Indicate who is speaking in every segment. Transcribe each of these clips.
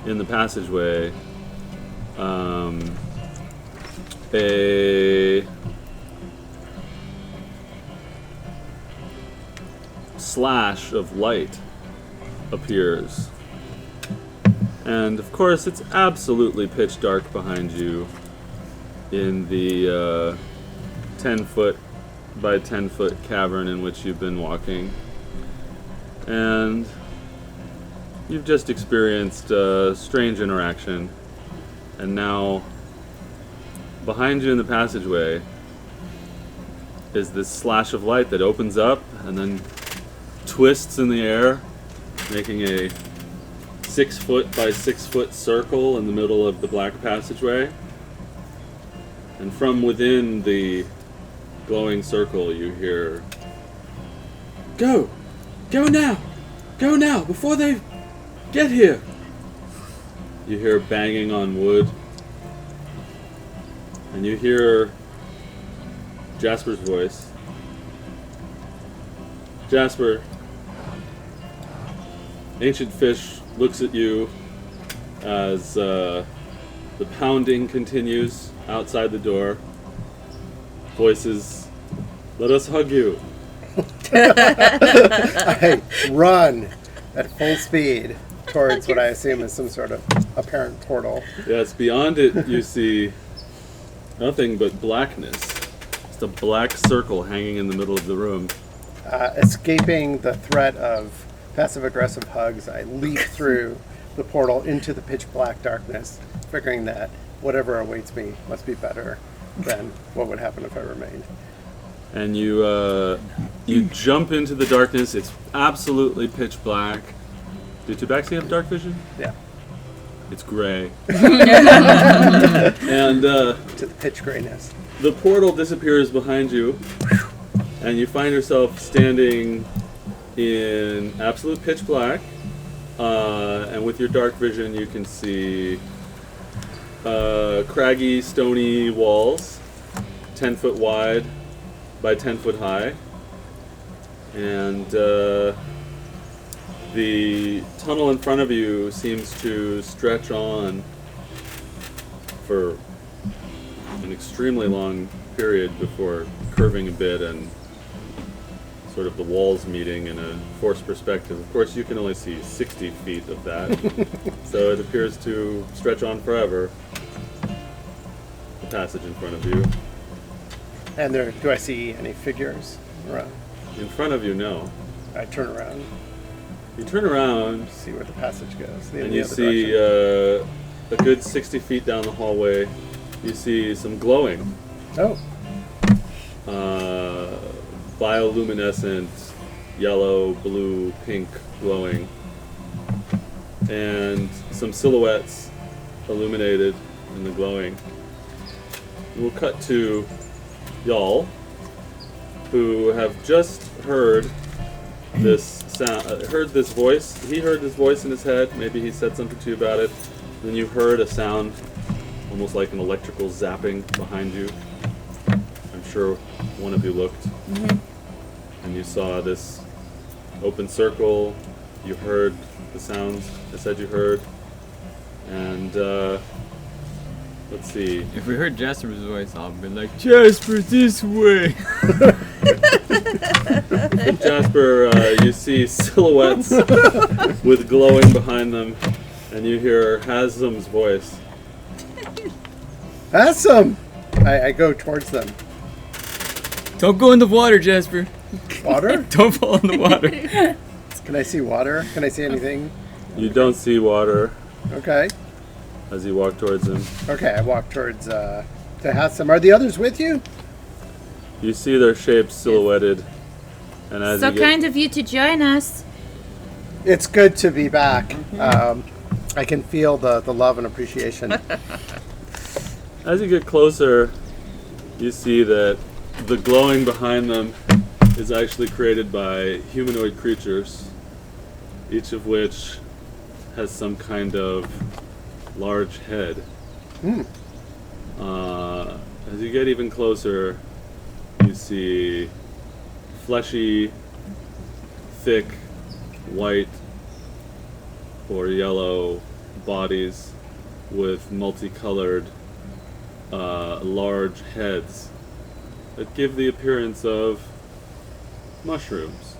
Speaker 1: in the passageway a slash of light appears. And of course, it's absolutely pitch dark behind you in the 10-foot by 10-foot cavern in which you've been walking. And you've just experienced a strange interaction. And now, behind you in the passageway is this slash of light that opens up and then twists in the air, making a 6-foot by 6-foot circle in the middle of the black passageway. And from within the glowing circle you hear, "Go! Go now! Go now, before they get here!" You hear banging on wood. And you hear Jasper's voice. "Jasper, Ancient Fish looks at you as the pounding continues outside the door. Voices, "Let us hug you."
Speaker 2: I run at full speed towards what I assume is some sort of apparent portal.
Speaker 1: Yes, beyond it you see nothing but blackness. Just a black circle hanging in the middle of the room.
Speaker 2: Escaping the threat of passive-aggressive hugs, I leap through the portal into the pitch-black darkness, figuring that whatever awaits me must be better than what would happen if I remained.
Speaker 1: And you jump into the darkness. It's absolutely pitch black. Do Tabaxi have dark vision?
Speaker 2: Yeah.
Speaker 1: It's gray. And
Speaker 2: To the pitch grayness.
Speaker 1: the portal disappears behind you, and you find yourself standing in absolute pitch black. And with your dark vision, you can see craggy, stony walls, 10 foot wide by 10 foot high. And the tunnel in front of you seems to stretch on for an extremely long period before curving a bit and sort of the walls meeting in a forced perspective. Of course, you can only see 60 feet of that, so it appears to stretch on forever. The passage in front of you.
Speaker 2: And there, do I see any figures around?
Speaker 1: In front of you, no.
Speaker 2: I turn around,
Speaker 1: You turn around,
Speaker 2: see where the passage goes.
Speaker 1: and you see a good 60 feet down the hallway, you see some glowing,
Speaker 2: Oh,
Speaker 1: bioluminescent, yellow, blue, pink glowing, and some silhouettes illuminated in the glowing. We'll cut to y'all, who have just heard this sound, heard this voice. He heard this voice in his head. Maybe he said something to you about it. Then you heard a sound, almost like an electrical zapping behind you. I'm sure one of you looked, and you saw this open circle. You heard the sounds I said you heard, and let's see.
Speaker 3: If we heard Jasper's voice, I'll be like, "Jasper, this way!"
Speaker 1: Jasper, you see silhouettes with glowing behind them, and you hear Haslam's voice.
Speaker 2: awesome! I go towards them.
Speaker 3: Don't go in the water, Jasper.
Speaker 2: Water?
Speaker 3: Don't fall in the water.
Speaker 2: Can I see water? Can I see anything?
Speaker 1: You don't see water
Speaker 2: Okay.
Speaker 1: as you walk towards him.
Speaker 2: Okay, I walk towards to Hassam. Are the others with you?
Speaker 1: You see their shapes silhouetted, and as
Speaker 4: So
Speaker 1: you get,
Speaker 4: kind of you to join us.
Speaker 2: It's good to be back. I can feel the love and appreciation.
Speaker 1: as you get closer, you see that the glowing behind them is actually created by humanoid creatures, each of which has some kind of large head. As you get even closer, you see fleshy, thick, white or yellow bodies with multicolored, large heads that give the appearance of mushrooms.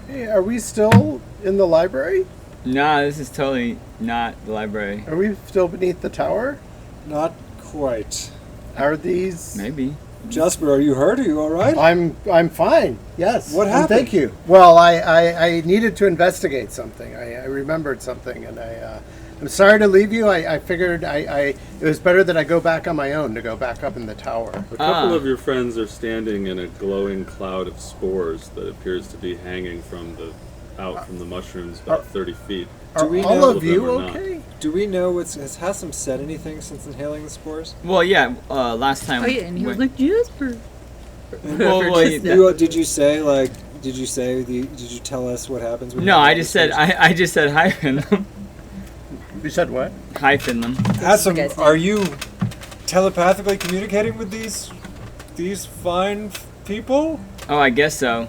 Speaker 2: Hey, are we still in the library?
Speaker 3: Nah, this is totally not the library.
Speaker 2: Are we still beneath the tower?
Speaker 4: Not quite.
Speaker 2: Are these?
Speaker 3: Maybe.
Speaker 4: Jasper, are you hurt? Are you all right?
Speaker 2: I'm fine. Yes.
Speaker 4: What
Speaker 2: and
Speaker 4: happened?
Speaker 2: Thank you. Well, I needed to investigate something. I remembered something, and I'm sorry to leave you. I figured it was better that I go back on my own to go back up in the tower.
Speaker 1: A couple of your friends are standing in a glowing cloud of spores that appears to be hanging from the mushrooms about 30 feet.
Speaker 2: Are
Speaker 4: we
Speaker 2: all
Speaker 4: know-
Speaker 2: of you
Speaker 1: All of them are
Speaker 2: okay?
Speaker 4: Do we know has Hassan said anything since inhaling the spores?
Speaker 3: Well, yeah. Last time.
Speaker 5: Oh yeah, and he was
Speaker 3: when-
Speaker 5: like Jasper.
Speaker 4: Did you say did you tell us what happens when
Speaker 3: No,
Speaker 4: you
Speaker 3: I
Speaker 4: inhale
Speaker 3: just
Speaker 4: the
Speaker 3: said
Speaker 4: spores?
Speaker 3: I just said hi Finland.
Speaker 2: You said what?
Speaker 3: Hi Finland.
Speaker 4: Hassan,
Speaker 5: Guys.
Speaker 4: are you telepathically communicating with these fine people?
Speaker 3: Oh, I guess so.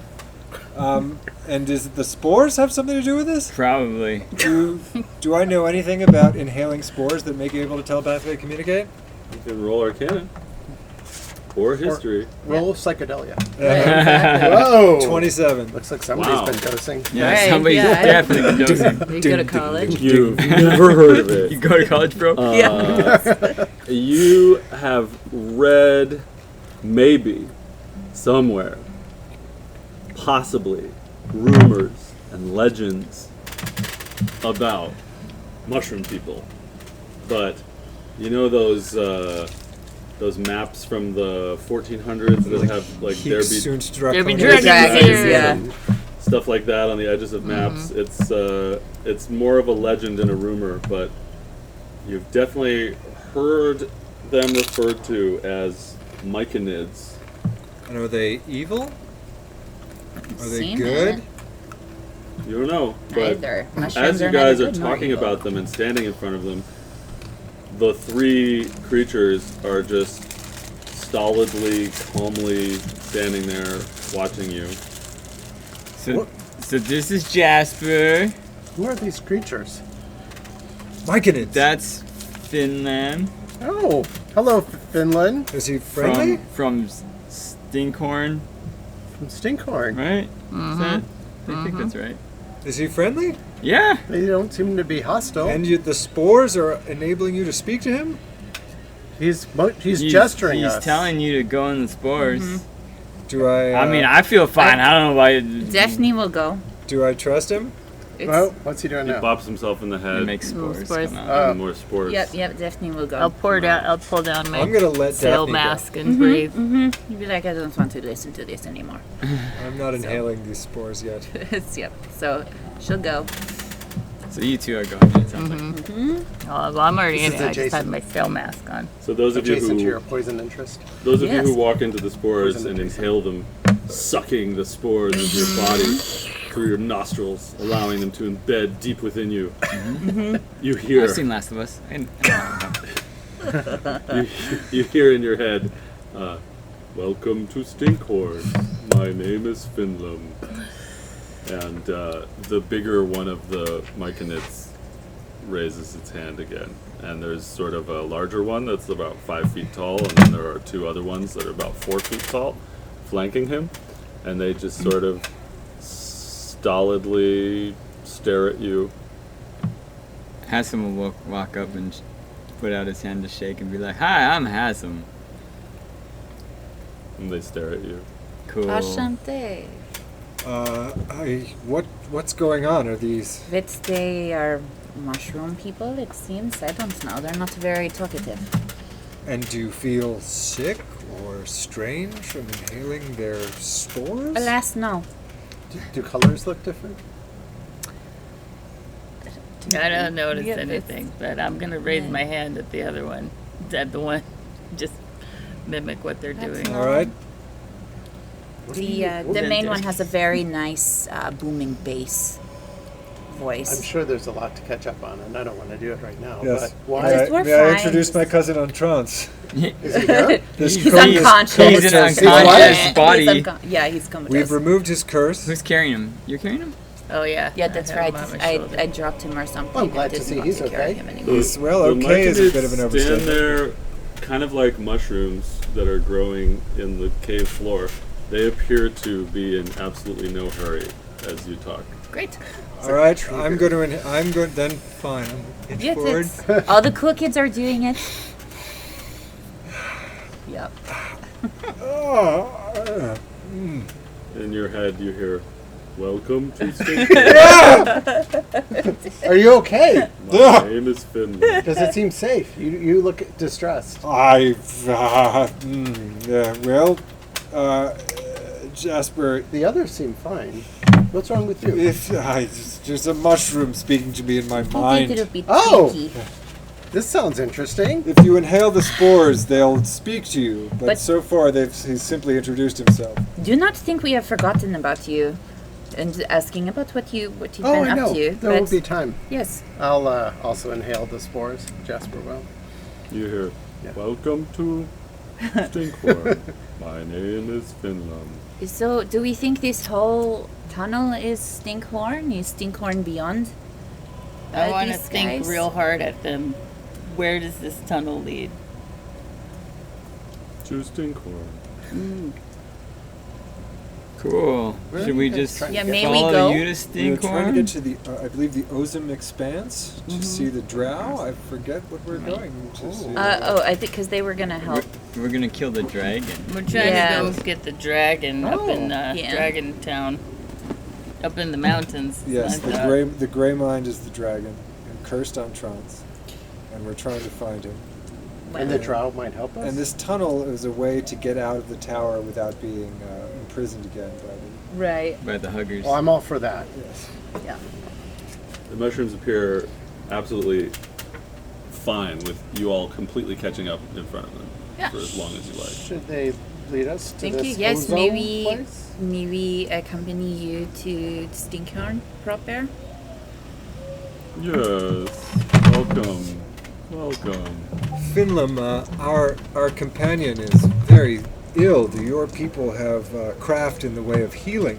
Speaker 4: And does the spores have something to do with this?
Speaker 3: Probably.
Speaker 4: Do I know anything about inhaling spores that make you able to telepathically communicate?
Speaker 1: You can roll Arcana. Or History.
Speaker 2: Roll psychedelia.
Speaker 4: Uh,
Speaker 2: Whoa!
Speaker 4: 27.
Speaker 2: Looks like somebody's
Speaker 1: Wow.
Speaker 2: been dosing.
Speaker 3: Yeah,
Speaker 5: Right,
Speaker 3: somebody's
Speaker 5: yeah.
Speaker 3: definitely been dosing.
Speaker 5: You go to college.
Speaker 1: You've never heard of it.
Speaker 3: You go to college, bro?
Speaker 1: You have read, maybe, somewhere, possibly, rumors and legends about mushroom people. But you know those maps from the 1400s that have like there be
Speaker 5: There be
Speaker 1: dragons
Speaker 5: dragons, yeah.
Speaker 1: and stuff like that on the edges of maps. It's more of a legend and a rumor, but you've definitely heard them referred to as myconids.
Speaker 4: And are they evil? Are they
Speaker 5: Seen
Speaker 4: good?
Speaker 5: it.
Speaker 1: You don't know, but
Speaker 5: Either.
Speaker 1: as
Speaker 5: Mushrooms
Speaker 1: you
Speaker 5: are
Speaker 1: guys
Speaker 5: neither
Speaker 1: are
Speaker 5: good nor
Speaker 1: talking
Speaker 5: evil.
Speaker 1: about them and standing in front of them, the three creatures are just stolidly, calmly standing there watching you.
Speaker 3: So this is Jasper.
Speaker 2: Who are these creatures?
Speaker 4: Myconids.
Speaker 3: That's Finland.
Speaker 2: Oh, hello, Finland.
Speaker 4: Is he friendly?
Speaker 3: From Stinkhorn,
Speaker 2: From Stinkhorn.
Speaker 3: right? Is that? I think that's right.
Speaker 4: Is he friendly?
Speaker 3: Yeah.
Speaker 2: They don't seem to be hostile.
Speaker 4: And the spores are enabling you to speak to him?
Speaker 2: He's gesturing
Speaker 3: He's
Speaker 2: us.
Speaker 3: telling you to go in the spores.
Speaker 4: Do I?
Speaker 3: I mean, I feel fine. I don't know why.
Speaker 5: Daphne will go.
Speaker 4: Do I trust him?
Speaker 5: It's,
Speaker 2: Oh, what's he doing
Speaker 1: He
Speaker 2: now?
Speaker 1: bops himself in the
Speaker 3: It
Speaker 1: head.
Speaker 3: makes spores
Speaker 5: spores.
Speaker 3: come out.
Speaker 1: and more spores.
Speaker 5: Yep, Daphne will go.
Speaker 6: I'll pull down my
Speaker 4: I'm gonna let
Speaker 6: sail
Speaker 4: Daphne
Speaker 6: mask and breathe.
Speaker 5: You'd be like, I don't want to listen to this anymore.
Speaker 4: go. I'm not inhaling these spores yet.
Speaker 5: Yep. So she'll go.
Speaker 3: So you two are going. It sounds like.
Speaker 6: Oh, well, I'm already
Speaker 2: This
Speaker 6: in
Speaker 2: is
Speaker 6: it. I just had
Speaker 2: adjacent.
Speaker 6: my sail mask on.
Speaker 1: So those of you
Speaker 2: Adjacent to your
Speaker 1: who
Speaker 2: poison interest.
Speaker 5: Yes.
Speaker 1: walk into the spores
Speaker 2: Poison
Speaker 1: and
Speaker 2: adjacent.
Speaker 1: inhale them, sucking the spores into your body through your nostrils, allowing them to embed deep within you. You hear
Speaker 3: I've seen Last of Us.
Speaker 1: you hear in your head, "Welcome to Stinkhorn. My name is Finlam." And the bigger one of the myconids raises its hand again. And there's sort of a larger one that's about 5 feet tall, and then there are two other ones that are about 4 feet tall, flanking him. And they just sort of stolidly stare at you.
Speaker 3: Hassan will walk up and put out his hand to shake and be like, "Hi, I'm Hassan."
Speaker 1: And they stare at you.
Speaker 3: Cool.
Speaker 5: Ashante.
Speaker 4: What's going on? Are these?
Speaker 5: That they are mushroom people, it seems. I don't know. They're not very talkative.
Speaker 4: And do you feel sick or strange from inhaling their spores?
Speaker 5: Alas, no.
Speaker 2: Do colors look different?
Speaker 6: I don't notice
Speaker 5: Yeah, it's-
Speaker 6: anything, but I'm gonna raise
Speaker 5: Yeah.
Speaker 6: my hand at the other one. At the one, just mimic what they're
Speaker 5: That's
Speaker 6: doing.
Speaker 4: All right.
Speaker 5: The main one has a very nice booming bass voice.
Speaker 2: I'm sure there's a lot to catch up on, and I don't want to do it right now.
Speaker 4: Yes.
Speaker 2: But why?
Speaker 5: Just- we're
Speaker 4: May I
Speaker 5: fine.
Speaker 4: introduce my cousin on trance?
Speaker 2: Is he here?
Speaker 4: This
Speaker 5: He's
Speaker 4: curse-
Speaker 5: unconscious.
Speaker 3: He's an
Speaker 4: comatose.
Speaker 3: unconscious
Speaker 5: He's
Speaker 3: body.
Speaker 5: yeah, he's comatose.
Speaker 4: We've removed his curse.
Speaker 3: Who's carrying him? You're carrying him?
Speaker 6: Oh yeah.
Speaker 5: Yeah, that's
Speaker 6: I
Speaker 5: right.
Speaker 6: have him on my shoulder.
Speaker 5: I dropped him or something.
Speaker 2: Well, I'm glad
Speaker 5: and
Speaker 2: to
Speaker 5: didn't
Speaker 2: see
Speaker 5: want
Speaker 2: he's
Speaker 5: to carry
Speaker 2: okay.
Speaker 5: him anymore.
Speaker 4: Yes, well,
Speaker 1: The
Speaker 4: okay is a bit of an
Speaker 1: Myconids
Speaker 4: overstatement.
Speaker 1: stand there, kind of like mushrooms that are growing in the cave floor. They appear to be in absolutely no hurry as you talk.
Speaker 6: Great.
Speaker 4: All right, I'm going then fine. I'm inch
Speaker 5: Yes,
Speaker 4: forward.
Speaker 5: it's, all the cool kids are doing it. Yep.
Speaker 1: In your head, you hear, "Welcome to State."
Speaker 2: Are you okay?
Speaker 1: My name is Finley.
Speaker 2: Does it seem safe? You look distressed.
Speaker 4: Jasper,
Speaker 2: The others seem fine. What's wrong with you?
Speaker 4: there's a mushroom speaking to me in my
Speaker 5: I think a
Speaker 4: mind.
Speaker 5: little bit
Speaker 2: Oh!
Speaker 5: tricky.
Speaker 2: This sounds interesting.
Speaker 4: If you inhale the spores, they'll speak to you. But
Speaker 5: But-
Speaker 4: so far, he's simply introduced himself.
Speaker 5: Do not think we have forgotten about you and asking about what you've
Speaker 2: Oh,
Speaker 5: been
Speaker 2: I know.
Speaker 5: up to.
Speaker 2: There will
Speaker 5: but
Speaker 2: be time.
Speaker 5: yes.
Speaker 2: I'll also inhale the spores. Jasper will.
Speaker 1: You hear,
Speaker 2: Yeah.
Speaker 1: "Welcome to Stinkhorn. My name is Finland."
Speaker 5: So, do we think this whole tunnel is Stinkhorn? Is Stinkhorn beyond?
Speaker 6: I want to
Speaker 5: these
Speaker 6: think
Speaker 5: guys?
Speaker 6: real hard at them. Where does this tunnel lead?
Speaker 1: To Stinkhorn.
Speaker 3: Cool.
Speaker 2: Where
Speaker 3: Should
Speaker 2: are
Speaker 3: we
Speaker 2: you guys
Speaker 3: just
Speaker 2: trying to
Speaker 5: Yeah,
Speaker 2: get?
Speaker 5: may we
Speaker 3: follow
Speaker 5: go?
Speaker 3: you to
Speaker 4: We were trying to
Speaker 3: Stinkhorn?
Speaker 4: get to the, I believe, the Ozum Expanse to see the drow. I forget what we're going to see.
Speaker 5: I think because they were gonna help.
Speaker 3: We're gonna kill the dragon.
Speaker 6: We're trying
Speaker 5: Yeah.
Speaker 6: to go get the dragon up in
Speaker 5: Yeah.
Speaker 6: Dragon Town, up in the mountains.
Speaker 4: Yes,
Speaker 6: I
Speaker 4: the
Speaker 6: thought.
Speaker 4: gray mind is the dragon, and cursed on Trance, and we're trying to find him.
Speaker 2: And the drow might help us.
Speaker 4: And this tunnel is a way to get out of the tower without being imprisoned again by the.
Speaker 5: Right.
Speaker 3: By the huggers.
Speaker 2: Well, I'm all for that.
Speaker 4: Yes.
Speaker 5: Yeah.
Speaker 1: The mushrooms appear absolutely fine with you all completely catching up in front of them
Speaker 6: Yeah.
Speaker 1: for as long as you like.
Speaker 2: Should they lead us to
Speaker 5: Thank
Speaker 2: this
Speaker 5: you. Yes,
Speaker 2: ozone
Speaker 5: maybe
Speaker 2: place?
Speaker 5: maybe accompany you to Stinkhorn proper.
Speaker 1: Yes. Welcome. Welcome.
Speaker 4: Finlam, our companion is very ill. Do your people have craft in the way of healing?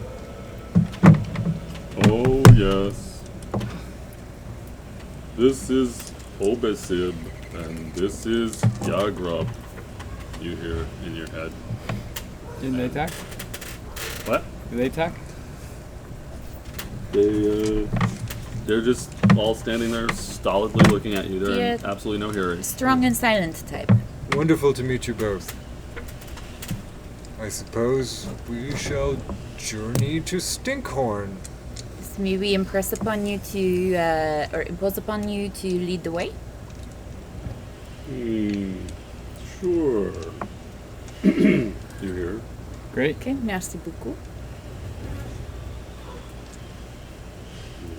Speaker 1: Oh, yes. This is Obesib, and this is Yagrub. You hear in your head.
Speaker 3: Did they talk?
Speaker 1: What?
Speaker 3: Did they talk?
Speaker 1: They're just all standing there stolidly looking at you. They're in
Speaker 5: Yeah.
Speaker 1: absolutely no hurry.
Speaker 5: Strong and silent type.
Speaker 4: Wonderful to meet you both. I suppose we shall journey to Stinkhorn.
Speaker 5: Maybe impress upon you to, or impose upon you to lead the way.
Speaker 1: Sure. You hear?
Speaker 3: Great.
Speaker 5: Okay, merci beaucoup.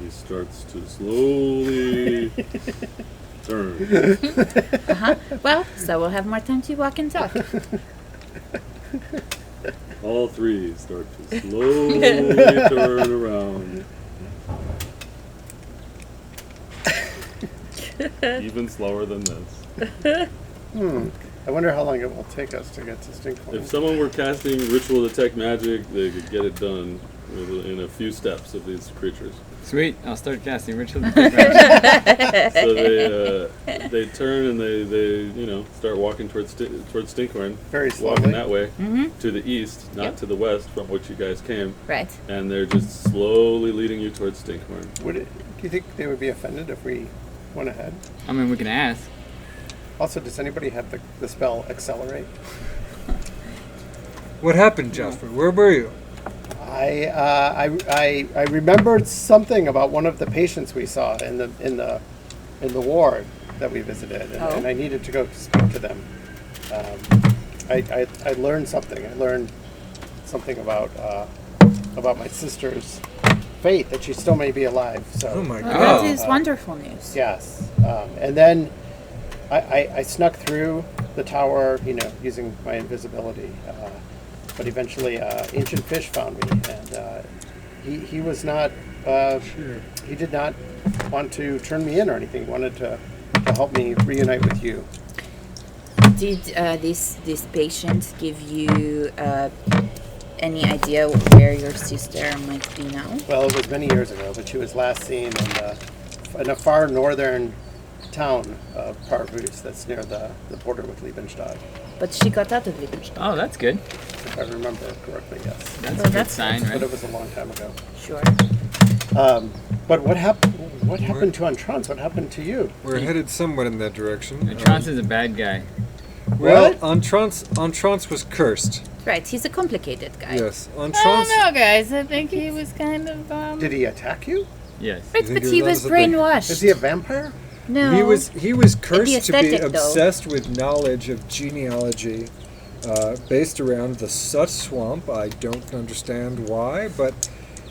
Speaker 1: He starts to slowly turn.
Speaker 5: Well, so we'll have more time to walk and talk.
Speaker 1: All three start to slowly turn around. Even slower than this.
Speaker 2: I wonder how long it will take us to get to Stinkhorn.
Speaker 1: If someone were casting ritual detect magic, they could get it done in a few steps of these creatures.
Speaker 3: Sweet. I'll start casting ritual detect magic.
Speaker 1: So they turn and they start walking towards Stinkhorn,
Speaker 2: Very
Speaker 1: walking
Speaker 2: slowly.
Speaker 1: that way to the east, not
Speaker 5: Yep.
Speaker 1: to the west from which you guys came,
Speaker 5: Right.
Speaker 1: and they're just slowly leading you towards Stinkhorn.
Speaker 2: Do you think they would be offended if we went ahead?
Speaker 3: I mean, we can ask.
Speaker 2: Also, does anybody have the spell Accelerate?
Speaker 4: What happened, Jasper? Where were you?
Speaker 2: I remembered something about one of the patients we saw in the ward that we visited, and I needed to go speak to them. I learned something. I learned something about my sister's fate, that she still may be alive. So
Speaker 4: Oh my
Speaker 5: Well,
Speaker 4: God.
Speaker 5: that is wonderful news.
Speaker 2: yes, and then I snuck through the tower, using my invisibility. But eventually, Ancient Fish found me, and he was not. He did not want to turn me in or anything. He wanted to help me reunite with you.
Speaker 5: Did this patient give you any idea where your sister might be now?
Speaker 2: Well, it was many years ago, but she was last seen in a far northern town of Parvus that's near the border with Liebenstadt,
Speaker 5: But she got out of Liebenstein.
Speaker 3: Oh, that's good.
Speaker 2: if I remember correctly, yes.
Speaker 3: That's
Speaker 5: Well,
Speaker 3: a good
Speaker 5: that's
Speaker 3: sign,
Speaker 2: But
Speaker 3: right?
Speaker 2: it was a long time ago.
Speaker 5: Sure.
Speaker 2: But what happened to Antrance? What happened to you?
Speaker 4: We're headed somewhat in that direction.
Speaker 3: Trance is a bad guy.
Speaker 4: Well,
Speaker 2: What?
Speaker 4: Antrance was cursed.
Speaker 5: Right, he's a complicated guy.
Speaker 4: Yes,
Speaker 6: I don't
Speaker 4: Antrance.
Speaker 6: know, guys. I think he was kind of.
Speaker 2: Did he attack you?
Speaker 3: Yes.
Speaker 5: Right,
Speaker 4: think
Speaker 5: but
Speaker 4: he
Speaker 5: he
Speaker 4: was
Speaker 5: was
Speaker 4: on something?
Speaker 5: brainwashed.
Speaker 2: Is he a vampire?
Speaker 5: No.
Speaker 4: He was cursed to be
Speaker 5: aesthetic, though.
Speaker 4: obsessed with knowledge of genealogy, based around the Sut Swamp. I don't understand why, but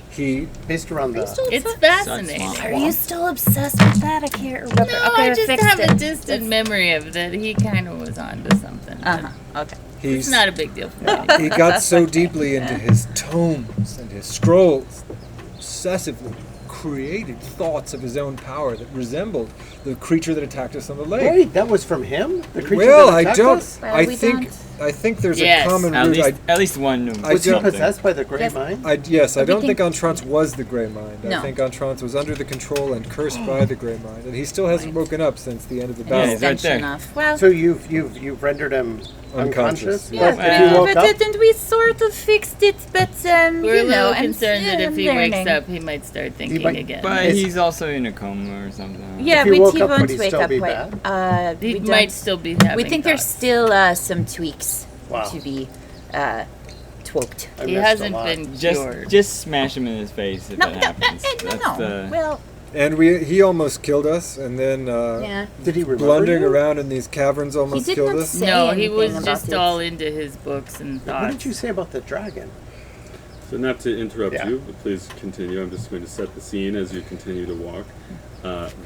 Speaker 4: he.
Speaker 2: Based around the.
Speaker 6: It's fascinating.
Speaker 5: Are you still obsessed with that? I can't remember.
Speaker 6: No,
Speaker 5: okay,
Speaker 6: I just
Speaker 5: fixed
Speaker 6: have a
Speaker 5: it.
Speaker 6: distant memory of that. He kind of was onto something. but
Speaker 5: Uh-huh, okay.
Speaker 6: It's
Speaker 4: He's
Speaker 6: not a big deal for me.
Speaker 4: he got so deeply into his tomes and his scrolls, obsessively created thoughts of his own power that resembled the creature that attacked us on the lake.
Speaker 2: Wait, that was from him? The creature
Speaker 4: Well,
Speaker 2: that
Speaker 4: I
Speaker 2: attacked
Speaker 4: don't.
Speaker 2: us?
Speaker 5: Well,
Speaker 4: I
Speaker 5: we
Speaker 4: think.
Speaker 5: don't.
Speaker 4: I think there's
Speaker 6: Yes.
Speaker 4: a common
Speaker 3: At
Speaker 4: root.
Speaker 3: least one knew.
Speaker 4: I
Speaker 2: Was he
Speaker 4: don't think-
Speaker 2: possessed by the Grey
Speaker 5: Yes.
Speaker 2: Mind?
Speaker 4: Yes, I
Speaker 5: We
Speaker 4: don't think
Speaker 5: think-
Speaker 4: Antrance was the Grey Mind.
Speaker 5: No.
Speaker 4: I think Antrance was under the control and cursed by the Grey Mind, and he still hasn't woken up since the end of the
Speaker 3: Yeah,
Speaker 4: battle.
Speaker 3: he's right
Speaker 5: Extension
Speaker 3: there.
Speaker 5: of. Well,
Speaker 2: So you've rendered him unconscious?
Speaker 4: Unconscious,
Speaker 5: yeah,
Speaker 2: But if he woke up,
Speaker 5: and we sort of fixed it, but
Speaker 6: We're
Speaker 5: you
Speaker 6: a
Speaker 5: know,
Speaker 6: little
Speaker 5: I'm
Speaker 6: concerned that if
Speaker 5: still
Speaker 6: he wakes
Speaker 5: learning.
Speaker 6: up, he might start thinking
Speaker 2: might-
Speaker 6: again.
Speaker 3: But
Speaker 2: Is-
Speaker 3: he's also in a coma or something.
Speaker 5: Yeah,
Speaker 2: If he
Speaker 5: but
Speaker 2: woke
Speaker 5: he
Speaker 2: up, would
Speaker 5: won't
Speaker 2: he
Speaker 5: wake
Speaker 2: still
Speaker 5: up
Speaker 2: be
Speaker 5: quite.
Speaker 6: he
Speaker 5: we
Speaker 6: might
Speaker 5: don't-
Speaker 6: still be having
Speaker 5: We think there's
Speaker 6: thoughts.
Speaker 5: still some tweaks
Speaker 2: Wow.
Speaker 5: to be tweaked.
Speaker 2: I
Speaker 6: He
Speaker 2: missed a
Speaker 6: hasn't
Speaker 2: lot.
Speaker 6: been cured.
Speaker 3: Just smash him in his face if
Speaker 5: No,
Speaker 3: that happens. That's
Speaker 5: no.
Speaker 3: the.
Speaker 5: Well,
Speaker 4: And he almost killed us, and then
Speaker 5: yeah.
Speaker 2: Did he remember
Speaker 4: blundering
Speaker 2: you?
Speaker 4: around in these caverns almost
Speaker 5: did
Speaker 4: killed
Speaker 5: not
Speaker 4: us.
Speaker 5: say
Speaker 6: No, he
Speaker 5: anything
Speaker 6: was
Speaker 5: about
Speaker 6: just
Speaker 5: it.
Speaker 6: all into his books and thoughts.
Speaker 2: What did you say about the dragon?
Speaker 1: So not to interrupt
Speaker 2: Yeah.
Speaker 1: you, but please continue. I'm just going to set the scene as you continue to walk.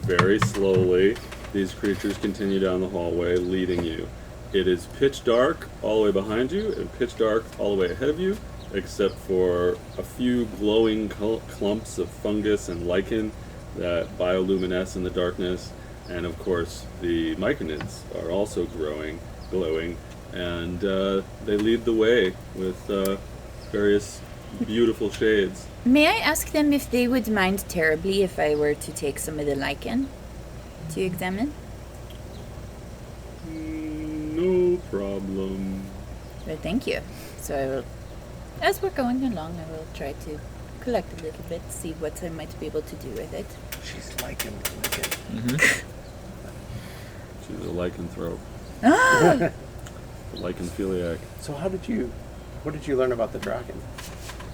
Speaker 1: Very slowly, these creatures continue down the hallway, leading you. It is pitch dark all the way behind you and pitch dark all the way ahead of you, except for a few glowing clumps of fungus and lichen that bioluminesce in the darkness. And of course, the myconids are also glowing, and they lead the way with various beautiful shades.
Speaker 5: May I ask them if they would mind terribly if I were to take some of the lichen to examine?
Speaker 1: No problem.
Speaker 5: Well, thank you. So I will, as we're going along, I will try to collect a little bit, see what I might be able to do with it.
Speaker 2: She's liking.
Speaker 1: She's a lycanthrope.
Speaker 5: Ah!
Speaker 1: A lycanphiliac.
Speaker 2: So what did you learn about the dragon?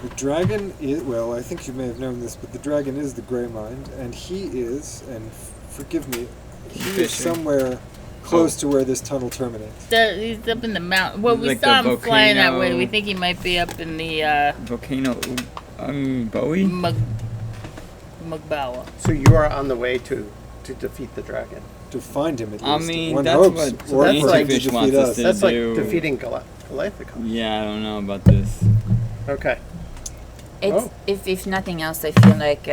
Speaker 4: The dragon is, well, I think you may have known this, but the dragon is the Grey Mind, and he is, and forgive me, he is
Speaker 3: Fisher.
Speaker 4: somewhere close to where this tunnel terminates.
Speaker 6: He's up in the mountain. Well, we
Speaker 3: Like
Speaker 6: saw
Speaker 3: the
Speaker 6: him flying that way.
Speaker 3: volcano.
Speaker 6: We think he might be up in the
Speaker 3: Volcano Bowie?
Speaker 6: Mugbawa.
Speaker 2: So you are on the way to defeat the dragon.
Speaker 4: To find him, at least.
Speaker 3: I mean,
Speaker 4: One
Speaker 3: that's
Speaker 4: hopes.
Speaker 3: what
Speaker 2: So
Speaker 4: Or
Speaker 2: that's
Speaker 4: for
Speaker 2: like-
Speaker 4: him to
Speaker 3: Fish
Speaker 4: defeat
Speaker 3: wants us
Speaker 4: us.
Speaker 3: to
Speaker 2: That's like
Speaker 3: do.
Speaker 2: defeating Galacticon.
Speaker 3: Yeah, I don't know about this.
Speaker 2: Okay.
Speaker 5: It's,
Speaker 2: Oh.
Speaker 5: if nothing else, I feel like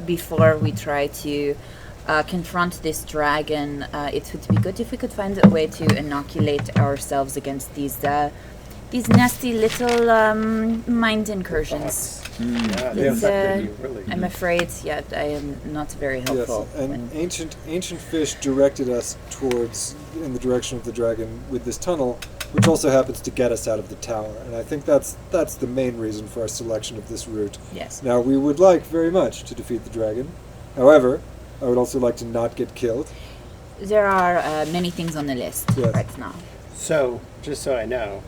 Speaker 5: before we try to confront this dragon, it would be good if we could find a way to inoculate ourselves against these nasty little mind incursions.
Speaker 2: Yeah, they
Speaker 5: It's,
Speaker 2: affected you really.
Speaker 5: I'm afraid, yeah, I am not very
Speaker 4: Yes,
Speaker 5: helpful.
Speaker 4: and ancient fish directed us in the direction of the dragon with this tunnel, which also happens to get us out of the tower. And I think that's the main reason for our selection of this route.
Speaker 5: Yes.
Speaker 4: Now, we would like very much to defeat the dragon. However, I would also like to not get killed.
Speaker 5: There are many things on the list
Speaker 4: Yes.
Speaker 5: right now.
Speaker 2: So, just so I know,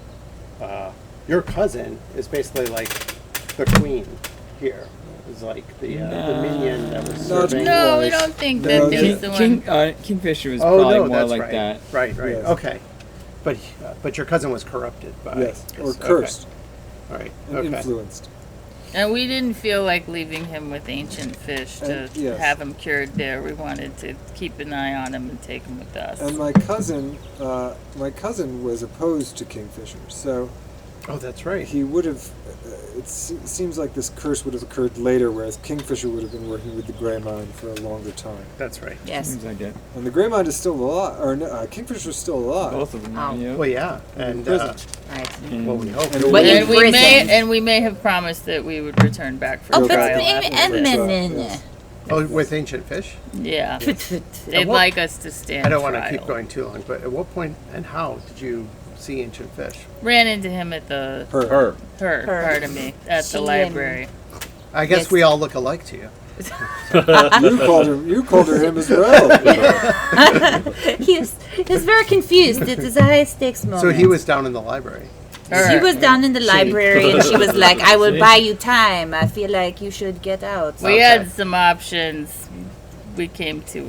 Speaker 2: your cousin is basically like the queen here. Is like the minion that was
Speaker 4: Not
Speaker 2: serving.
Speaker 6: No, we
Speaker 4: Twice.
Speaker 6: don't think
Speaker 4: No,
Speaker 6: that
Speaker 4: King-
Speaker 6: there's the one.
Speaker 3: Kingfisher was
Speaker 2: Oh
Speaker 3: probably
Speaker 2: no,
Speaker 3: more
Speaker 2: that's
Speaker 3: like
Speaker 2: right.
Speaker 3: that.
Speaker 2: Right.
Speaker 4: Yes.
Speaker 2: Okay. But your cousin was corrupted by.
Speaker 4: Yes, or
Speaker 2: okay.
Speaker 4: cursed
Speaker 2: All right.
Speaker 4: and
Speaker 2: Okay.
Speaker 4: influenced.
Speaker 6: And we didn't feel like leaving him with ancient fish to
Speaker 4: And- yes.
Speaker 6: have him cured there. We wanted to keep an eye on him and take him with us.
Speaker 4: And my cousin was opposed to Kingfisher, so
Speaker 2: Oh, that's right.
Speaker 4: he would have. It seems like this curse would have occurred later, whereas Kingfisher would have been working with the Grey Mind for a longer time.
Speaker 2: That's right.
Speaker 5: Yes.
Speaker 3: Seems like it.
Speaker 4: And the Grey Mind is still alive, or no, Kingfisher's still alive.
Speaker 3: Both of them.
Speaker 5: Oh.
Speaker 3: Yeah.
Speaker 2: Well, yeah, and
Speaker 4: prison.
Speaker 5: Right.
Speaker 2: well, we hope.
Speaker 4: And
Speaker 5: But in prison.
Speaker 6: And we may have promised that we would return back for
Speaker 5: Oh, but
Speaker 6: trial.
Speaker 4: Yes.
Speaker 2: Oh, with ancient fish.
Speaker 6: Yeah,
Speaker 2: At
Speaker 6: they'd
Speaker 2: what-
Speaker 6: like us to stand.
Speaker 2: I don't want to
Speaker 6: trial.
Speaker 2: keep going too long, but at what point and how did you see ancient fish?
Speaker 6: Ran into him at the
Speaker 4: Her.
Speaker 6: her. Pardon me, at the
Speaker 5: She,
Speaker 6: library.
Speaker 2: I guess
Speaker 5: Yes.
Speaker 2: we all look alike to you.
Speaker 4: You called her him as well.
Speaker 5: he's very confused. It is a high stakes moment.
Speaker 2: So he was down in the library.
Speaker 5: She was down in the library and she was like, "I will buy you time. I feel like you should get out."
Speaker 6: We had some options. We came to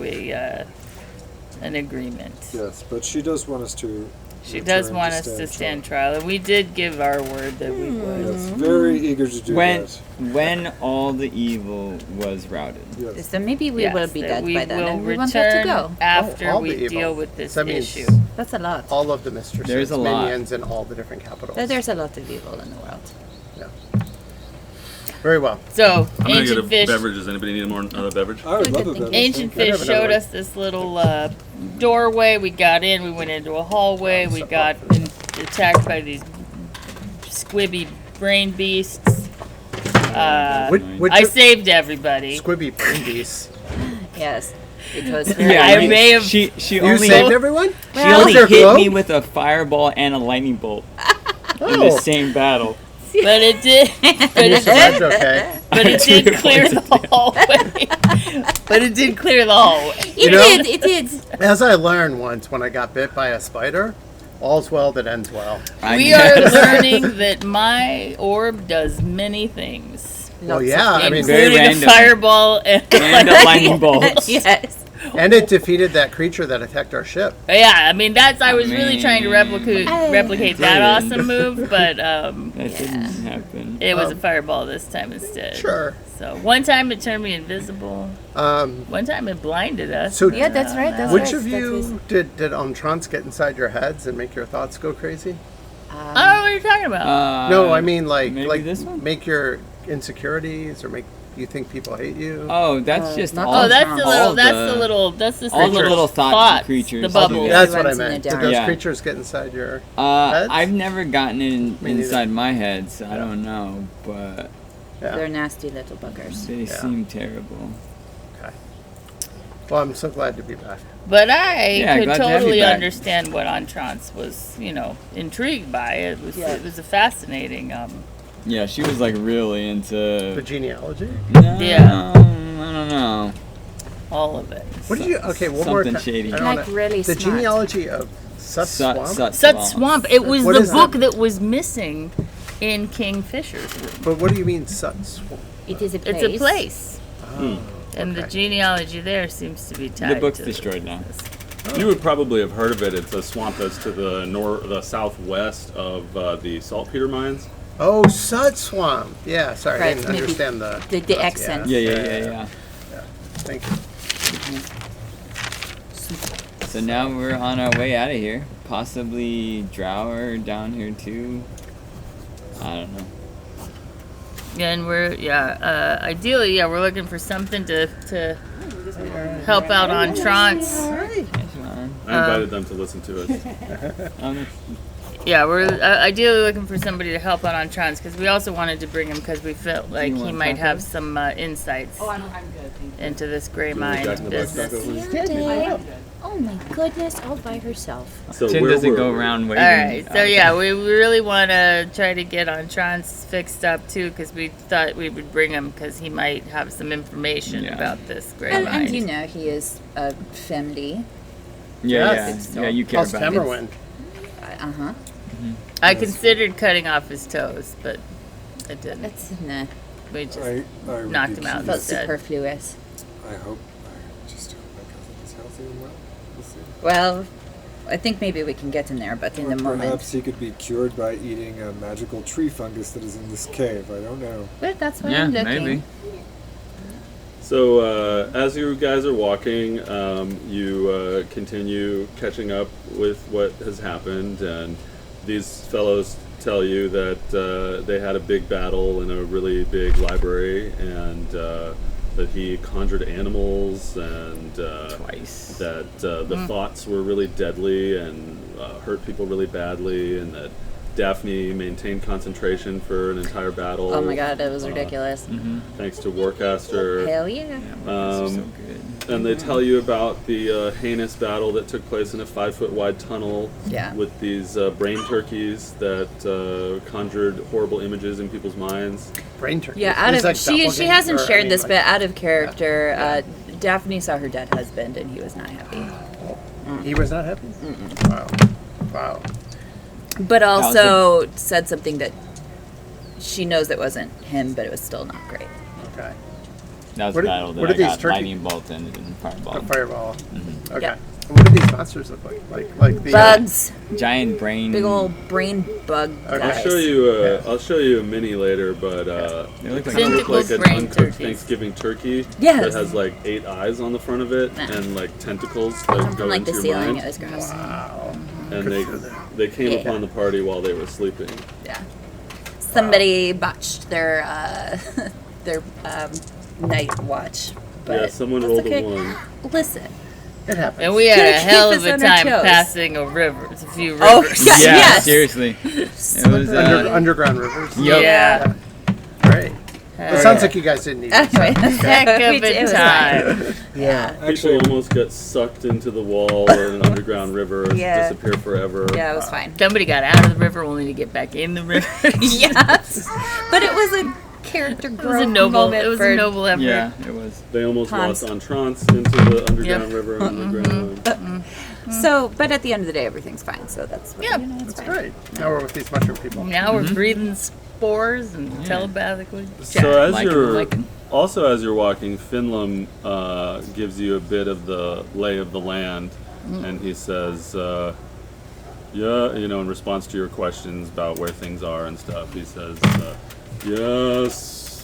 Speaker 6: an agreement.
Speaker 4: Yes, but she does want us to.
Speaker 6: She does
Speaker 4: return
Speaker 6: want us to stand trial, and we did give our word that we would.
Speaker 4: Yes, very eager to do
Speaker 3: When
Speaker 4: that.
Speaker 3: when all the evil was routed.
Speaker 4: Yes.
Speaker 5: So maybe we
Speaker 6: Yes,
Speaker 5: will be
Speaker 6: that
Speaker 5: dead
Speaker 6: we
Speaker 5: by then,
Speaker 6: will
Speaker 5: and we won't have to
Speaker 6: return
Speaker 5: go.
Speaker 6: after
Speaker 2: All
Speaker 6: we
Speaker 2: the evil.
Speaker 6: deal with this
Speaker 2: That means
Speaker 6: issue.
Speaker 5: That's a lot.
Speaker 2: all of the mistresses,
Speaker 3: There's a lot.
Speaker 2: minions, and all the different capitals.
Speaker 5: There's a lot of evil in the world.
Speaker 2: Very well.
Speaker 6: So
Speaker 1: I'm gonna get a
Speaker 6: ancient fish.
Speaker 1: beverage. Does anybody need another beverage?
Speaker 4: I would
Speaker 5: Good
Speaker 4: love a
Speaker 5: thinking.
Speaker 4: better.
Speaker 6: Ancient
Speaker 2: Thank you.
Speaker 6: fish showed us this little doorway. We got in. We went into a hallway. We got attacked by these squibby brain beasts.
Speaker 2: Which
Speaker 6: I saved everybody.
Speaker 2: Squibby brain beasts.
Speaker 5: Yes. It was
Speaker 6: I
Speaker 3: right.
Speaker 6: may have-
Speaker 3: She
Speaker 2: You
Speaker 3: only
Speaker 2: saved everyone?
Speaker 3: she
Speaker 5: Well-
Speaker 3: only
Speaker 2: With your
Speaker 3: hit
Speaker 2: glow?
Speaker 3: me with a fireball and a lightning bolt in the
Speaker 2: Oh,
Speaker 3: same battle.
Speaker 6: But it did. But
Speaker 2: you
Speaker 6: it,
Speaker 2: survived okay.
Speaker 6: but it did clear the hallway. But it did clear the hallway.
Speaker 5: It
Speaker 2: know-
Speaker 5: did. It did.
Speaker 2: As I learned once when I got bit by a spider, all's well that ends well.
Speaker 3: I
Speaker 6: We are
Speaker 3: guess.
Speaker 6: learning that my orb does many things,
Speaker 2: Well,
Speaker 5: Lots
Speaker 2: yeah,
Speaker 5: of
Speaker 2: I mean,
Speaker 3: Very
Speaker 6: including a
Speaker 3: random.
Speaker 6: fireball and
Speaker 3: and a lightning bolt.
Speaker 5: Yes.
Speaker 2: and it defeated that creature that attacked our ship.
Speaker 6: yeah. I mean, I was really trying to replicate that
Speaker 3: Brilliant.
Speaker 6: awesome move, but
Speaker 3: That didn't happen.
Speaker 6: it was a fireball this time instead.
Speaker 2: Sure.
Speaker 6: So one time it turned me invisible. One time it blinded us.
Speaker 2: So,
Speaker 5: Yeah, that's right. That's
Speaker 2: which
Speaker 5: right.
Speaker 2: of
Speaker 5: That was-
Speaker 2: you did Entrance get inside your heads and make your thoughts go crazy?
Speaker 6: I don't know what you're talking about.
Speaker 2: No, I mean
Speaker 3: maybe
Speaker 2: like
Speaker 3: this one?
Speaker 2: make your insecurities or make you think people hate you.
Speaker 3: Oh, that's just
Speaker 5: not
Speaker 3: all.
Speaker 6: Oh, that's the
Speaker 5: all
Speaker 6: little.
Speaker 3: all
Speaker 6: That's
Speaker 3: the-
Speaker 6: the little. That's the
Speaker 3: all the
Speaker 6: creatures.
Speaker 3: little thoughts
Speaker 6: Thoughts,
Speaker 3: creatures.
Speaker 6: The bubbles.
Speaker 2: That's what I
Speaker 5: Ones in
Speaker 2: meant.
Speaker 5: the
Speaker 2: Did
Speaker 5: dark.
Speaker 2: those
Speaker 3: Yeah.
Speaker 2: creatures get inside your heads?
Speaker 3: I've never gotten
Speaker 2: Me neither.
Speaker 3: inside my head, so I don't know, but
Speaker 2: Yeah.
Speaker 5: They're nasty little buggers.
Speaker 3: they
Speaker 2: Yeah.
Speaker 3: seem terrible.
Speaker 2: Okay. Well, I'm so glad to be back.
Speaker 6: But I
Speaker 3: Yeah,
Speaker 6: could
Speaker 3: glad to have you
Speaker 6: totally
Speaker 3: back.
Speaker 6: understand what Entrance was, intrigued by. It was a fascinating.
Speaker 3: Yeah, she was like really
Speaker 2: The
Speaker 3: into.
Speaker 2: genealogy?
Speaker 3: No,
Speaker 6: Yeah.
Speaker 3: I don't know.
Speaker 6: all of it.
Speaker 2: What did you? Okay, one more
Speaker 3: Something
Speaker 2: time.
Speaker 3: shady.
Speaker 2: I don't
Speaker 5: Like
Speaker 2: know.
Speaker 5: really
Speaker 2: The
Speaker 5: smart.
Speaker 2: genealogy of Sut Swamp.
Speaker 6: Sut Swamp. It was
Speaker 2: What
Speaker 6: the
Speaker 2: is
Speaker 6: book
Speaker 2: that?
Speaker 6: that was missing in King Fisher's room.
Speaker 2: But what do you mean Sut Swamp?
Speaker 5: It is a place.
Speaker 6: It's a place,
Speaker 2: Oh,
Speaker 6: and the
Speaker 2: okay.
Speaker 6: genealogy there seems to be tied.
Speaker 3: The book's
Speaker 6: to
Speaker 3: destroyed now.
Speaker 1: You would probably have heard of it. It's a swamp that's to the southwest of the saltpeter mines.
Speaker 2: Oh, Sut Swamp. Yeah, sorry, I
Speaker 5: Right,
Speaker 2: didn't
Speaker 5: maybe
Speaker 2: understand
Speaker 5: the
Speaker 2: yeah.
Speaker 5: accent.
Speaker 3: Yeah.
Speaker 2: Thank you.
Speaker 3: So now we're on our way out of here. Possibly Drower down here too. I don't know.
Speaker 6: And we're ideally we're looking for something to help out on Trance.
Speaker 3: Yes, man.
Speaker 1: I invited them to listen to it.
Speaker 6: Yeah, we're ideally looking for somebody to help out on Trance because we also wanted to bring him because we felt like
Speaker 3: you
Speaker 6: he
Speaker 3: want
Speaker 6: might
Speaker 3: tacos?
Speaker 6: have some insights into this gray
Speaker 1: want Jack
Speaker 6: mind
Speaker 1: in the Box
Speaker 6: business.
Speaker 1: tacos?
Speaker 5: Oh my goodness, all by herself.
Speaker 1: So
Speaker 3: Tim
Speaker 1: where
Speaker 3: doesn't
Speaker 1: were
Speaker 3: go
Speaker 1: we?
Speaker 3: around
Speaker 6: All
Speaker 3: waiting.
Speaker 6: right, so yeah, we really want to try to get on Trance fixed up too because we thought we would bring him because he might have some information
Speaker 3: Yeah.
Speaker 6: about this gray
Speaker 5: And
Speaker 6: mind.
Speaker 5: you know he is a family.
Speaker 2: Yes.
Speaker 3: Yeah, you care
Speaker 2: How's
Speaker 3: about it.
Speaker 2: Tamerwan?
Speaker 5: Uh-huh.
Speaker 6: I considered cutting off his toes, but I didn't.
Speaker 5: That's nah.
Speaker 6: We just
Speaker 4: I would
Speaker 6: knocked
Speaker 4: be
Speaker 6: him out
Speaker 5: Felt
Speaker 4: curious.
Speaker 6: instead.
Speaker 5: superfluous.
Speaker 4: I just hope my cousin is healthy and well. We'll see.
Speaker 5: Well, I think maybe we can get in there, but in
Speaker 4: Or
Speaker 5: the moment.
Speaker 4: perhaps he could be cured by eating a magical tree fungus that is in this cave. I don't know.
Speaker 5: But that's why
Speaker 3: Yeah,
Speaker 5: I'm looking.
Speaker 3: maybe.
Speaker 1: So as you guys are walking, you continue catching up with what has happened, and these fellows tell you that they had a big battle in a really big library, and that he conjured animals, and
Speaker 3: Twice.
Speaker 1: that the thoughts were really deadly and hurt people really badly, and that Daphne maintained concentration for an entire battle.
Speaker 5: Oh my god, it was ridiculous.
Speaker 1: Thanks to Warcaster.
Speaker 5: Hell yeah.
Speaker 3: So good.
Speaker 1: And they tell you about the heinous battle that took place in a 5-foot wide tunnel
Speaker 5: Yeah.
Speaker 1: with these brain turkeys that conjured horrible images in people's minds.
Speaker 2: Brain turkey.
Speaker 5: Yeah, out
Speaker 2: It's
Speaker 5: of
Speaker 2: like
Speaker 5: she
Speaker 2: doppelganger,
Speaker 5: hasn't
Speaker 2: or, I
Speaker 5: shared
Speaker 2: mean,
Speaker 5: this,
Speaker 2: like-
Speaker 5: but out of character, Daphne saw her dead husband and he was not happy.
Speaker 2: He was not happy? Wow. Wow.
Speaker 5: But also said something that she knows that wasn't him, but it was still not great.
Speaker 2: Okay.
Speaker 3: That was
Speaker 2: What
Speaker 3: the
Speaker 2: are-
Speaker 3: battle that
Speaker 2: what
Speaker 3: I
Speaker 2: are these
Speaker 3: got
Speaker 2: turkey-
Speaker 3: lightning bolt and fireball.
Speaker 2: A fireball. Okay.
Speaker 5: Yeah.
Speaker 2: And what do these monsters look like? Like the
Speaker 5: Bugs,
Speaker 3: Giant brain.
Speaker 5: big old brain bug
Speaker 2: Okay.
Speaker 5: guys.
Speaker 1: I'll show you. I'll show you a mini later, but
Speaker 3: They look
Speaker 1: it
Speaker 3: like
Speaker 1: kind of look like
Speaker 6: Tentacled
Speaker 1: an
Speaker 6: brain
Speaker 1: uncooked
Speaker 6: turkeys.
Speaker 1: Thanksgiving turkey
Speaker 5: Yes.
Speaker 1: that has like 8 eyes on the front of it and like tentacles that
Speaker 5: Come
Speaker 1: go
Speaker 5: from like
Speaker 1: into
Speaker 5: the
Speaker 1: your
Speaker 5: ceiling.
Speaker 1: mind.
Speaker 5: It was gross.
Speaker 2: Wow.
Speaker 1: And
Speaker 2: Good for them.
Speaker 1: they came
Speaker 5: Yeah.
Speaker 1: upon the party while they were sleeping.
Speaker 5: Yeah. Somebody botched their their night watch. But
Speaker 1: Yeah, someone
Speaker 5: that's
Speaker 1: rolled
Speaker 5: okay.
Speaker 1: a 1.
Speaker 5: Listen.
Speaker 2: It happens.
Speaker 6: And we had
Speaker 5: Gotta
Speaker 6: a hell
Speaker 5: keep
Speaker 6: of
Speaker 5: us
Speaker 6: a
Speaker 5: on our
Speaker 6: time
Speaker 5: toes.
Speaker 6: passing a few rivers.
Speaker 5: Oh, yeah,
Speaker 3: Yeah,
Speaker 5: yes.
Speaker 3: seriously. It was.
Speaker 2: Underground rivers.
Speaker 3: Yup.
Speaker 6: Yeah.
Speaker 2: Great. Well, it sounds like you guys didn't need it.
Speaker 5: Anyway,
Speaker 6: Heck
Speaker 5: we
Speaker 6: of
Speaker 5: did- it
Speaker 6: a
Speaker 5: was
Speaker 6: time.
Speaker 5: fine. Yeah.
Speaker 1: People almost got sucked into the wall in an underground river and
Speaker 5: Yeah.
Speaker 1: disappear forever.
Speaker 5: Yeah, it was fine.
Speaker 6: Somebody got out of the river only to get back in the river.
Speaker 5: Yes. But it was a character
Speaker 6: It was
Speaker 5: growth
Speaker 6: a noble.
Speaker 5: moment
Speaker 6: It was
Speaker 5: for
Speaker 6: a noble effort.
Speaker 3: Yeah, it was.
Speaker 1: They almost
Speaker 5: Hans.
Speaker 1: lost entrance into the underground
Speaker 6: Yep.
Speaker 1: river and underground.
Speaker 5: So, but at the end of the day, everything's fine. So that's
Speaker 6: Yeah.
Speaker 2: That's great. Now we're with these mushroom people.
Speaker 6: Now we're breathing spores and telepathically.
Speaker 1: So as
Speaker 3: Liking,
Speaker 1: you're
Speaker 3: liking.
Speaker 1: also as you're walking, Finlam gives you a bit of the lay of the land, and he says, "Yeah, in response to your questions about where things are and stuff, he says, yes,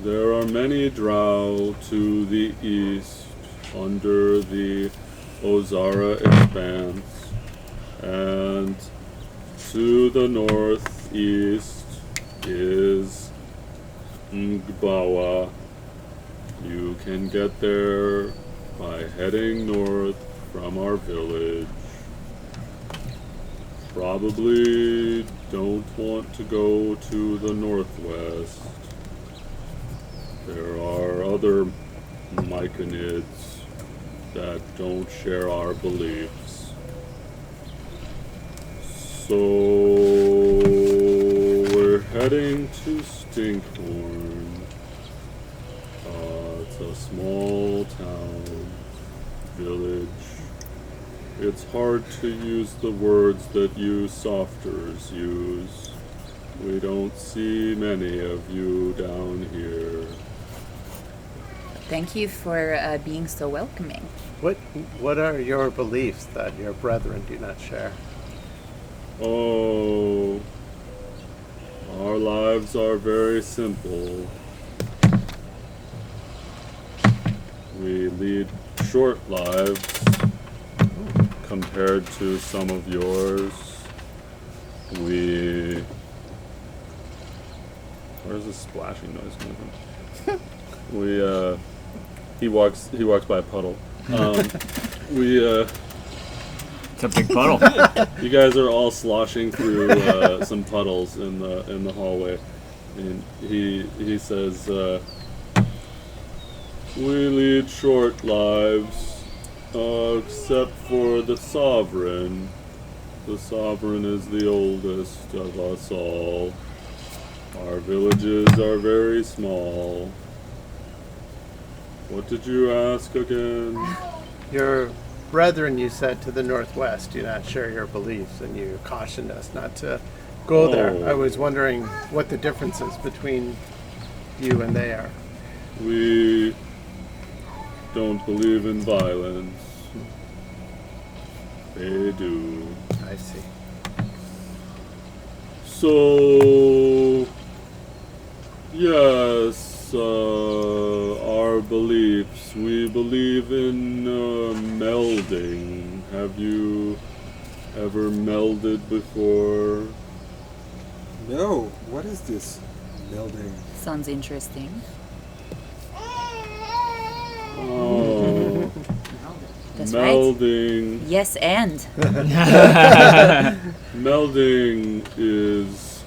Speaker 1: there are many drow to the east under the Ozara expanse, and to the northeast is Ngbawa. You can get there by heading north from our village. Probably don't want to go to the northwest. There are other Myconids that don't share our beliefs. So we're heading to Stinkhorn. It's a small town, village. It's hard to use the words that you softers use. We don't see many of you down here.
Speaker 5: Thank you for being so welcoming.
Speaker 2: What are your beliefs that your brethren do not share?
Speaker 1: Oh, our lives are very simple. We lead short lives compared to some of yours. Where's this splashing noise coming from? He walks by a puddle.
Speaker 3: It's a big puddle.
Speaker 1: You guys are all sloshing through some puddles in the hallway, and he says, "We lead short lives, except for the sovereign. The sovereign is the oldest of us all. Our villages are very small." What did you ask again?
Speaker 2: Your brethren, you said, to the northwest do not share your beliefs, and you cautioned us not to go there.
Speaker 1: Oh.
Speaker 2: I was wondering what the differences between you and they are.
Speaker 1: We don't believe in violence. They do.
Speaker 2: I see.
Speaker 1: So, yes, our beliefs. We believe in melding. Have you ever melded before?
Speaker 4: No. What is this melding?
Speaker 5: Sounds interesting.
Speaker 1: Oh,
Speaker 5: That's right.
Speaker 1: melding.
Speaker 5: Yes, and.
Speaker 1: Melding is,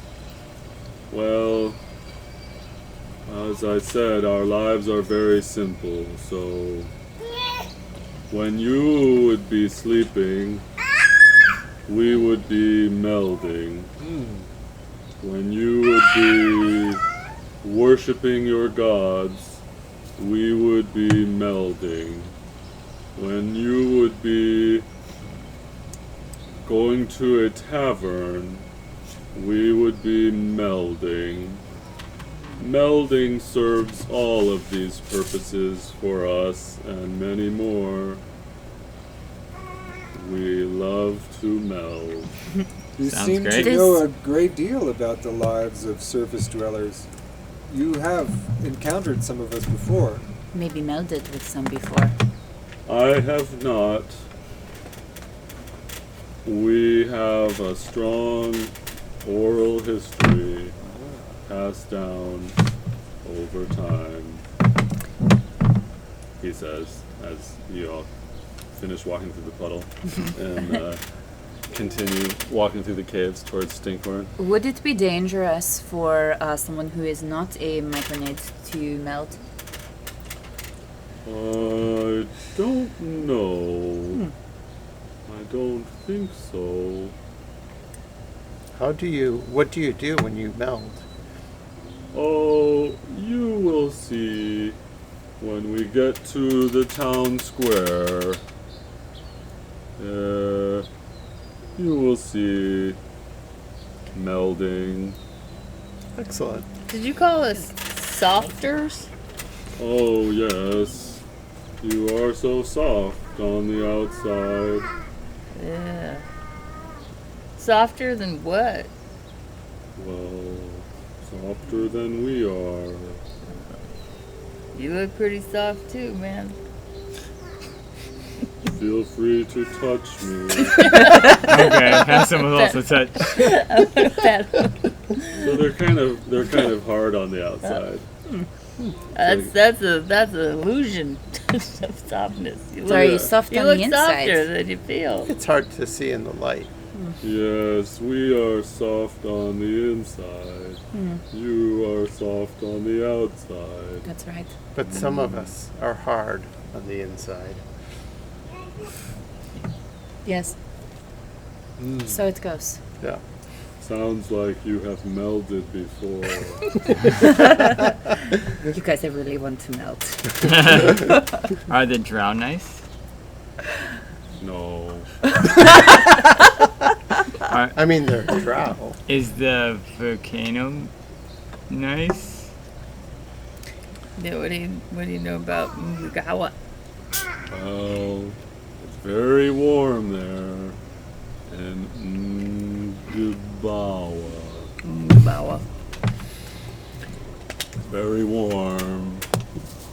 Speaker 1: well, as I said, our lives are very simple. So when you would be sleeping, we would be melding. When you would be worshiping your gods, we would be melding. When you would be going to a tavern, we would be melding. Melding serves all of these purposes for us and many more. We love to meld.
Speaker 4: You
Speaker 3: Sounds
Speaker 4: seem
Speaker 3: great.
Speaker 4: to know a great deal about the lives of surface dwellers. You have encountered some of us before.
Speaker 5: Maybe melded with some before.
Speaker 1: I have not. We have a strong oral history passed down over time, he says, as you all finish walking through the puddle and continue walking through the caves towards Stinkhorn.
Speaker 5: Would it be dangerous for someone who is not a micronid to meld?
Speaker 1: I don't know. I don't think so.
Speaker 2: What do you do when you meld?
Speaker 1: Oh, you will see when we get to the town square. You will see melding.
Speaker 2: Excellent.
Speaker 6: Did you call us softers?
Speaker 1: Oh, yes. You are so soft on the outside.
Speaker 6: Yeah. Softer than what?
Speaker 1: Well, softer than we are.
Speaker 6: You look pretty soft too, man.
Speaker 1: Feel free to touch me.
Speaker 3: Okay, have someone else to touch.
Speaker 1: So they're kind of hard on the outside.
Speaker 6: That's an illusion of softness.
Speaker 5: So are you soft
Speaker 6: You
Speaker 5: on
Speaker 6: look
Speaker 5: the inside?
Speaker 6: softer than you feel.
Speaker 2: It's hard to see in the light.
Speaker 1: Yes, we are soft on the inside. You are soft on the outside.
Speaker 5: That's right.
Speaker 2: But some of us are hard on the inside.
Speaker 5: Yes. So it goes.
Speaker 2: Yeah.
Speaker 1: Sounds like you have melded before.
Speaker 5: You guys really want to melt.
Speaker 3: Are the drow nice?
Speaker 1: No.
Speaker 2: I mean, they're drow.
Speaker 3: Is the volcano nice?
Speaker 6: Yeah, what do you know about Mugawa?
Speaker 1: Well, it's very warm there. And Ngubawa.
Speaker 6: Mugawa.
Speaker 1: Very warm.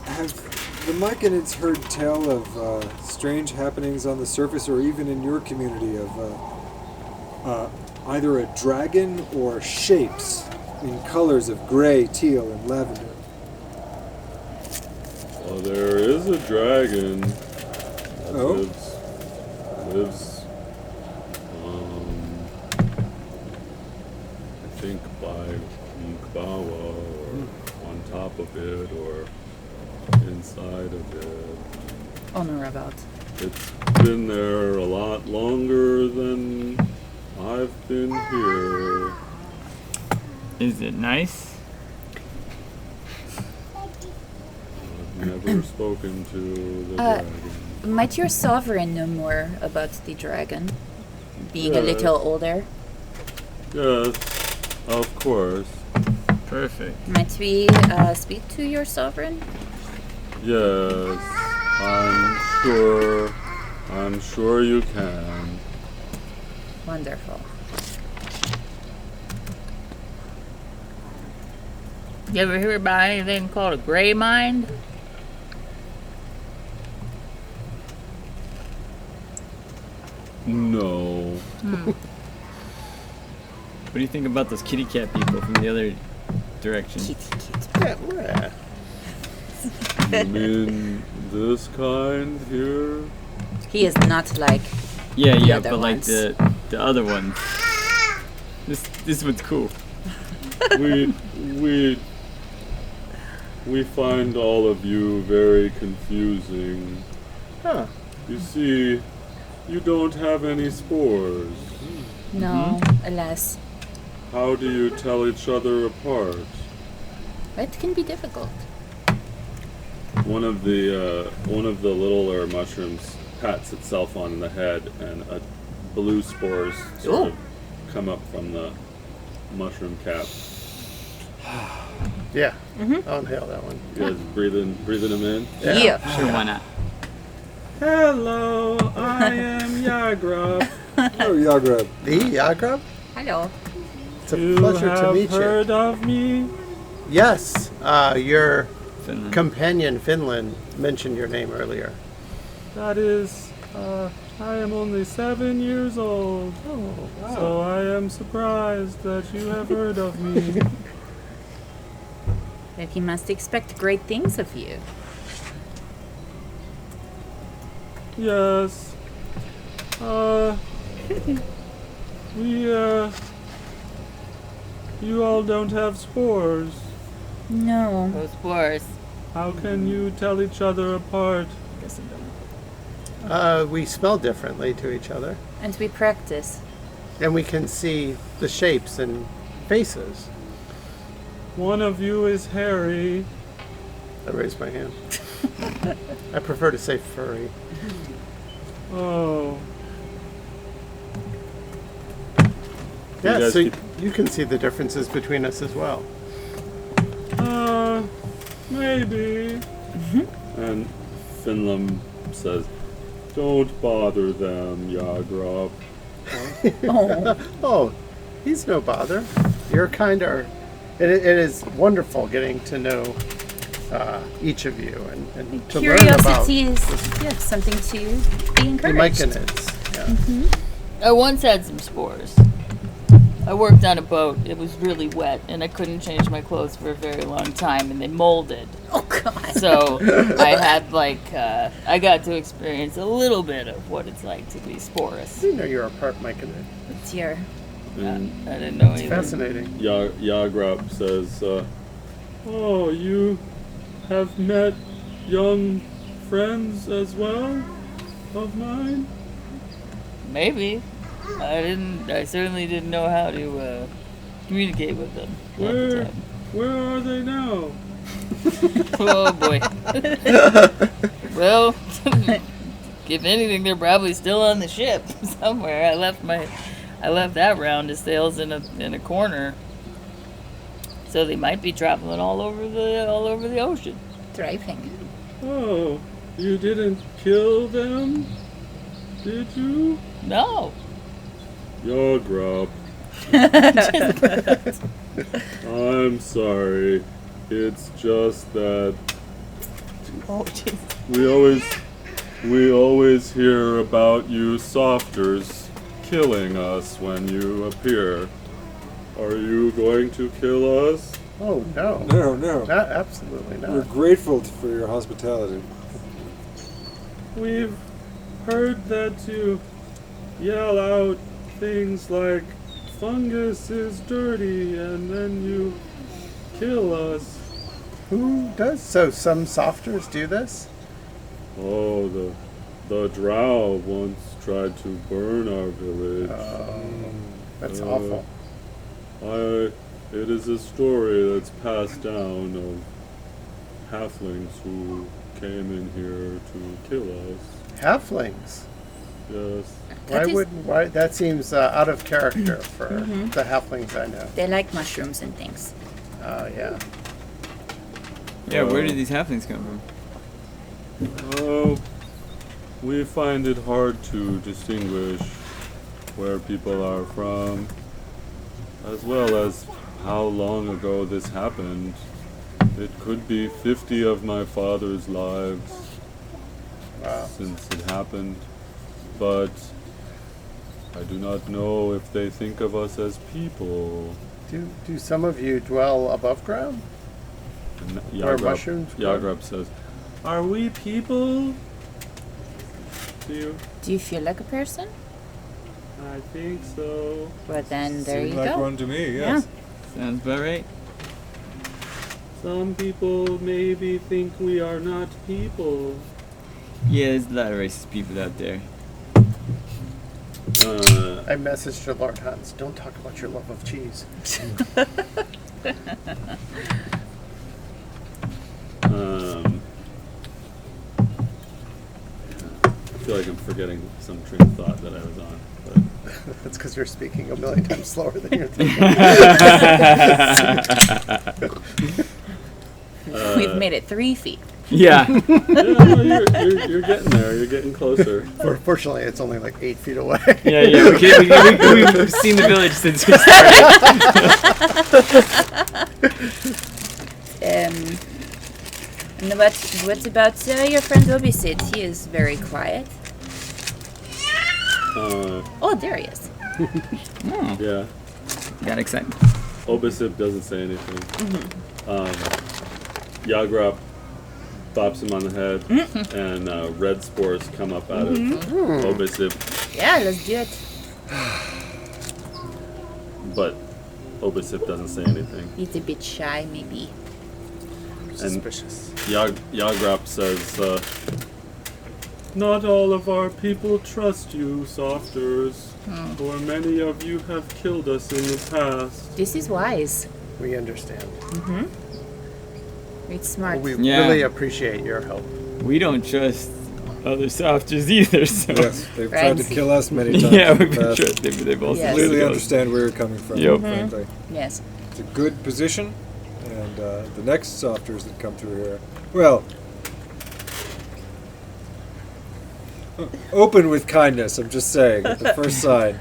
Speaker 4: Have the Myconids heard tell of strange happenings on the surface or even in your community of either a dragon or shapes in colors of gray, teal, and lavender?
Speaker 1: Well, there is a dragon that lives I think by Mkbawa or on top of it or inside of it.
Speaker 5: On or about.
Speaker 1: It's been there a lot longer than I've been here.
Speaker 3: Is it nice?
Speaker 1: I've never spoken to the dragon.
Speaker 5: Might your sovereign know more about the dragon? Being a little older?
Speaker 1: Yes, of course.
Speaker 3: Perfect.
Speaker 5: Might we speak to your sovereign?
Speaker 1: Yes, I'm sure you can.
Speaker 5: Wonderful.
Speaker 6: You ever hear about anything called a gray mind?
Speaker 1: No.
Speaker 3: What do you think about those kitty cat people from the other direction?
Speaker 2: Yeah.
Speaker 1: You mean this kind here?
Speaker 5: He is not like
Speaker 3: Yeah,
Speaker 5: The
Speaker 3: yeah,
Speaker 5: other
Speaker 3: but like
Speaker 5: ones.
Speaker 3: the other ones. This one's cool.
Speaker 1: We find all of you very confusing.
Speaker 2: Huh.
Speaker 1: You see, you don't have any spores.
Speaker 5: no, alas.
Speaker 1: How do you tell each other apart?
Speaker 5: It can be difficult.
Speaker 1: One of the littler mushrooms pats itself on the head, and blue spores sort of come up from the mushroom cap.
Speaker 2: Yeah. I'll inhale that one.
Speaker 1: You guys breathing them in?
Speaker 5: Yeah.
Speaker 3: Sure, why not?
Speaker 1: Hello, I am Yagrub.
Speaker 4: Oh, Yagrub.
Speaker 2: The Yagrub?
Speaker 5: Hello.
Speaker 2: It's a pleasure to meet you.
Speaker 1: heard of me?
Speaker 2: Yes. Your
Speaker 3: Finland.
Speaker 2: companion Finland mentioned your name earlier.
Speaker 1: That is, I am only 7 years old. So I am surprised that you have heard of me.
Speaker 5: Then he must expect great things of you.
Speaker 1: Yes. You all don't have spores.
Speaker 5: No.
Speaker 6: Those spores.
Speaker 1: How can you tell each other apart?
Speaker 3: Guess I don't.
Speaker 2: We smell differently to each other,
Speaker 5: And we practice.
Speaker 2: and we can see the shapes and faces.
Speaker 1: One of you is hairy.
Speaker 2: I raise my hand. I prefer to say furry.
Speaker 1: Oh.
Speaker 2: Yeah,
Speaker 1: guys
Speaker 2: so
Speaker 1: keep-
Speaker 2: you can see the differences between us as well.
Speaker 1: Maybe. And Finland says, "Don't bother them, Yagrop."
Speaker 5: Oh.
Speaker 2: Oh, he's no bother. You're kind of. It is wonderful getting to know each of you and to learn about
Speaker 5: Curiosity is something to be
Speaker 2: the
Speaker 5: encouraged.
Speaker 2: myconids. Yeah.
Speaker 6: I once had some spores. I worked on a boat. It was really wet, and I couldn't change my clothes for a very long time, and they molded.
Speaker 5: Oh God.
Speaker 6: So I had I got to experience a little bit of what it's like to be sporous.
Speaker 2: I didn't know you were a part myconid.
Speaker 5: It's your
Speaker 1: And
Speaker 6: I didn't know
Speaker 2: It's
Speaker 6: either.
Speaker 2: fascinating.
Speaker 1: Yagrop says, "Oh, you have met young friends as well of mine?"
Speaker 6: Maybe. I certainly didn't know how to communicate with them at the time.
Speaker 1: Where are they now?
Speaker 6: Oh boy. Well, if anything, they're probably still on the ship somewhere. I left that round of sails in a corner. So they might be traveling all over the ocean.
Speaker 5: driving.
Speaker 1: Oh, you didn't kill them? Did you?
Speaker 6: No.
Speaker 1: Yagrop. I'm sorry. It's just that
Speaker 6: Oh, jeez.
Speaker 1: we always hear about you softers killing us when you appear. Are you going to kill us?
Speaker 2: Oh no,
Speaker 4: No.
Speaker 2: not absolutely
Speaker 4: We're
Speaker 2: not.
Speaker 4: grateful for your hospitality.
Speaker 1: We've heard that you yell out things like fungus is dirty and then you kill us.
Speaker 2: Who does so? Some softers do this.
Speaker 1: Oh, the drow once tried to burn our village.
Speaker 2: That's
Speaker 1: Uh,
Speaker 2: awful.
Speaker 1: It is a story that's passed down of halflings who came in here to kill us.
Speaker 2: Halflings.
Speaker 1: Yes.
Speaker 5: That is-
Speaker 2: Why? That seems out of character for the halflings I know.
Speaker 5: They like mushrooms and things.
Speaker 2: Oh yeah.
Speaker 3: Yeah, where did these halflings come from?
Speaker 1: Oh, we find it hard to distinguish where people are from, as well as how long ago this happened. It could be 50 of my father's lives
Speaker 2: Wow.
Speaker 1: since it happened, but I do not know if they think of us as people.
Speaker 2: Do some of you dwell above ground?
Speaker 1: And
Speaker 2: Where mushrooms grow?
Speaker 1: Yagrub says, "Are we people? Do you?
Speaker 5: Do you feel like a person?
Speaker 1: I think so.
Speaker 5: Well, then there
Speaker 4: Seemed
Speaker 5: you
Speaker 4: like
Speaker 5: go.
Speaker 4: one to me, yes.
Speaker 3: Sounds about right.
Speaker 1: Some people maybe think we are not people."
Speaker 3: Yeah, there's a lot of racist people out there.
Speaker 2: I messaged to Lord Hans, don't talk about your love of cheese.
Speaker 1: I feel like I'm forgetting some train of thought that I was on. But
Speaker 2: That's because you're speaking a million times slower than you're thinking.
Speaker 5: We've made it 3 feet.
Speaker 3: Yeah.
Speaker 1: you're getting there. You're getting closer.
Speaker 2: Fortunately, it's only like 8 feet away.
Speaker 3: Yeah. We've seen the village since we started.
Speaker 5: And what about your friend Obisit? He is very quiet. Oh, there he is.
Speaker 3: Oh,
Speaker 1: Yeah.
Speaker 3: got excited.
Speaker 1: Obisip doesn't say anything. Yagrop bops him on the head, and red spores come up out of Obisip,
Speaker 5: Yeah, let's do it.
Speaker 1: but Obisip doesn't say anything.
Speaker 5: He's a bit shy, maybe.
Speaker 2: Suspicious.
Speaker 1: Yagrop says, "Not all of our people trust you, Softers, for many of you have killed us in the past."
Speaker 5: This is wise.
Speaker 2: We understand.
Speaker 5: It's smart.
Speaker 2: We
Speaker 3: Yeah.
Speaker 2: really appreciate your help.
Speaker 3: We don't trust other softers either, so.
Speaker 4: Yes, they've tried to
Speaker 5: Friends.
Speaker 4: kill us many times.
Speaker 3: Yeah,
Speaker 4: in the
Speaker 3: we've been
Speaker 4: past.
Speaker 3: sure they've also
Speaker 5: Yes.
Speaker 4: Completely
Speaker 3: killed us.
Speaker 4: understand where you're coming from,
Speaker 3: Yep.
Speaker 4: frankly.
Speaker 5: Yes.
Speaker 4: It's a good position, and the next softers that come through here, well, open with kindness, I'm just saying, at the first sign.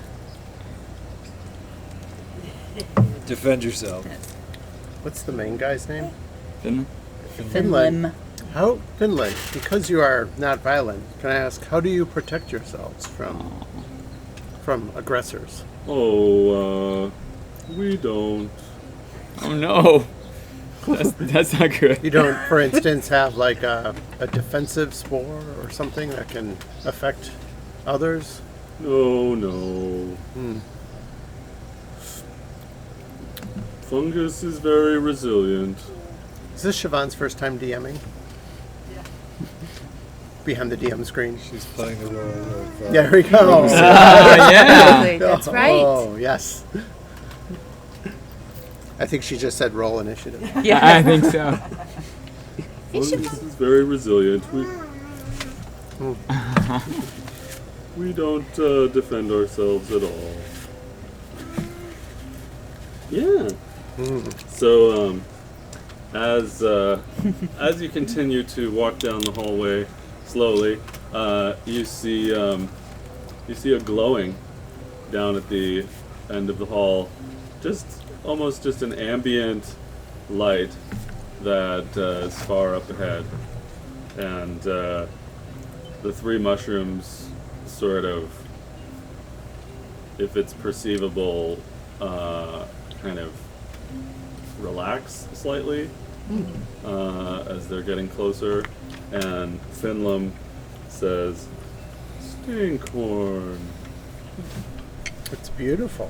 Speaker 4: Defend yourself.
Speaker 2: What's the main guy's name?
Speaker 3: Finland?
Speaker 5: Finland.
Speaker 2: How, Finland, because you are not violent, can I ask, how do you protect yourselves from aggressors?
Speaker 1: Oh, we don't.
Speaker 3: Oh no. That's not good.
Speaker 2: You don't, for instance, have like a defensive spore or something that can affect others?
Speaker 1: No. Fungus is very resilient.
Speaker 2: Is this Siobhan's first time DMing? Behind the DM screen.
Speaker 4: She's playing the role of...
Speaker 2: There we go.
Speaker 3: Yeah.
Speaker 5: Exactly, that's right.
Speaker 2: Oh, yes. I think she just said roll initiative.
Speaker 5: Yeah.
Speaker 3: I think so.
Speaker 1: Fungus is very resilient. We don't defend ourselves at all. Yeah. So, as you continue to walk down the hallway slowly, you see a glowing down at the end of the hall, almost just an ambient light that is far up ahead, and the 3 mushrooms sort of, if it's perceivable, kind of relax slightly as they're getting closer, and Finlam says, "Stinkhorn."
Speaker 2: It's beautiful.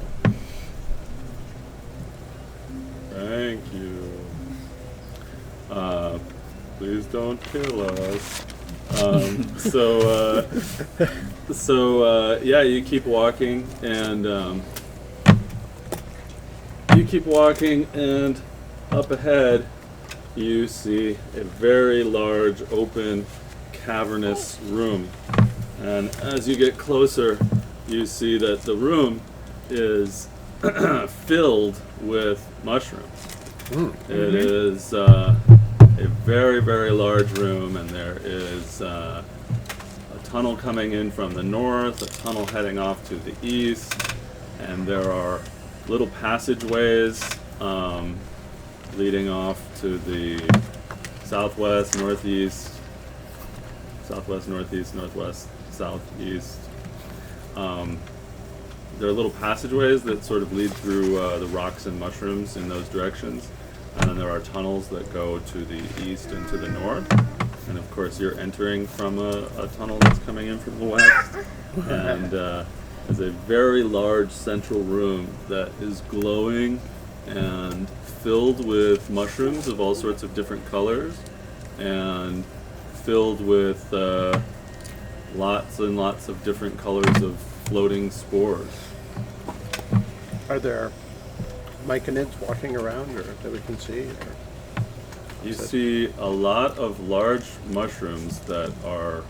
Speaker 1: Thank you. Please don't kill us. Yeah, you keep walking, and up ahead you see a very large, open, cavernous room. And as you get closer, you see that the room is filled with mushrooms. It is a very, very large room, and there is a tunnel coming in from the north, a tunnel heading off to the east, and there are little passageways leading off to the southwest, northeast, southwest, northeast, northwest, southeast. there are little passageways that sort of lead through the rocks and mushrooms in those directions. And then there are tunnels that go to the east and to the north. And of course, you're entering from a tunnel that's coming in from the west. And there's a very large central room that is glowing and filled with mushrooms of all sorts of different colors, and filled with lots and lots of different colors of floating spores.
Speaker 2: Are there myconids walking around, or that we can see? Or
Speaker 1: You see a lot of large mushrooms that are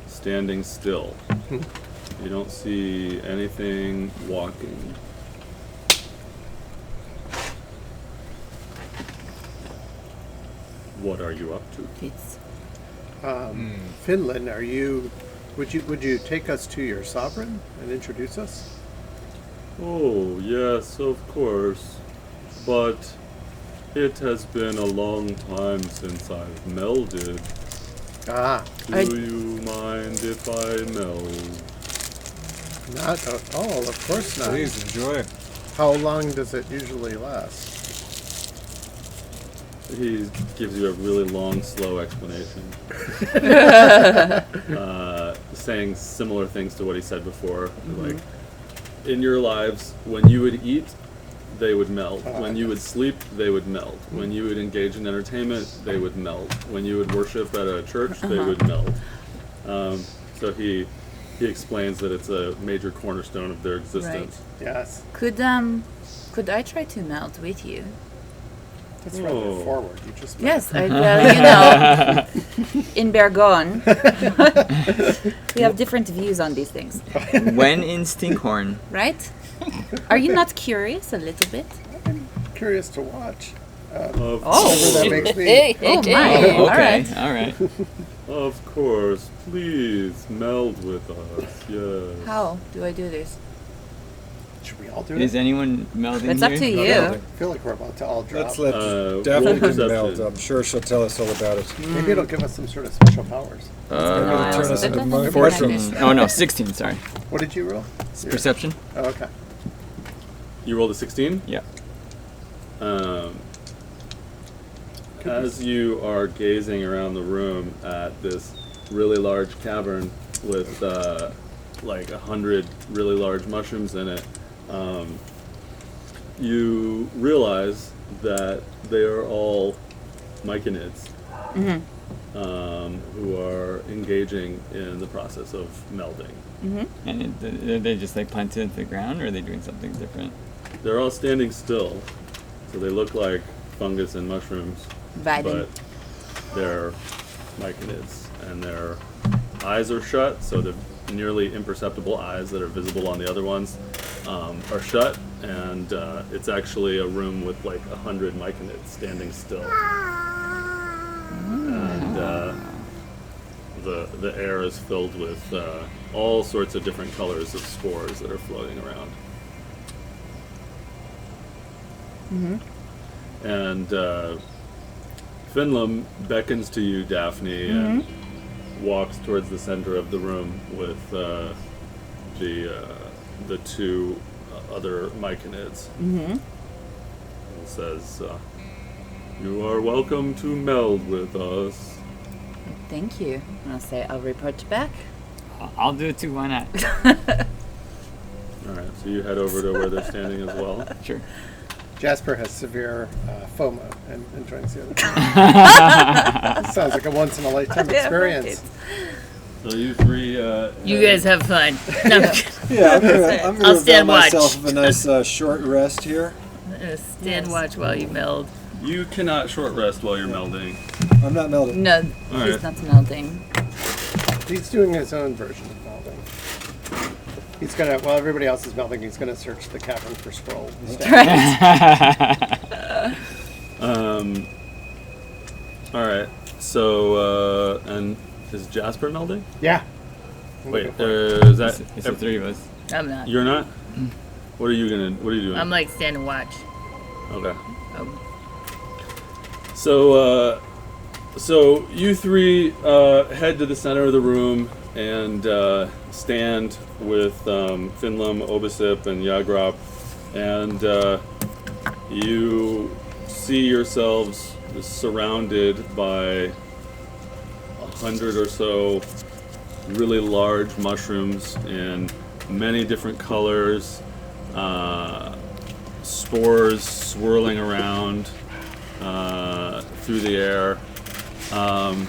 Speaker 1: standing still. You don't see anything walking. What are you up to?
Speaker 5: It's
Speaker 2: Finland, would you take us to your sovereign and introduce us?
Speaker 1: Oh, yes, of course. But it has been a long time since I've melded.
Speaker 2: Ah,
Speaker 1: Do you mind if I meld?
Speaker 2: not at all, of course not.
Speaker 4: Please enjoy.
Speaker 2: How long does it usually last?
Speaker 1: He gives you a really long, slow explanation. Saying similar things to what he said before. Like, in your lives, when you would eat, they would melt. When you would sleep, they would melt. When you would engage in entertainment, they would melt. When you would worship at a church, they would melt. So he explains that it's a major cornerstone of their existence.
Speaker 2: Yes.
Speaker 5: could I try to melt with you?
Speaker 2: That's rather
Speaker 1: Oh.
Speaker 2: forward. You just
Speaker 5: Yes, well, in Bergon, we have different views on these things,
Speaker 3: When in Stinkhorn.
Speaker 5: right? Are you not curious a little bit?
Speaker 2: I'm curious to watch.
Speaker 1: Of,
Speaker 2: Whatever that makes me.
Speaker 5: Oh my!
Speaker 3: Oh,
Speaker 5: All right.
Speaker 3: okay, all right.
Speaker 1: of course, please meld with us. Yes.
Speaker 5: How do I do this?
Speaker 2: Should we all do
Speaker 3: Is
Speaker 2: it?
Speaker 3: anyone melding
Speaker 5: It's up
Speaker 3: here?
Speaker 5: to you.
Speaker 2: I feel like we're about to all drop.
Speaker 4: Let's let
Speaker 1: roll
Speaker 4: Daphne can
Speaker 1: perception.
Speaker 4: meld. I'm sure she'll tell us all about it.
Speaker 2: Maybe it'll give us some sort of special powers.
Speaker 4: Maybe
Speaker 3: Uh,
Speaker 4: it'll turn
Speaker 5: also
Speaker 4: us
Speaker 5: did
Speaker 4: into
Speaker 5: that
Speaker 4: mo-
Speaker 5: in
Speaker 3: 14.
Speaker 4: mushrooms.
Speaker 3: Oh no, 16, sorry.
Speaker 2: What did you roll?
Speaker 3: Perception?
Speaker 2: Oh, okay.
Speaker 1: You rolled a 16?
Speaker 3: Yeah.
Speaker 1: As you are gazing around the room at this really large cavern with like 100 really large mushrooms in it, you realize that they are all myconids who are engaging in the process of melding.
Speaker 3: And are they just like planted to the ground, or are they doing something different?
Speaker 1: They're all standing still, so they look like fungus and mushrooms,
Speaker 5: Vibing.
Speaker 1: but they're myconids, and their eyes are shut, so the nearly imperceptible eyes that are visible on the other ones are shut, and it's actually a room with like 100 myconids standing still. And the air is filled with all sorts of different colors of spores that are floating around. And Finlam beckons to you, Daphne, and walks towards the center of the room with the two other myconids. And says, "You are welcome to meld with us."
Speaker 5: Thank you. And I'll say I'll report back.
Speaker 3: I'll do it too, why not?
Speaker 1: All right, so you head over to where they're standing as well.
Speaker 3: Sure.
Speaker 2: Jasper has severe FOMO and joins the other team. Sounds like a once in a lifetime experience.
Speaker 1: So you three,
Speaker 6: You guys have fun. No, I'm kidding.
Speaker 4: Yeah, I'm gonna
Speaker 6: I'll
Speaker 4: avail
Speaker 6: stand watch.
Speaker 4: myself of a nice short rest here.
Speaker 6: Stand watch while you meld.
Speaker 1: you cannot short rest while you're melding.
Speaker 4: I'm not melding.
Speaker 5: No,
Speaker 1: All
Speaker 5: he's
Speaker 1: right.
Speaker 5: not melting.
Speaker 2: He's doing his own version of melding. He's gonna, while everybody else is melding, he's gonna search the cavern for scrolls.
Speaker 1: All right. So and is Jasper melding?
Speaker 2: Yeah.
Speaker 1: Wait, is that
Speaker 3: It's the three of us.
Speaker 6: I'm not.
Speaker 1: you're not? What are you doing?
Speaker 6: I'm like standing watch.
Speaker 1: Okay.
Speaker 6: Oh,
Speaker 1: So, so you three head to the center of the room and stand with Finlam, Obisip, and Yagrop, and you see yourselves surrounded by 100 or so really large mushrooms in many different colors, spores swirling around through the air, and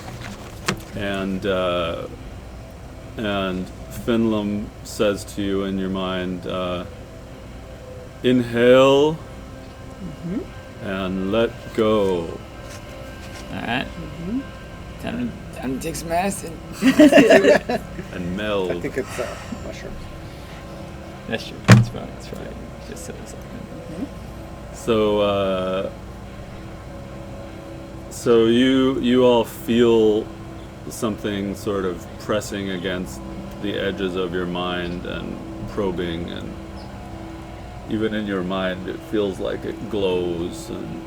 Speaker 1: Finlam says to you in your mind, inhale and let go.
Speaker 3: Alright. Time to take some acid.
Speaker 1: And meld.
Speaker 2: I think it's mushrooms.
Speaker 3: That's true. That's right. Just so it's
Speaker 1: So you all feel something sort of pressing against the edges of your mind and probing, and even in your mind it feels like it glows, and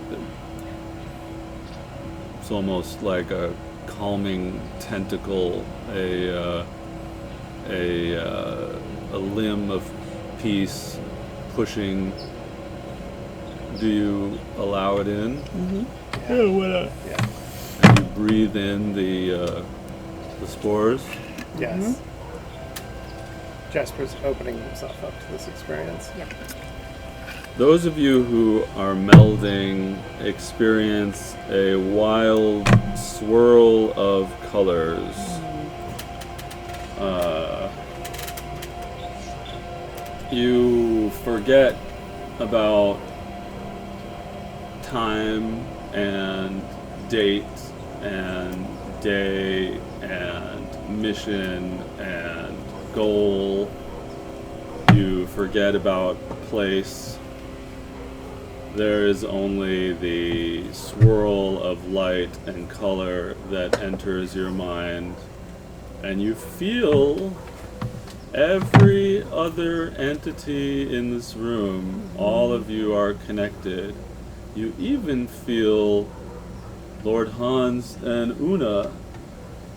Speaker 1: it's almost like a calming tentacle, a limb of peace pushing. Do you allow it in?
Speaker 2: Yeah.
Speaker 1: And you breathe in the spores.
Speaker 2: Yes. Jasper's opening himself up to this experience.
Speaker 5: Yep.
Speaker 1: Those of you who are melding experience a wild swirl of colors. You forget about time and date and day and mission and goal. You forget about place. There is only the swirl of light and color that enters your mind, and you feel every other entity in this room. All of you are connected. You even feel Lord Hans and Una.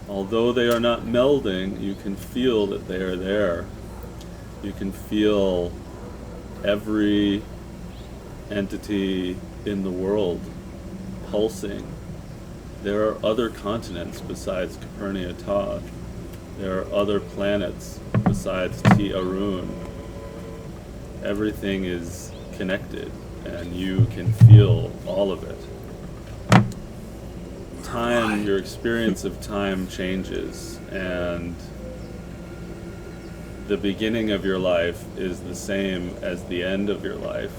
Speaker 1: Although they are not melding, you can feel that they are there. You can feel every entity in the world pulsing. There are other continents besides Cappyrnia Toth. There are other planets besides T. Arun. Everything is connected, and you can feel all of it. Time, your experience of time changes, and the beginning of your life is the same as the end of your life.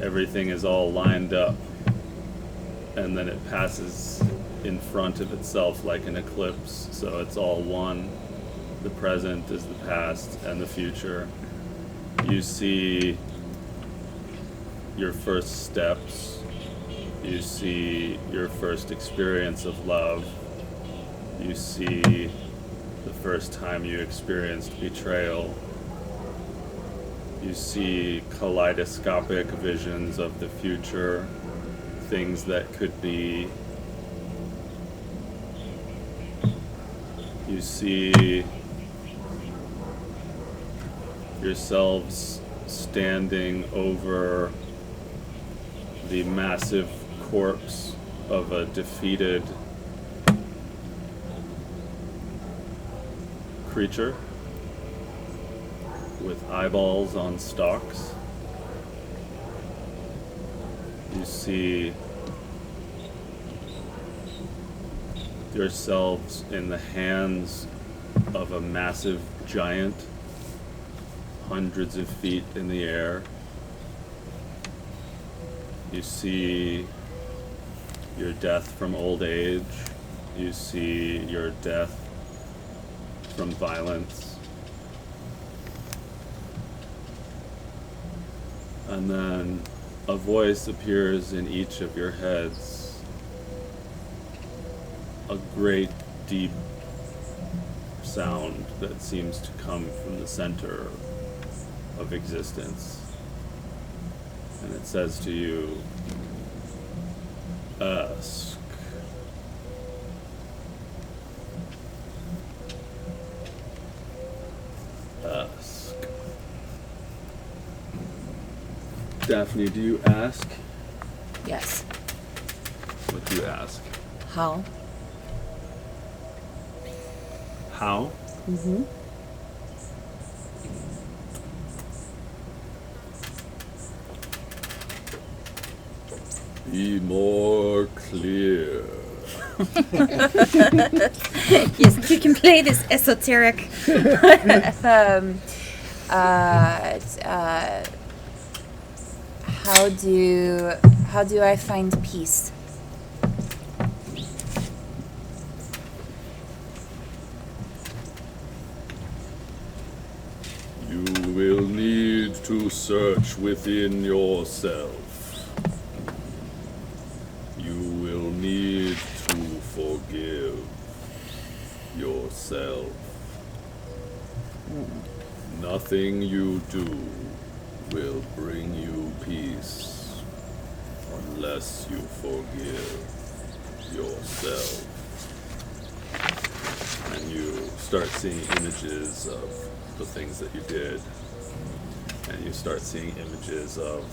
Speaker 1: Everything is all lined up, and then it passes in front of itself like an eclipse, so it's all one. The present is the past and the future. You see your first steps. You see your first experience of love. You see the first time you experienced betrayal. You see kaleidoscopic visions of the future, things that could be. You see yourselves standing over the massive corpse of a defeated creature with eyeballs on stalks. You see yourselves in the hands of a massive giant, hundreds of feet in the air. You see your death from old age. You see your death from violence. And then a voice appears in each of your heads. A great, deep sound that seems to come from the center of existence. And it says to you, ask. Daphne, do you ask?
Speaker 5: Yes.
Speaker 1: What do you ask?
Speaker 5: How?
Speaker 1: How?
Speaker 5: Mm-hmm.
Speaker 1: Be more clear.
Speaker 5: Yes, you can play this esoteric. How do I find peace?
Speaker 1: You will need to search within yourself. You will need to forgive yourself. Nothing you do will bring you peace unless you forgive yourself. And you start seeing images of the things that you did, and you start seeing images of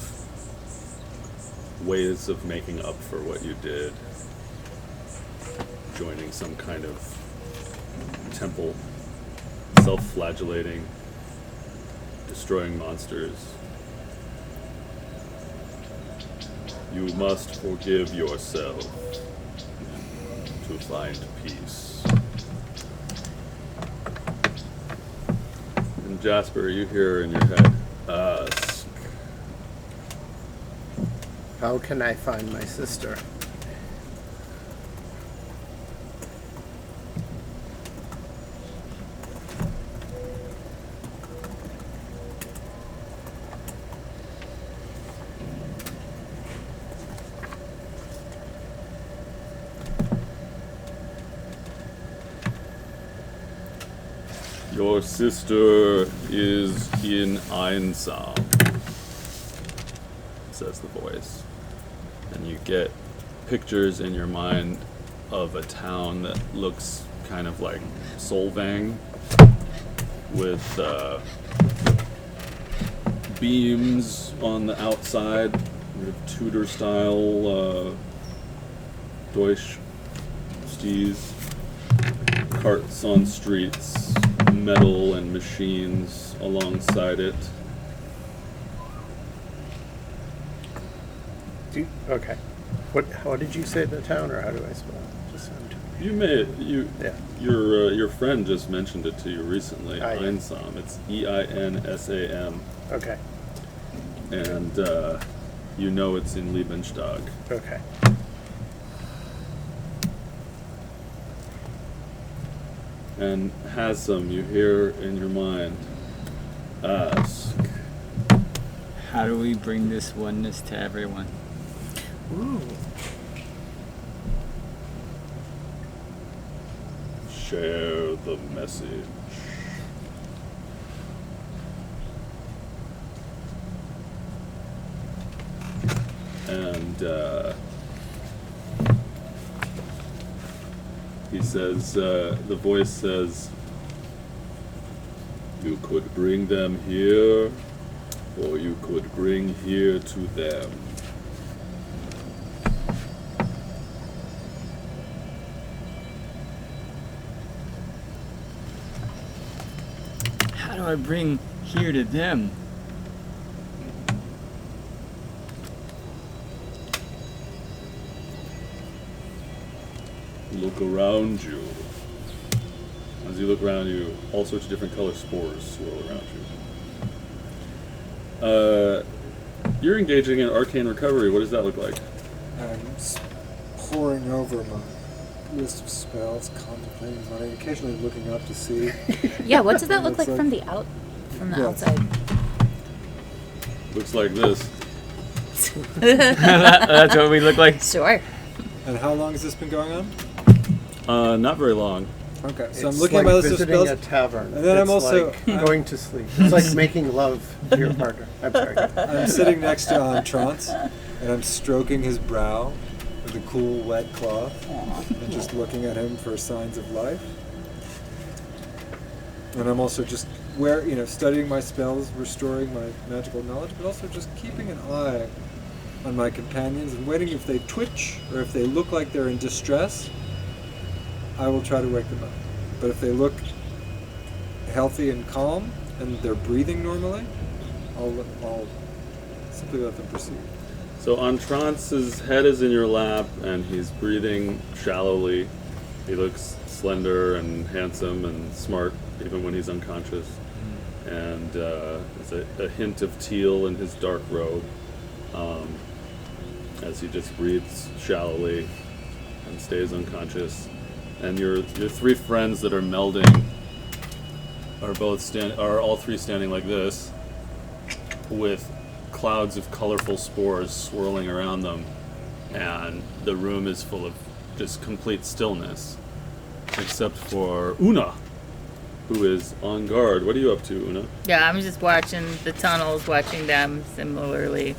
Speaker 1: ways of making up for what you did, joining some kind of temple, self-flagellating, destroying monsters. You must forgive yourself to find peace. And Jasper, you hear in your head, ask.
Speaker 2: How can I find my sister?
Speaker 1: Your sister is in Einsam, says the voice. And you get pictures in your mind of a town that looks kind of like Solvang, with beams on the outside, Tudor style Deutsch stees, carts on streets, metal and machines alongside it.
Speaker 2: Okay. How did you say the town, or how do I spell it? Just so I'm
Speaker 1: Yeah. Your friend just mentioned it to you recently.
Speaker 2: Yeah.
Speaker 1: Einsam. It's Einsam.
Speaker 2: Okay.
Speaker 1: And you know it's in Liebenstag.
Speaker 2: Okay.
Speaker 1: And Hasam, you hear in your mind, ask.
Speaker 3: How do we bring this oneness to everyone?
Speaker 5: Ooh.
Speaker 1: Share the message. And he says, the voice says, you could bring them here, or you could bring here to them.
Speaker 3: How do I bring here to them?
Speaker 1: Look around you. As you look around you, all sorts of different color spores swirl around you. You're engaging in arcane recovery. What does that look like?
Speaker 4: I'm poring over my list of spells, contemplating money, occasionally looking up to see.
Speaker 5: Yeah, what does that look
Speaker 4: Looks
Speaker 5: like from the
Speaker 4: Yeah.
Speaker 5: outside?
Speaker 1: Looks like this.
Speaker 3: That's what we look like.
Speaker 5: Sure.
Speaker 4: And how long has this been going on?
Speaker 1: Not very long.
Speaker 4: Okay, so
Speaker 2: It's
Speaker 4: I'm looking
Speaker 2: like
Speaker 4: at my list of
Speaker 2: visiting
Speaker 4: spells.
Speaker 2: a tavern.
Speaker 4: And then I'm
Speaker 2: It's
Speaker 4: also-
Speaker 2: like going to sleep. It's like making love to your partner. I'm sorry.
Speaker 4: I'm sitting next to Entrance, and I'm stroking his brow with a cool wet cloth, and just looking at him for signs of life. And I'm also just studying my spells, restoring my magical knowledge, but also just keeping an eye on my companions and waiting. If they twitch or if they look like they're in distress, I will try to wake them up. But if they look healthy and calm and they're breathing normally, I'll simply let them proceed.
Speaker 1: So Entrance's head is in your lap, and he's breathing shallowly. He looks slender and handsome and smart, even when he's unconscious. And there's a hint of teal in his dark robe, as he just breathes shallowly and stays unconscious. And your three friends that are melding are all three standing like this, with clouds of colorful spores swirling around them, and the room is full of just complete stillness, except for Una, who is on guard. What are you up to, Una?
Speaker 6: Yeah, I'm just watching the tunnels, watching them similarly.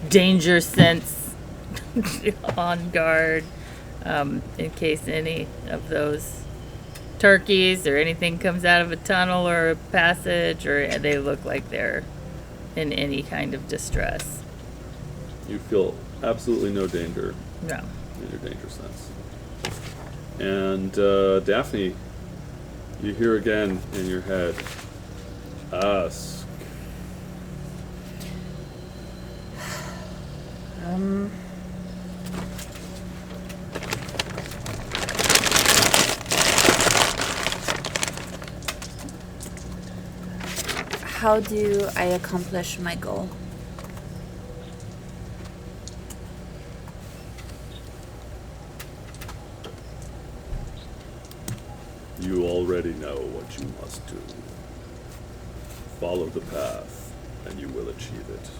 Speaker 6: Danger sense on guard, in case any of those turkeys or anything comes out of a tunnel or a passage, or they look like they're in any kind of distress.
Speaker 1: You feel absolutely no danger
Speaker 6: No.
Speaker 1: in your danger sense. And Daphne, you hear again in your head, ask.
Speaker 5: How do I accomplish my goal?
Speaker 1: You already know what you must do. Follow the path, and you will achieve it.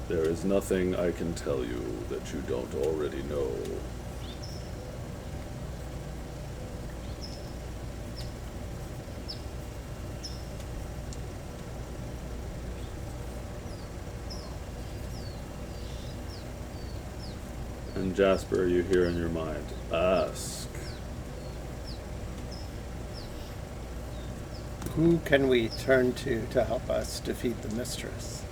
Speaker 1: There is nothing I can tell you that you don't already know. And Jasper, you hear in your mind, ask.
Speaker 2: Who can we turn to help us defeat the mistress?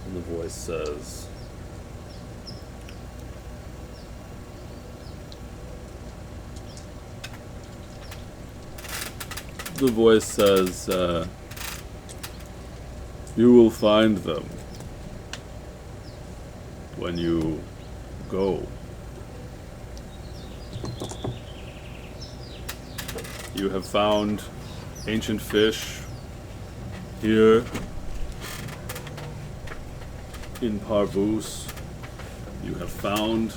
Speaker 1: And the voice says, you will find them when you go. You have found ancient fish here in Parvus. You have found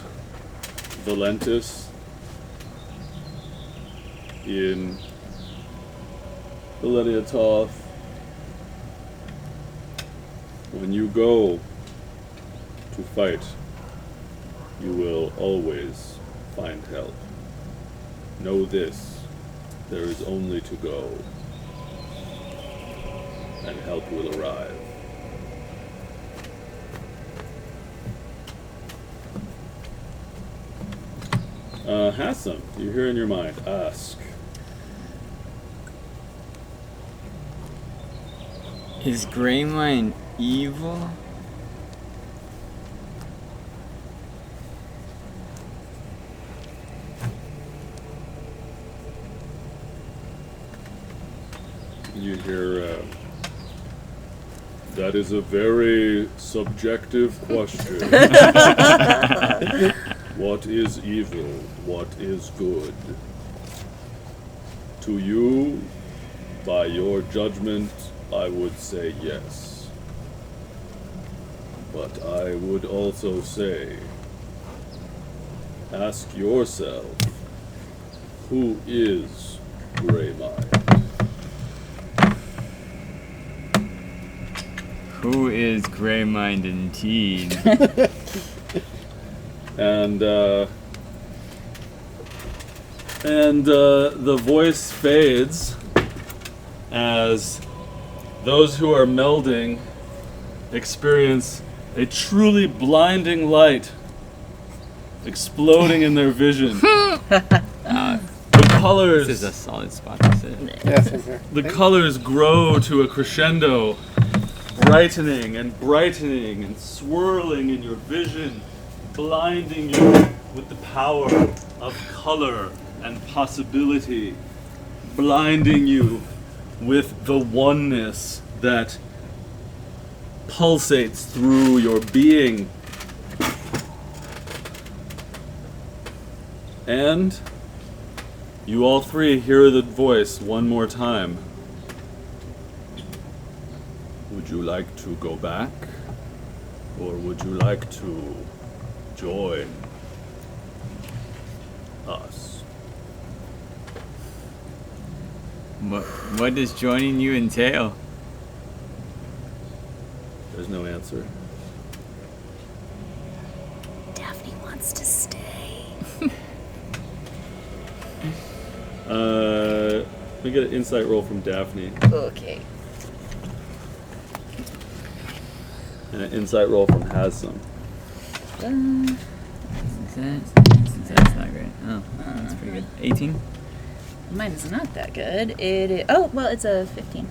Speaker 1: Valentis in Elenia Toth. When you go to fight, you will always find help. Know this, there is only to go, and help will arrive. Hassan, you hear in your mind, ask.
Speaker 3: Is Greymine evil?
Speaker 1: You hear, that is a very subjective question. What is evil? What is good? To you, by your judgment, I would say yes. But I would also say, ask yourself, who is Greymine?
Speaker 3: Who is Greymine indeed?
Speaker 1: And the voice fades as those who are melding experience a truly blinding light exploding in their vision. The colors,
Speaker 3: This is a solid spot to sit.
Speaker 2: Yeah, same here.
Speaker 1: the colors grow to a crescendo, brightening and swirling in your vision, blinding you with the power of color and possibility, blinding you with the oneness that pulsates through your being. And you all three hear the voice one more time. Would you like to go back? Or would you like to join us?
Speaker 3: What does joining you entail?
Speaker 1: There's no answer.
Speaker 5: Daphne wants to stay.
Speaker 1: Let me get an insight roll from Daphne
Speaker 5: Okay.
Speaker 1: and an insight roll from Hassan.
Speaker 3: That's not great. Oh, that's pretty good. 18?
Speaker 5: Mine is not that good. It is, oh, well, it's a 15.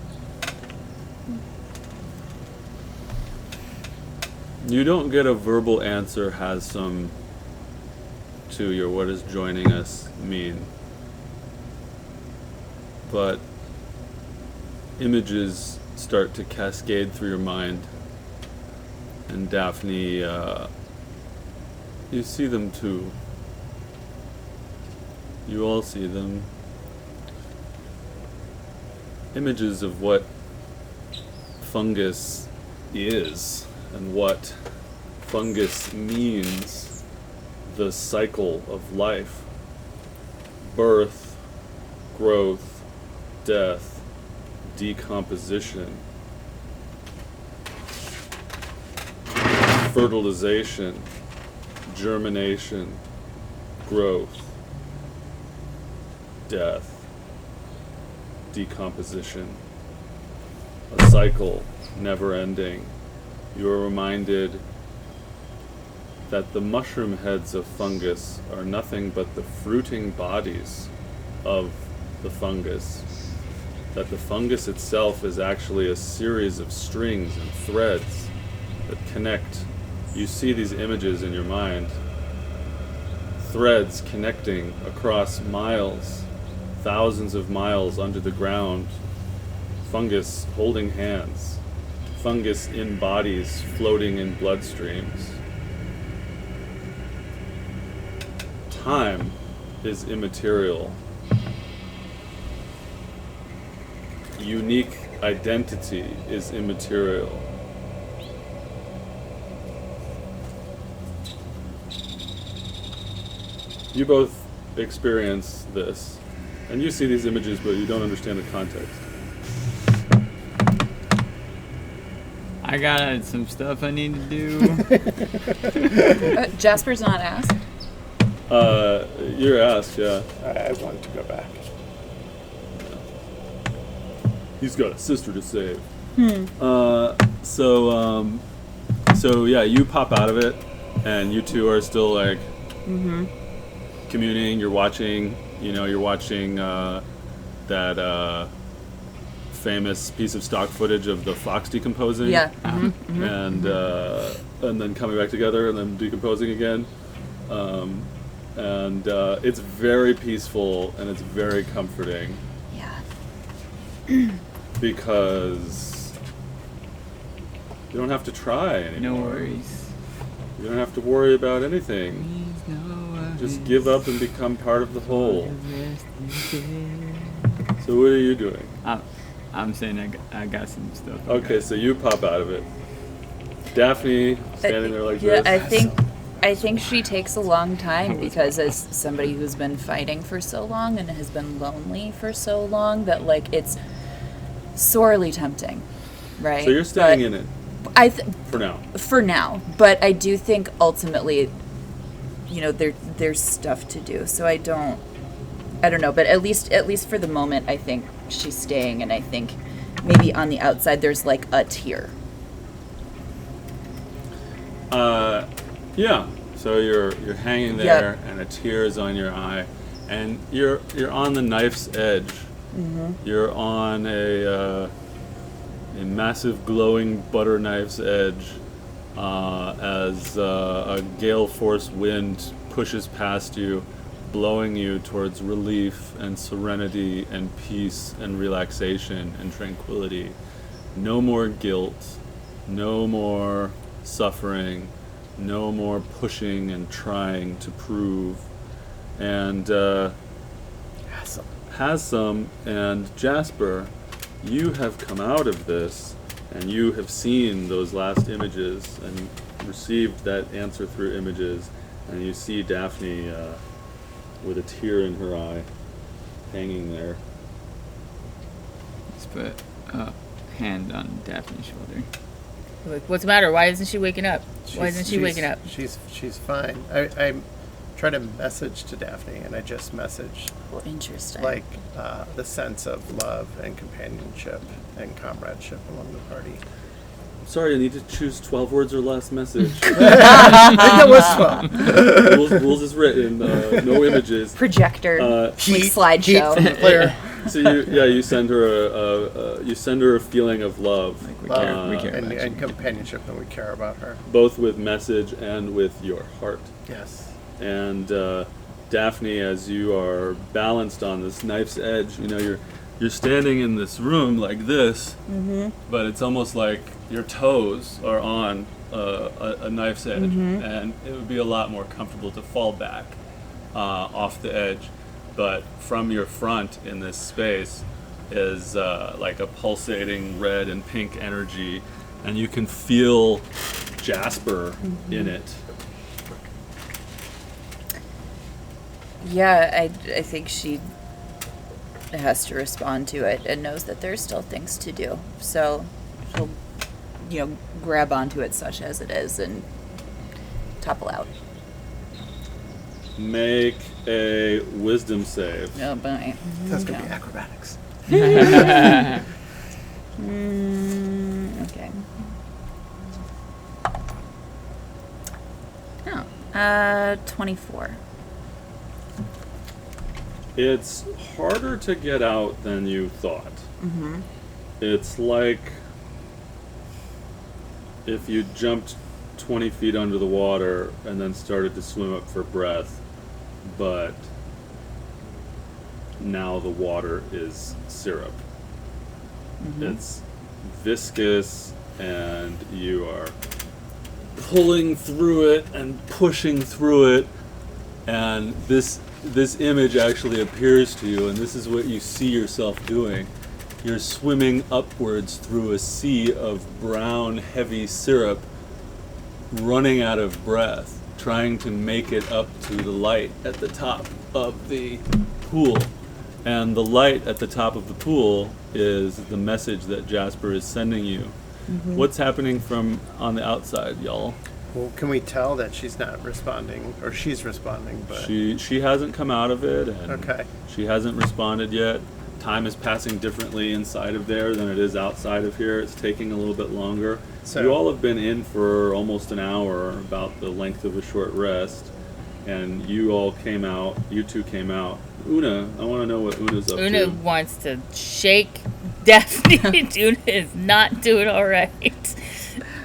Speaker 1: You don't get a verbal answer, Hassan, to your what does joining us mean. But images start to cascade through your mind. And Daphne, you see them too. You all see them. Images of what fungus is and what fungus means. The cycle of life. Birth, growth, death, decomposition, fertilization, germination, growth, death, decomposition, a cycle never ending. You are reminded that the mushroom heads of fungus are nothing but the fruiting bodies of the fungus. That the fungus itself is actually a series of strings and threads that connect. You see these images in your mind. Threads connecting across miles, thousands of miles under the ground. Fungus holding hands. Fungus in bodies floating in bloodstreams. Time is immaterial. Unique identity is immaterial. You both experience this, and you see these images, but you don't understand the context.
Speaker 3: I got some stuff I need to do.
Speaker 5: Jasper's not asked.
Speaker 1: You're asked, yeah.
Speaker 2: I want to go back.
Speaker 1: He's got a sister to save. So yeah, you pop out of it, and you two are still like communing. You're watching, that famous piece of stock footage of the fox decomposing.
Speaker 5: Yeah.
Speaker 1: And then coming back together and then decomposing again. And it's very peaceful and it's very comforting.
Speaker 5: Yeah.
Speaker 1: Because you don't have to try anymore.
Speaker 3: No worries.
Speaker 1: You don't have to worry about anything. Just give up and become part of the whole. So what are you doing?
Speaker 3: I'm saying I got some stuff.
Speaker 1: Okay, so you pop out of it. Daphne standing there like
Speaker 5: Yeah,
Speaker 1: this.
Speaker 5: I think she takes a long time because as somebody who's been fighting for so long and has been lonely for so long that like it's sorely tempting, right?
Speaker 1: So you're staying in it for now.
Speaker 5: For now, but I do think ultimately, there's stuff to do. So I don't know, but at least for the moment, I think she's staying, and I think maybe on the outside there's like a tear.
Speaker 1: Yeah. So you're hanging there, and a tear is on your eye, and you're on the knife's edge. You're on a massive glowing butter knife's edge as a gale force wind pushes past you, blowing you towards relief and serenity and peace and relaxation and tranquility. No more guilt, no more suffering, no more pushing and trying to prove. And Hassan and Jasper, you have come out of this, and you have seen those last images and received that answer through images, and you see Daphne with a tear in her eye, hanging there.
Speaker 3: Let's put a hand on Daphne's shoulder.
Speaker 6: Like, what's the matter? Why isn't she waking up? Why isn't she waking up?
Speaker 2: She's fine. I tried to message to Daphne, and I just messaged
Speaker 5: Well, interesting.
Speaker 2: like the sense of love and companionship and comradeship among the party.
Speaker 1: Sorry, I need to choose 12 words or less message.
Speaker 2: That was 12.
Speaker 1: rules is written, no images.
Speaker 5: Projector,
Speaker 2: Heat
Speaker 5: slideshow.
Speaker 2: from the player.
Speaker 1: So you send her a feeling of love,
Speaker 3: Like we care
Speaker 2: and,
Speaker 3: about
Speaker 2: and
Speaker 3: you.
Speaker 2: companionship, and we care about her.
Speaker 1: both with message and with your heart.
Speaker 2: Yes.
Speaker 1: And Daphne, as you are balanced on this knife's edge, you're standing in this room like this, but it's almost like your toes are on a knife's edge, and it would be a lot more comfortable to fall back off the edge. But from your front in this space is like a pulsating red and pink energy, and you can feel Jasper in it.
Speaker 5: Yeah, I think she has to respond to it and knows that there's still things to do. So she'll, grab onto it such as it is and topple out.
Speaker 1: Make a wisdom save.
Speaker 5: Oh, boy.
Speaker 2: That's going to be acrobatics.
Speaker 5: Okay. Oh, 24.
Speaker 1: It's harder to get out than you thought. It's like if you jumped 20 feet under the water and then started to swim up for breath, but now the water is syrup. It's viscous, and you are pulling through it and pushing through it, and this image actually appears to you, and this is what you see yourself doing. You're swimming upwards through a sea of brown, heavy syrup, running out of breath, trying to make it up to the light at the top of the pool. And the light at the top of the pool is the message that Jasper is sending you. What's happening from on the outside, y'all?
Speaker 2: Well, can we tell that she's not responding, or she's responding, but...
Speaker 1: She hasn't come out of it, and
Speaker 2: Okay.
Speaker 1: she hasn't responded yet. Time is passing differently inside of there than it is outside of here. It's taking a little bit longer.
Speaker 2: So-
Speaker 1: You all have been in for almost an hour, about the length of a short rest, and you two came out. Una, I want to know what Una's up
Speaker 6: Una
Speaker 1: to.
Speaker 6: wants to shake Daphne. Una is not doing all right.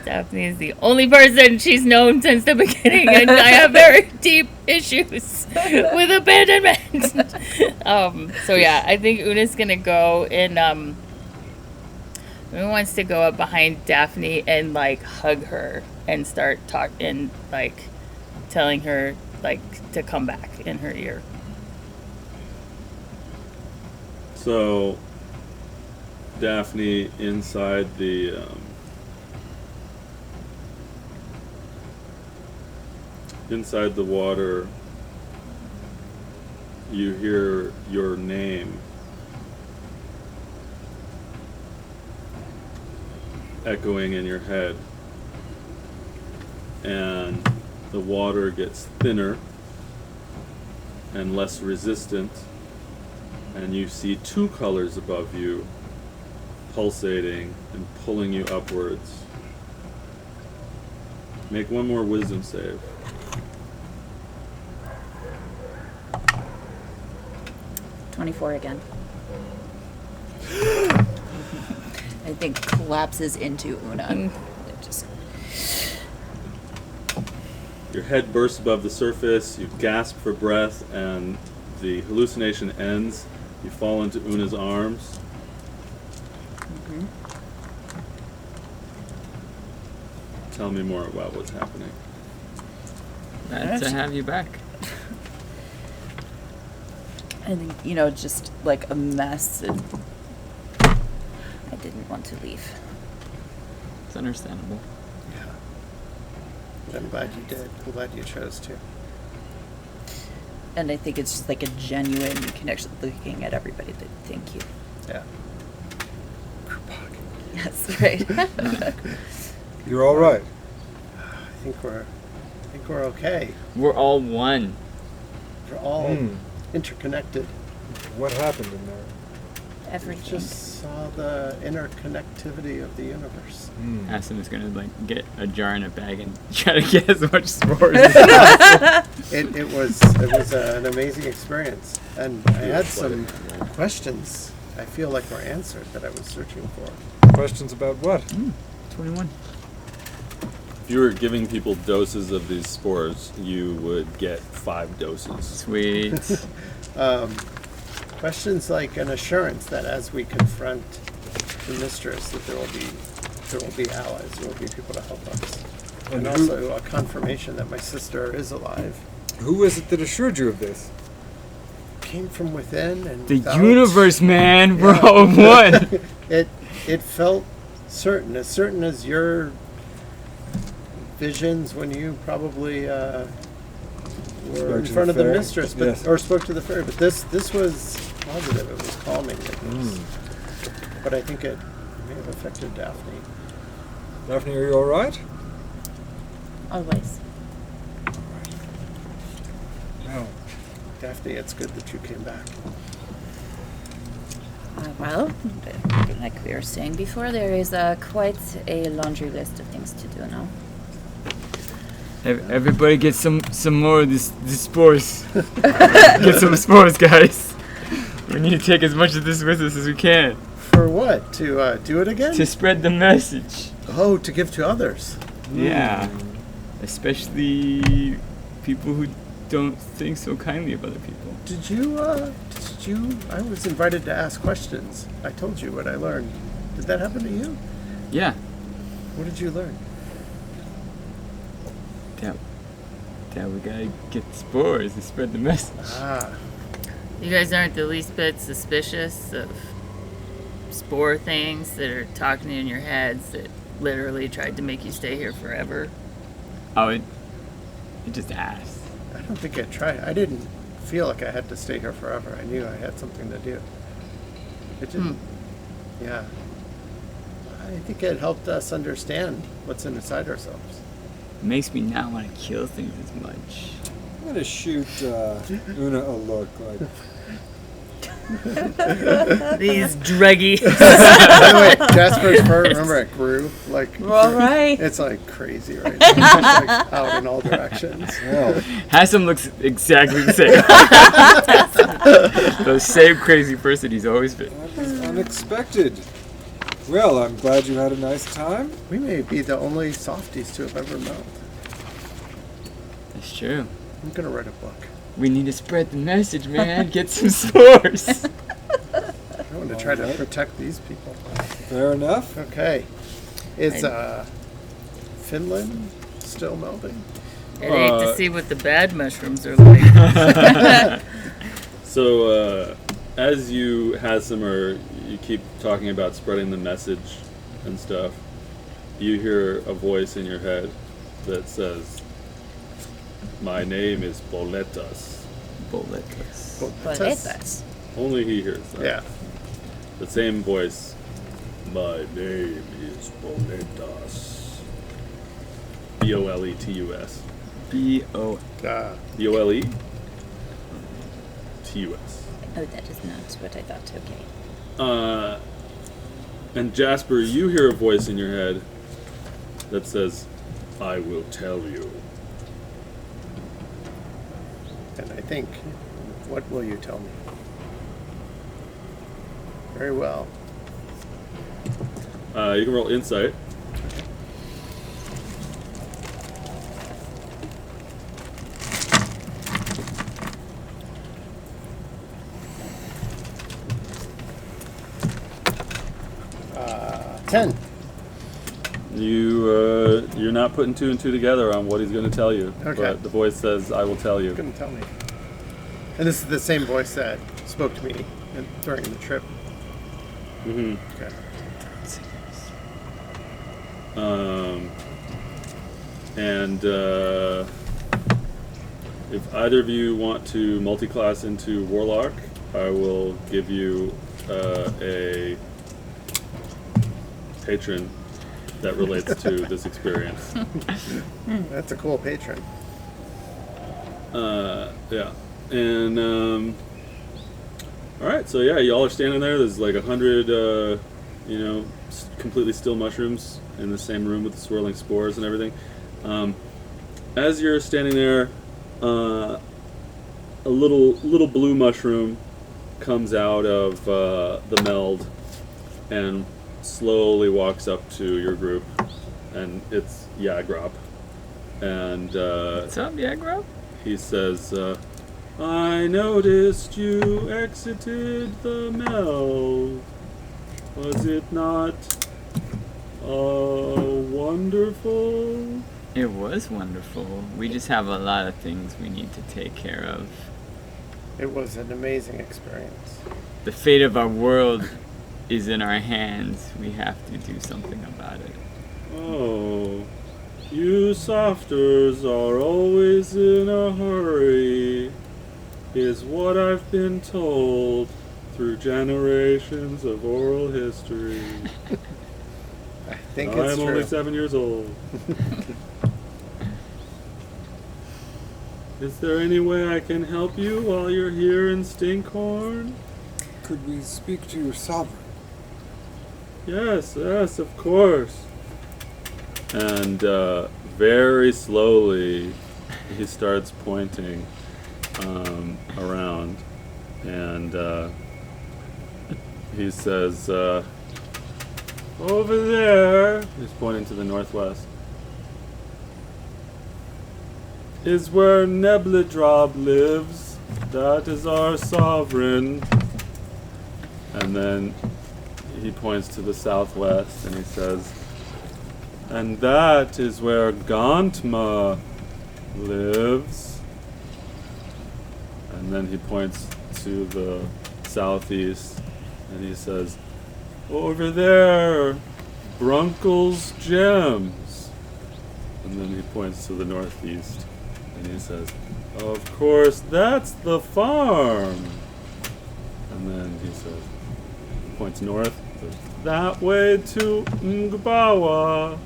Speaker 6: Daphne is the only person she's known since the beginning, and I have very deep issues with abandonment. So yeah, I think Una's gonna go and Una wants to go up behind Daphne and like hug her and start talking, like telling her like to come back in her ear.
Speaker 1: So, Daphne, inside the water, you hear your name echoing in your head, and the water gets thinner and less resistant, and you see two colors above you pulsating and pulling you upwards. Make one more wisdom save.
Speaker 5: 24 again. I think collapses into Una. It just
Speaker 1: Your head bursts above the surface, you gasp for breath, and the hallucination ends. You fall into Una's arms. Tell me more about what's happening.
Speaker 3: Glad to have you back.
Speaker 5: I think, you know, just like a mess. And I didn't want to leave.
Speaker 3: It's understandable.
Speaker 2: Yeah. I'm glad you did. I'm glad you chose to.
Speaker 5: And I think it's just like a genuine connection, looking at everybody. That thank you.
Speaker 2: Yeah.
Speaker 5: That's right.
Speaker 4: You're all right.
Speaker 2: I think we're okay.
Speaker 3: We're all one.
Speaker 2: We're all interconnected.
Speaker 4: What happened in there?
Speaker 5: Everything.
Speaker 2: Just saw the interconnectivity of the universe.
Speaker 3: Asim is gonna like get a jar and a bag and try to get as much spores as possible.
Speaker 2: It was an amazing experience, and I had some questions I feel like were answered that I was searching for.
Speaker 4: Questions about what?
Speaker 3: 21.
Speaker 1: If you were giving people doses of these spores, you would get 5 doses.
Speaker 3: Sweet.
Speaker 2: Questions like an assurance that as we confront the mistress, that there will be allies, there will be people to help us, and also a confirmation that my sister is alive.
Speaker 4: Who was it that assured you of this?
Speaker 2: Came from within, and
Speaker 3: The
Speaker 2: without-
Speaker 3: universe, man. We're
Speaker 2: Yeah.
Speaker 3: all one.
Speaker 2: It felt certain as your visions when you probably were
Speaker 4: Spoke
Speaker 2: in
Speaker 4: to
Speaker 2: front
Speaker 4: the
Speaker 2: of the
Speaker 4: fairy?
Speaker 2: mistress, but
Speaker 4: Yes.
Speaker 2: or spoke to the fairy. But this was positive. It was calming. But I think it may have affected Daphne.
Speaker 4: Daphne, are you all right?
Speaker 5: Always.
Speaker 4: No.
Speaker 2: Daphne, it's good that you came back.
Speaker 5: Well, like we were saying before, there is quite a laundry list of things to do now.
Speaker 3: Everybody get some more of these spores. Get some spores, guys. We need to take as much of this with us as we can
Speaker 2: For what? To do it again?
Speaker 3: to spread the message.
Speaker 2: Oh, to give to others.
Speaker 3: Yeah. Especially people who don't think so kindly of other people.
Speaker 2: Did you? I was invited to ask questions. I told you what I learned. Did that happen to you?
Speaker 3: Yeah.
Speaker 2: What did you learn?
Speaker 3: That we gotta get the spores to spread the message.
Speaker 2: Ah,
Speaker 6: You guys aren't the least bit suspicious of spore things that are talking in your heads that literally tried to make you stay here forever.
Speaker 3: Oh, it just asked.
Speaker 2: I don't think I tried. I didn't feel like I had to stay here forever. I knew I had something to do. It didn't. Yeah. I think it helped us understand what's inside ourselves.
Speaker 3: It makes me not want to kill things as much.
Speaker 4: I'm gonna shoot Una a look like.
Speaker 6: These druggy.
Speaker 2: By the way, Jasper's fur, remember it grew? Like,
Speaker 5: All right.
Speaker 2: it's like crazy right now. It's like out in all directions.
Speaker 4: Well,
Speaker 3: Hassan looks exactly the same. The same crazy person he's always been.
Speaker 4: that was unexpected. Well, I'm glad you had a nice time.
Speaker 2: We may be the only softies to have ever met.
Speaker 3: That's true.
Speaker 2: I'm going to write a book.
Speaker 3: We need to spread the message, man. Get some spores.
Speaker 2: I want to try to protect these people.
Speaker 4: Fair enough.
Speaker 2: Okay. Is Finland still melting?
Speaker 6: I'd hate to see what the bad mushrooms are like.
Speaker 1: So, as you, Hassim, or you keep talking about spreading the message and stuff, you hear a voice in your head that says, "My name is Boletas."
Speaker 3: Boletas.
Speaker 5: Boletas.
Speaker 1: Only he hears that.
Speaker 2: Yeah.
Speaker 1: The same voice. "My name is Boletas." B-O-L-E-T-U-S.
Speaker 3: B-O.
Speaker 1: B-O-L-E? T-U-S.
Speaker 5: Oh, that is not what I thought. Okay.
Speaker 1: And Jasper, you hear a voice in your head that says, I will tell you.
Speaker 2: And I think, what will you tell me? Very well.
Speaker 1: You can roll insight.
Speaker 2: Uh, 10.
Speaker 1: You're not putting two and two together on what he's going to tell you.
Speaker 2: Okay.
Speaker 1: But the voice says, I will tell you.
Speaker 2: Couldn't tell me. And this is the same voice that spoke to me during the trip.
Speaker 1: Mm-hmm.
Speaker 2: Okay.
Speaker 1: And if either of you want to multi-class into Warlock, I will give you a patron that relates to this experience.
Speaker 2: That's a cool patron.
Speaker 1: Yeah. And all right, so yeah, y'all are standing there. There's like 100, completely still mushrooms in the same room with the swirling spores and everything. As you're standing there, a little blue mushroom comes out of the meld and slowly walks up to your group, and it's Yagrop. And
Speaker 3: What's up, Yagrop?
Speaker 1: he says, I noticed you exited the meld. Was it not wonderful?
Speaker 3: It was wonderful. We just have a lot of things we need to take care of.
Speaker 2: It was an amazing experience.
Speaker 3: The fate of our world is in our hands. We have to do something about it.
Speaker 1: Oh, you softers are always in a hurry, is what I've been told through generations of oral history.
Speaker 2: I think it's
Speaker 1: I'm
Speaker 2: true.
Speaker 1: only 7 years old. Is there any way I can help you while you're here in Stinkhorn?
Speaker 4: Could we speak to your sovereign?
Speaker 1: Yes, of course. And very slowly, he starts pointing around, and he says, over there, he's pointing to the northwest, is where Nebledrob lives. That is our sovereign. And then he points to the southwest and he says, and that is where Gantma lives. And then he points to the southeast and he says, over there, Brunkle's Gems. And then he points to the northeast and he says, of course, that's the farm. And then he says, points north, says, that way to Ngbawa.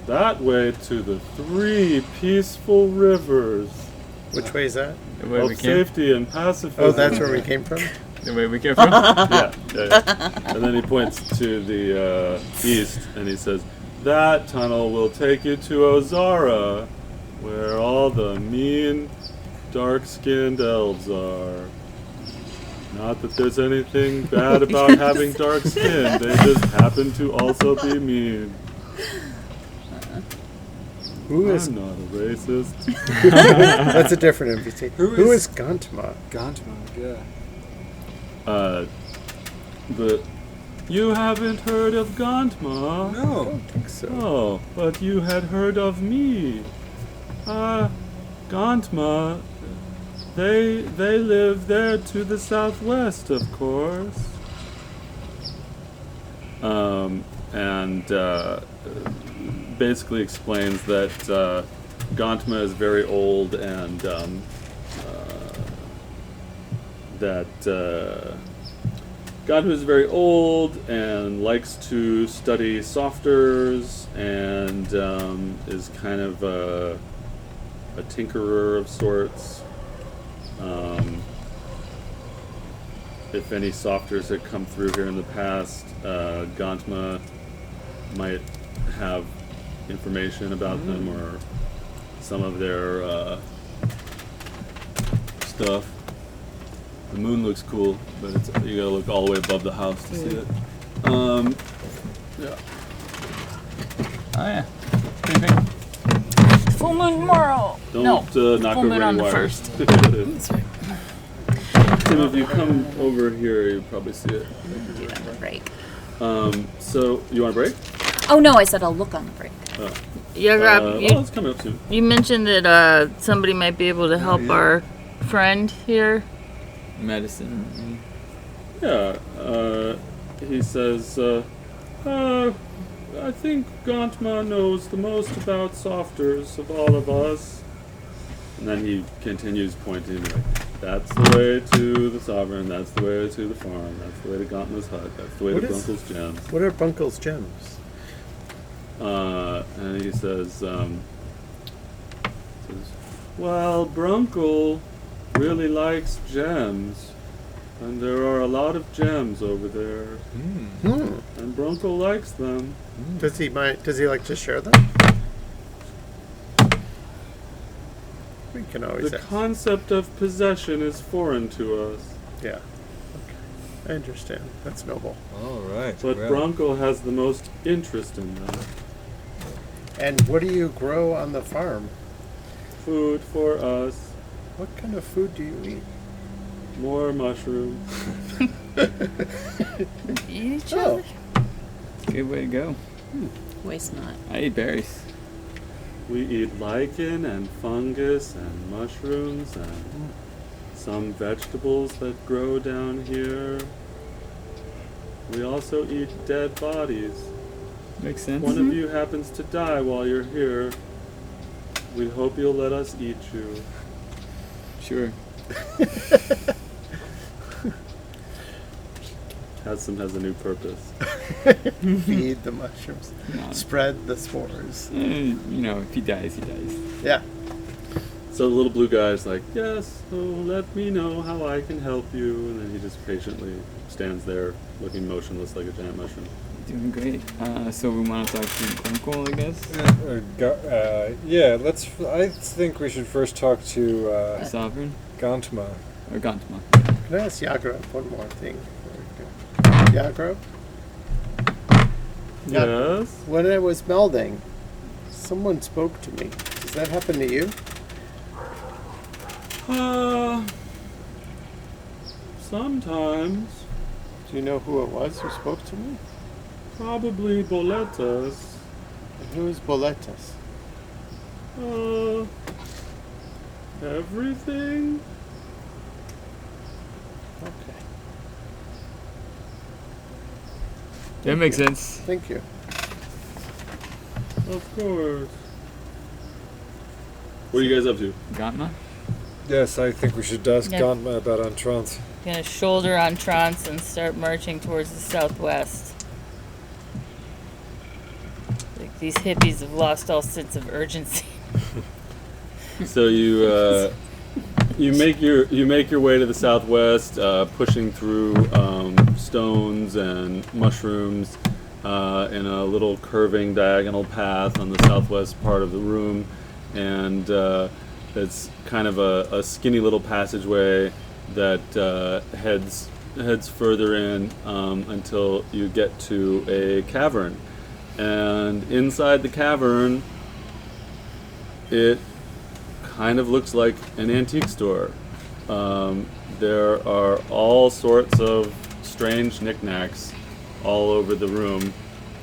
Speaker 1: That way to the 3 peaceful rivers
Speaker 2: Which way is that?
Speaker 3: The way we
Speaker 1: of
Speaker 3: came.
Speaker 1: safety and pacifism.
Speaker 2: Oh, that's where we came from?
Speaker 3: The way we came from.
Speaker 1: Yeah. And then he points to the east and he says, that tunnel will take you to Ozara, where all the mean, dark-skinned elves are. Not that there's anything bad about having dark skin, they just happen to also be mean.
Speaker 2: Who is...
Speaker 1: I'm not a racist.
Speaker 2: That's a different NPC. Who is Gantma?
Speaker 4: Gantma, yeah.
Speaker 1: But you haven't heard of Gantma?
Speaker 2: I
Speaker 4: No.
Speaker 2: don't think so.
Speaker 1: Oh, but you had heard of me. Gantma, they live there to the southwest, of course. And basically explains that Gantma is very old and Gantma is very old and likes to study softers and is kind of a tinkerer of sorts. If any softers had come through here in the past, Gantma might have information about them or some of their stuff. The moon looks cool, but you gotta look all the way above the house to see it. Yeah.
Speaker 3: Oh yeah. Pretty big.
Speaker 6: Full moon tomorrow.
Speaker 1: Don't
Speaker 6: no,
Speaker 1: knock
Speaker 6: full
Speaker 1: over
Speaker 6: moon
Speaker 1: any
Speaker 6: on the
Speaker 1: wires.
Speaker 6: 1st.
Speaker 1: Tim, if you come over here, you probably see it.
Speaker 5: Do it on the break.
Speaker 1: So you want a break?
Speaker 5: Oh no, I said I'll look on the break.
Speaker 6: Yeah, Rob,
Speaker 1: Well, it's coming up soon.
Speaker 6: you mentioned that somebody might be able to help our friend here.
Speaker 3: Medicine.
Speaker 1: Yeah. He says, I think Gantma knows the most about softers of all of us. And then he continues pointing, like, that's the way to the sovereign, that's the way to the farm, that's the way to Gantma's hut, that's the way to Brunkle's gems.
Speaker 2: What are Bunkle's gems?
Speaker 1: And he says, well, Brunkle really likes gems. And there are a lot of gems over there. And Brunkle likes them.
Speaker 2: Does he like to share them? We can always
Speaker 1: The
Speaker 2: ask.
Speaker 1: concept of possession is foreign to us.
Speaker 2: Yeah. Okay. I understand. That's noble.
Speaker 4: All right.
Speaker 1: But
Speaker 4: well,
Speaker 1: Brunkle has the most interest in them.
Speaker 2: And what do you grow on the farm?
Speaker 1: Food for us.
Speaker 2: What kind of food do you eat?
Speaker 1: More mushrooms.
Speaker 6: Eat each
Speaker 2: Oh.
Speaker 6: other.
Speaker 3: Good way to go.
Speaker 5: Waste not.
Speaker 3: I eat berries.
Speaker 1: We eat lichen and fungus and mushrooms and some vegetables that grow down here. We also eat dead bodies.
Speaker 3: Makes sense.
Speaker 1: One of you happens to die while you're here. We hope you'll let us eat you.
Speaker 3: Sure.
Speaker 1: Has a new purpose.
Speaker 2: Feed the mushrooms.
Speaker 3: No.
Speaker 2: Spread the spores.
Speaker 3: If he dies, he dies.
Speaker 2: Yeah.
Speaker 1: So the little blue guy's like, yes, so let me know how I can help you. And then he just patiently stands there looking motionless like a giant mushroom.
Speaker 3: Doing great. So we want to talk to Uncle, I guess.
Speaker 4: I think we should first talk to
Speaker 3: Sovereign
Speaker 4: Gantma.
Speaker 3: or Gantma.
Speaker 2: Can I ask Yagrub one more thing? Yagrub?
Speaker 1: Yes?
Speaker 2: When I was melding, someone spoke to me. Does that happen to you?
Speaker 1: Sometimes.
Speaker 2: Do you know who it was who spoke to me?
Speaker 1: Probably boletas.
Speaker 2: And who is Boletas?
Speaker 1: Everything?
Speaker 2: Okay.
Speaker 3: That makes sense.
Speaker 2: Thank you.
Speaker 1: Of course. What are you guys up to?
Speaker 3: Gantma?
Speaker 4: Yes, I think we should ask
Speaker 6: Yeah.
Speaker 4: Gantma about Entrance.
Speaker 6: Gonna shoulder on Trance and start marching towards the southwest. Like these hippies have lost all sense of urgency.
Speaker 1: So you make your way to the southwest, pushing through stones and mushrooms in a little curving diagonal path on the southwest part of the room, and it's kind of a skinny little passageway that heads further in until you get to a cavern, and inside the cavern, it kind of looks like an antique store. There are all sorts of strange knickknacks all over the room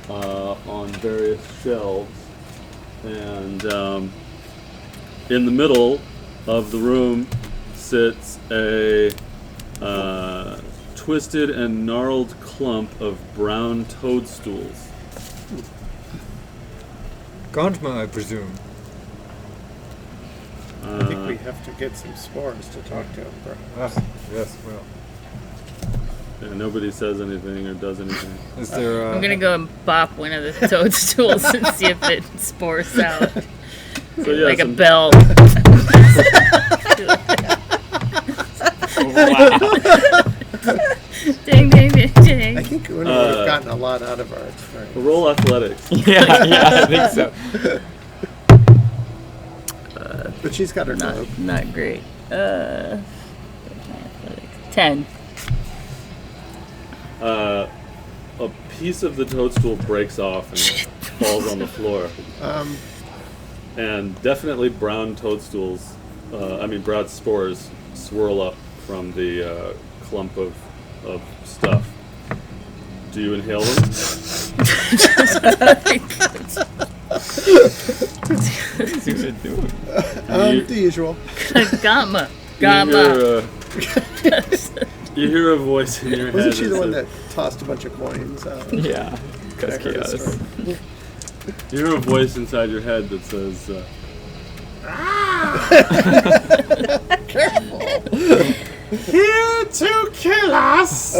Speaker 1: on various shelves, and in the middle of the room sits a twisted and gnarled clump of brown toadstools.
Speaker 4: Gantma, I presume.
Speaker 2: I think we have to get some spores to talk to him, perhaps.
Speaker 4: Yes, well.
Speaker 1: And nobody says anything or does anything.
Speaker 4: Is there
Speaker 6: I'm gonna go and bop one of the toadstools and see if it spores out.
Speaker 1: So yeah,
Speaker 6: Like a
Speaker 1: some-
Speaker 6: bell.
Speaker 3: Wow.
Speaker 6: Ding, ding, ding, ding.
Speaker 2: I think Una would have gotten a lot out of our experience.
Speaker 1: Roll athletics.
Speaker 3: yeah, I think so.
Speaker 2: But she's got her globe.
Speaker 6: Not great. 10.
Speaker 1: A piece of the toadstool breaks off and falls on the floor. And definitely brown toadstools, brown spores swirl up from the clump of stuff. Do you inhale them?
Speaker 2: The usual.
Speaker 6: Gamma.
Speaker 1: You hear a voice in your head.
Speaker 2: Wasn't she the
Speaker 1: that
Speaker 2: one
Speaker 1: says-
Speaker 2: that tossed a bunch of coins?
Speaker 3: Yeah,
Speaker 2: I
Speaker 3: that's
Speaker 2: heard a
Speaker 3: chaos.
Speaker 2: story.
Speaker 1: You hear a voice inside your head that says, "Here to kill us."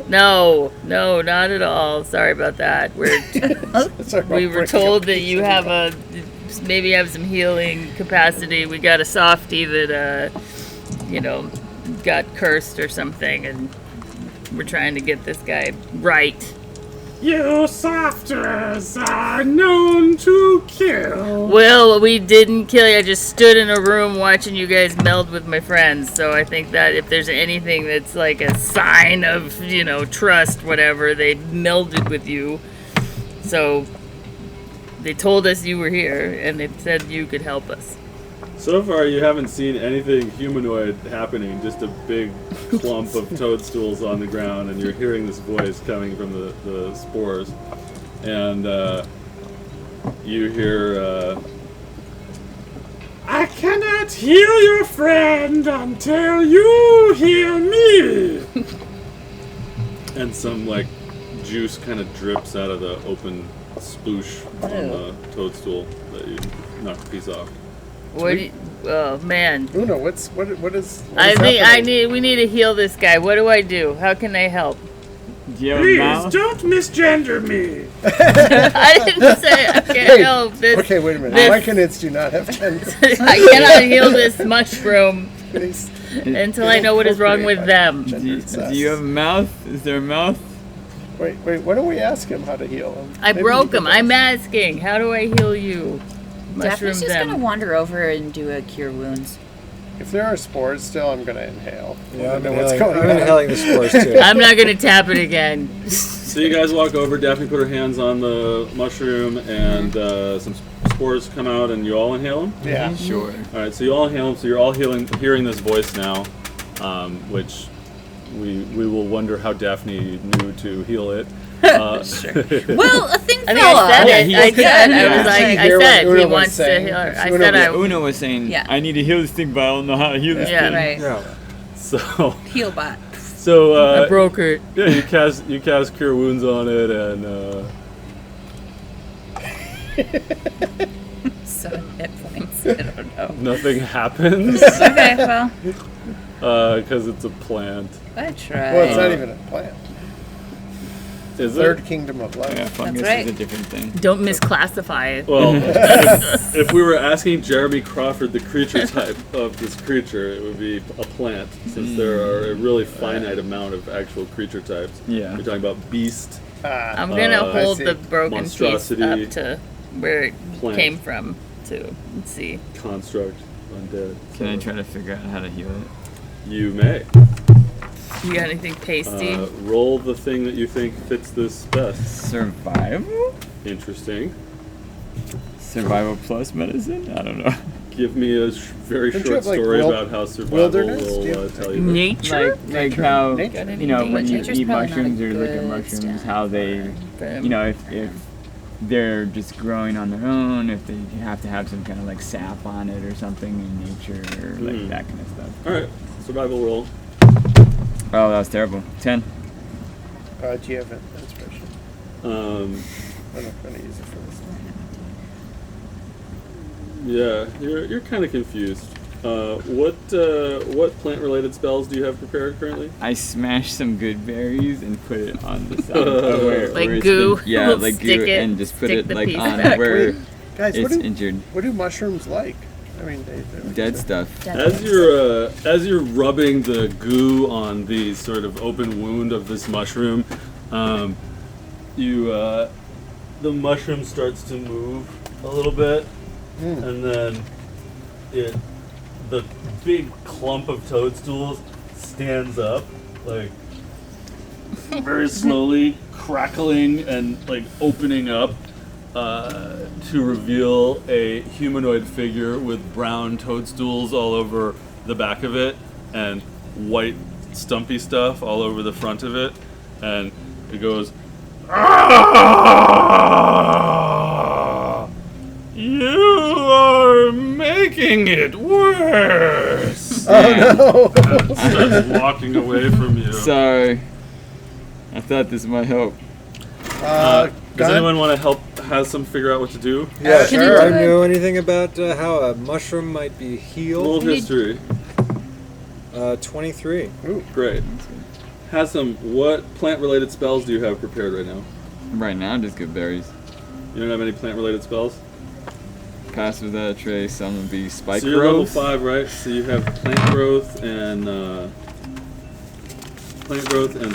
Speaker 6: No, not at all. Sorry about that.
Speaker 2: Sorry about
Speaker 6: We were
Speaker 2: breaking
Speaker 6: told
Speaker 2: up
Speaker 6: that you have maybe have some healing capacity. We got a softie that, got cursed or something, and we're trying to get this guy right.
Speaker 1: You softers are known to kill.
Speaker 6: Well, we didn't kill you. I just stood in a room watching you guys meld with my friends. So I think that if there's anything that's like a sign of, trust, whatever, they melded with you. So they told us you were here, and they said you could help us.
Speaker 1: So far, you haven't seen anything humanoid happening, just a big clump of toadstools on the ground, and you're hearing this voice coming from the spores. And you hear, I cannot heal your friend until you heal me! And some, juice kind of drips out of the open sploosh on the toadstool that you knocked a piece off.
Speaker 6: Oh man.
Speaker 2: Uno, what is?
Speaker 6: We need to heal this guy. What do I do? How can I help?
Speaker 3: Do you have a mouth?
Speaker 1: don't misgender me!
Speaker 6: I didn't say I can't help this.
Speaker 2: Okay, wait a minute.
Speaker 6: this-
Speaker 2: Myconids do not have genders.
Speaker 6: I cannot heal this mushroom
Speaker 2: Please.
Speaker 6: until I know what is wrong with them.
Speaker 3: Do you have a mouth? Is there a mouth?
Speaker 2: Wait. Why don't we ask him how to heal him?
Speaker 6: I
Speaker 2: Maybe
Speaker 6: broke
Speaker 2: he
Speaker 6: him.
Speaker 2: can-
Speaker 6: I'm asking. How do I heal you? Mushroom
Speaker 5: Daphne's just
Speaker 6: them.
Speaker 5: gonna wander over and do a cure wounds.
Speaker 2: If there are spores still, I'm gonna inhale.
Speaker 4: Yeah,
Speaker 2: I
Speaker 4: I'm
Speaker 2: don't know what's
Speaker 4: inhaling,
Speaker 2: going
Speaker 4: I'm
Speaker 2: on.
Speaker 4: inhaling the spores too.
Speaker 6: I'm not gonna tap it again.
Speaker 1: So you guys walk over, Daphne put her hands on the mushroom, and some spores come out, and you all inhale them?
Speaker 2: Yeah.
Speaker 3: Sure.
Speaker 1: Alright, so you all inhale them, so you're all hearing this voice now, which we will wonder how Daphne knew to heal it.
Speaker 5: Well, a thing
Speaker 6: I think
Speaker 5: fell
Speaker 6: I said
Speaker 5: off.
Speaker 3: Yeah,
Speaker 6: it.
Speaker 3: he
Speaker 6: I
Speaker 3: said
Speaker 6: said.
Speaker 3: it.
Speaker 6: I was like,
Speaker 2: Yeah.
Speaker 6: I
Speaker 2: Hear what
Speaker 6: said
Speaker 2: Una
Speaker 6: he
Speaker 2: was
Speaker 6: wants to
Speaker 2: saying.
Speaker 6: heal her. I
Speaker 2: Una
Speaker 6: said
Speaker 2: was-
Speaker 6: I.
Speaker 3: Una was saying,
Speaker 5: Yeah.
Speaker 3: I need to heal this thing, but I don't know how to heal this
Speaker 6: Yeah.
Speaker 3: thing.
Speaker 5: Right.
Speaker 4: Yeah.
Speaker 1: So,
Speaker 5: Heal bot.
Speaker 6: I broke it.
Speaker 1: yeah, you cast cure wounds on it, and
Speaker 5: 7 hit points. I don't know.
Speaker 1: nothing happens
Speaker 5: Okay, well,
Speaker 1: because it's a plant.
Speaker 5: I tried.
Speaker 2: Well, it's not even a plant.
Speaker 1: Is
Speaker 2: Third
Speaker 1: it?
Speaker 2: kingdom of life.
Speaker 3: Yeah, fungus
Speaker 5: right.
Speaker 3: is a different thing.
Speaker 6: Don't misclassify it.
Speaker 1: Well, if we were asking Jeremy Crawford the creature type of this creature, it would be a plant, since there are a really finite amount of actual creature types.
Speaker 3: Yeah.
Speaker 1: We're talking about beast,
Speaker 6: I'm gonna
Speaker 1: I
Speaker 6: hold
Speaker 2: see.
Speaker 6: the broken piece
Speaker 1: Monstrosity.
Speaker 6: up to where it
Speaker 1: Plant.
Speaker 6: came from to see.
Speaker 1: construct, undead.
Speaker 3: Can I
Speaker 1: So
Speaker 3: try to figure out how to heal it?
Speaker 1: You may.
Speaker 6: You got anything pasty?
Speaker 1: Roll the thing that you think fits this best.
Speaker 3: Survival?
Speaker 1: Interesting.
Speaker 3: Survival plus medicine? I don't know.
Speaker 1: Give me a very
Speaker 2: Don't you
Speaker 1: short
Speaker 2: have, like,
Speaker 1: story
Speaker 2: wil-
Speaker 1: about how survival
Speaker 2: wilderness? Do
Speaker 1: will
Speaker 2: you have,
Speaker 1: tell you this.
Speaker 6: Nature?
Speaker 3: Like how,
Speaker 2: Nature.
Speaker 3: you know, when you
Speaker 5: Nature's
Speaker 3: eat
Speaker 5: probably not a
Speaker 3: mushrooms or look at
Speaker 5: good
Speaker 3: mushrooms,
Speaker 5: stat
Speaker 3: how they, you know, if they're just growing on their own, if they have to have some kind of like sap on it or something in nature, or like that kind of stuff.
Speaker 1: Alright, survival roll.
Speaker 3: Oh, that was terrible. 10.
Speaker 2: Do you have an inspiration?
Speaker 1: Um,
Speaker 2: I'm not going to use it for this.
Speaker 1: yeah, you're kind of confused. What plant-related spells do you have prepared currently?
Speaker 3: I smashed some good berries and put it on the side of where
Speaker 6: Like
Speaker 3: it's
Speaker 6: goo?
Speaker 3: been, yeah,
Speaker 6: We'll
Speaker 3: like
Speaker 6: stick
Speaker 3: goo,
Speaker 6: it-
Speaker 3: and just put
Speaker 6: stick
Speaker 3: it
Speaker 6: the
Speaker 3: like
Speaker 6: piece
Speaker 3: on
Speaker 6: back.
Speaker 3: where
Speaker 2: Wait, guys,
Speaker 3: it's injured.
Speaker 2: what do mushrooms like? I mean, they're like
Speaker 3: Dead
Speaker 2: the-
Speaker 3: stuff.
Speaker 1: As you're rubbing the goo on the sort of open wound of this mushroom, the mushroom starts to move a little bit, and then the big clump of toadstools stands up, like very slowly crackling and like opening up to reveal a humanoid figure with brown toadstools all over the back of it and white stumpy stuff all over the front of it, and it goes, "Ah, you are making it worse."
Speaker 2: Oh no!
Speaker 1: Starts walking away from you.
Speaker 3: Sorry. I thought this might help.
Speaker 1: Does
Speaker 2: Gun?
Speaker 1: anyone want to help Hasem figure out what to do?
Speaker 4: Yeah,
Speaker 5: Can
Speaker 4: do
Speaker 5: you
Speaker 4: I
Speaker 5: do it?
Speaker 4: know anything about how a mushroom might be
Speaker 1: Roll
Speaker 4: healed?
Speaker 1: history.
Speaker 4: 23.
Speaker 1: Great. Hasem, what plant-related spells do you have prepared right now?
Speaker 3: Right now, just good berries.
Speaker 1: You don't have any plant-related spells?
Speaker 3: Pass without a trace. Some would be spike
Speaker 1: So you're level
Speaker 3: growth.
Speaker 1: 5, right? So you have plant growth and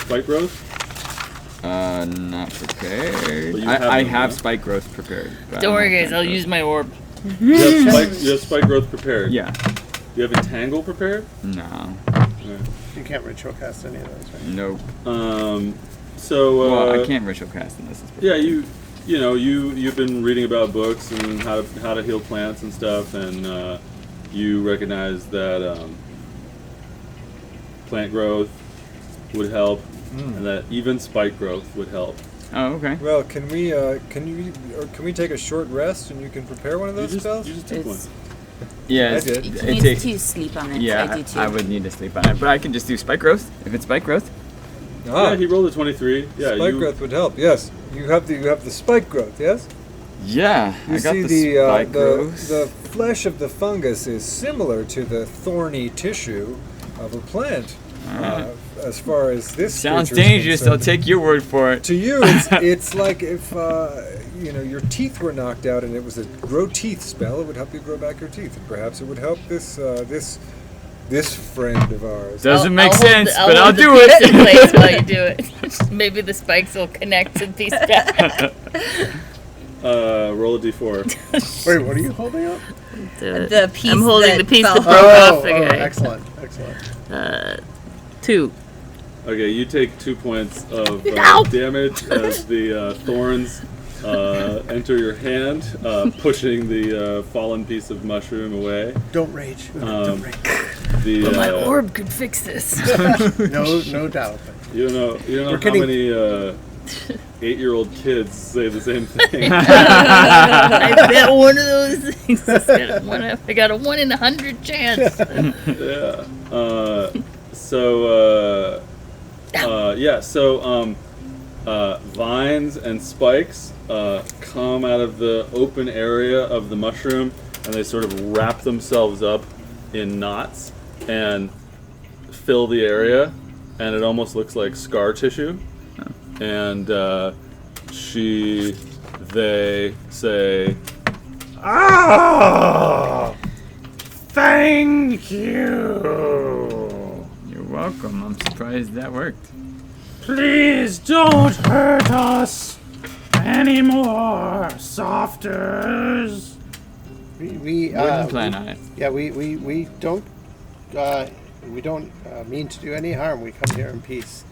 Speaker 1: spike growth.
Speaker 3: Not prepared.
Speaker 1: But you have
Speaker 3: I
Speaker 1: them,
Speaker 3: have
Speaker 1: huh?
Speaker 3: spike growth prepared. but
Speaker 6: Don't
Speaker 3: I
Speaker 6: worry,
Speaker 3: don't
Speaker 6: guys.
Speaker 3: have
Speaker 6: I'll
Speaker 3: plant
Speaker 6: use my orb.
Speaker 1: You have spike growth prepared.
Speaker 3: growth. Yeah.
Speaker 1: Do you have entangle prepared?
Speaker 3: No.
Speaker 2: You can't ritual cast any of those, right?
Speaker 3: Nope.
Speaker 1: So
Speaker 3: Well, I can't ritual cast unless it's
Speaker 1: Yeah,
Speaker 3: prepared.
Speaker 1: you've been reading about books and how to heal plants and stuff, and you recognize that plant growth would help, and that even spike growth would help.
Speaker 3: Oh, okay.
Speaker 4: Well, can we take a short rest and you can prepare one of those spells?
Speaker 1: You just took one.
Speaker 5: It's,
Speaker 3: Yeah,
Speaker 4: I did.
Speaker 5: he
Speaker 3: it
Speaker 5: needs
Speaker 3: takes.
Speaker 5: to sleep on it.
Speaker 3: Yeah,
Speaker 5: I do too.
Speaker 3: I would need to sleep on it, but I can just do spike growth if it's spike growth.
Speaker 4: Ah,
Speaker 1: Yeah, he rolled a 23. Yeah,
Speaker 4: spike
Speaker 1: you,
Speaker 4: growth would help. Yes, you have the spike growth. Yes.
Speaker 3: Yeah,
Speaker 4: You
Speaker 3: I got
Speaker 4: see
Speaker 3: the spike growth.
Speaker 4: the flesh of the fungus is similar to the thorny tissue of a plant. As far as this
Speaker 3: Sounds
Speaker 4: creature's
Speaker 3: dangerous. I'll
Speaker 4: concerned.
Speaker 3: take your word for it.
Speaker 4: To you, it's like if your teeth were knocked out and it was a grow teeth spell. It would help you grow back your teeth, and perhaps it would help this friend of ours.
Speaker 3: Doesn't make
Speaker 6: hold
Speaker 3: sense,
Speaker 6: the-
Speaker 3: but I'll
Speaker 6: hold the
Speaker 3: do
Speaker 6: piece in
Speaker 3: it.
Speaker 6: place while you do it. Maybe the spikes will connect and piece back.
Speaker 1: roll a d4.
Speaker 2: Wait, what are you holding up?
Speaker 5: The piece
Speaker 6: I'm holding
Speaker 5: that
Speaker 6: the piece
Speaker 5: fell
Speaker 6: that broke
Speaker 5: off.
Speaker 6: off the guy.
Speaker 2: Excellent, excellent.
Speaker 6: 2.
Speaker 1: Okay, you take 2 points of
Speaker 6: Ow!
Speaker 1: damage as the thorns enter your hand, pushing the fallen piece of mushroom away.
Speaker 2: Don't rage. Don't rage.
Speaker 1: The
Speaker 6: My orb could fix this.
Speaker 2: No doubt.
Speaker 1: you don't know
Speaker 2: We're
Speaker 1: how
Speaker 2: getting-
Speaker 1: many 8-year-old kids say the same thing.
Speaker 6: I bet one of those things is I got a 1 in 100 chance.
Speaker 1: Yeah. Vines and spikes come out of the open area of the mushroom, and they sort of wrap themselves up in knots and fill the area, and it almost looks like scar tissue. And they say, "Ah, thank you.
Speaker 3: You're welcome. I'm surprised that worked.
Speaker 1: Please don't hurt us anymore, softers."
Speaker 2: We
Speaker 3: Wouldn't plan on it.
Speaker 2: Yeah, we don't mean to do any harm. We come here in peace.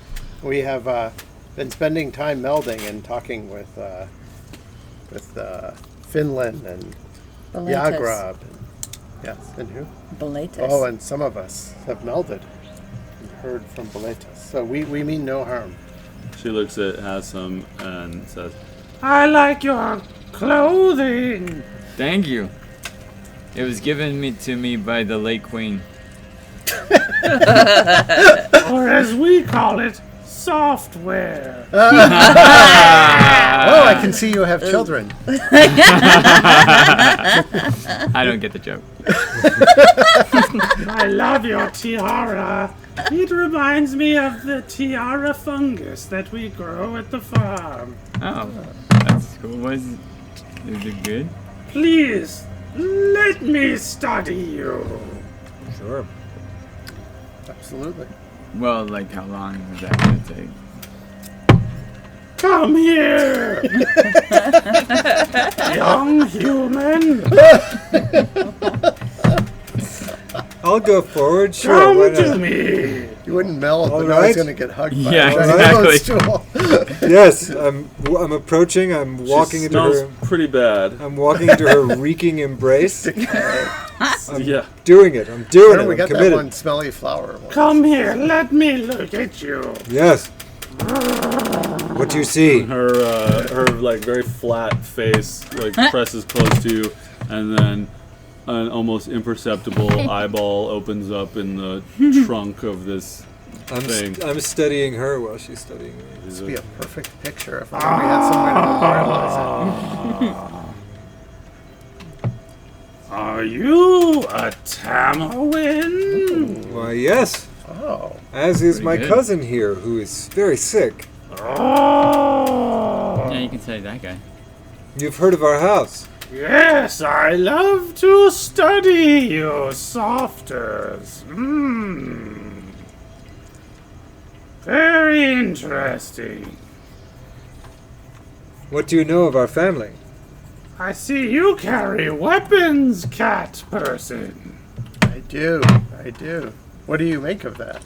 Speaker 2: We have been spending time melding and talking with Finland and
Speaker 5: Beletus.
Speaker 2: Yagrab. Yes, and who?
Speaker 5: Beletus.
Speaker 2: Oh, and some of us have melded and heard from Beletus. So we mean no harm.
Speaker 1: She looks at Hasem and says, "I like your clothing."
Speaker 3: Thank you. It was given to me by the late queen.
Speaker 1: Or as we call it, software.
Speaker 2: Oh, I can see you have children.
Speaker 3: I don't get the joke.
Speaker 1: I love your tiara. It reminds me of the tiara fungus that we grow at the farm.
Speaker 3: Oh, that's cool. Is it good?
Speaker 1: Please, let me study you.
Speaker 4: Sure.
Speaker 2: Absolutely.
Speaker 3: Well, like how long is that gonna take?
Speaker 1: Come here! Young human!
Speaker 4: I'll go forward. Sure. Why
Speaker 1: Come to
Speaker 4: not?
Speaker 1: me!
Speaker 2: You wouldn't melt,
Speaker 4: All
Speaker 2: but now
Speaker 4: right.
Speaker 2: he's going to get hugged by
Speaker 3: Yeah,
Speaker 2: a giant
Speaker 3: exactly.
Speaker 2: toadstool.
Speaker 4: Yes, I'm approaching. I'm walking
Speaker 1: She
Speaker 4: into
Speaker 1: smells
Speaker 4: her.
Speaker 1: pretty bad.
Speaker 4: I'm walking into her reeking embrace.
Speaker 1: Yeah.
Speaker 4: Doing it. I'm doing
Speaker 2: Remember,
Speaker 4: it.
Speaker 2: we
Speaker 4: I'm
Speaker 2: got that
Speaker 4: committed.
Speaker 2: one smelly flower. One.
Speaker 1: Come here, let me look at you.
Speaker 4: Yes. What do you see?
Speaker 1: Her like very flat face like presses close to you, and then an almost imperceptible eyeball opens up in the trunk of this thing.
Speaker 4: I'm studying her while she's studying me.
Speaker 2: This would be a perfect picture if only we had some way to memorialize
Speaker 1: Are you a Tamawin?
Speaker 4: Why, yes.
Speaker 2: it. Oh.
Speaker 4: As is my
Speaker 3: good.
Speaker 4: cousin here, who is very sick.
Speaker 1: Oh.
Speaker 3: Yeah, you can say that guy.
Speaker 4: You've heard of our house.
Speaker 1: Yes, I love to study you softers. Very interesting.
Speaker 4: What do you know of our family?
Speaker 1: I see you carry weapons, cat person.
Speaker 2: I do. What do you make of that?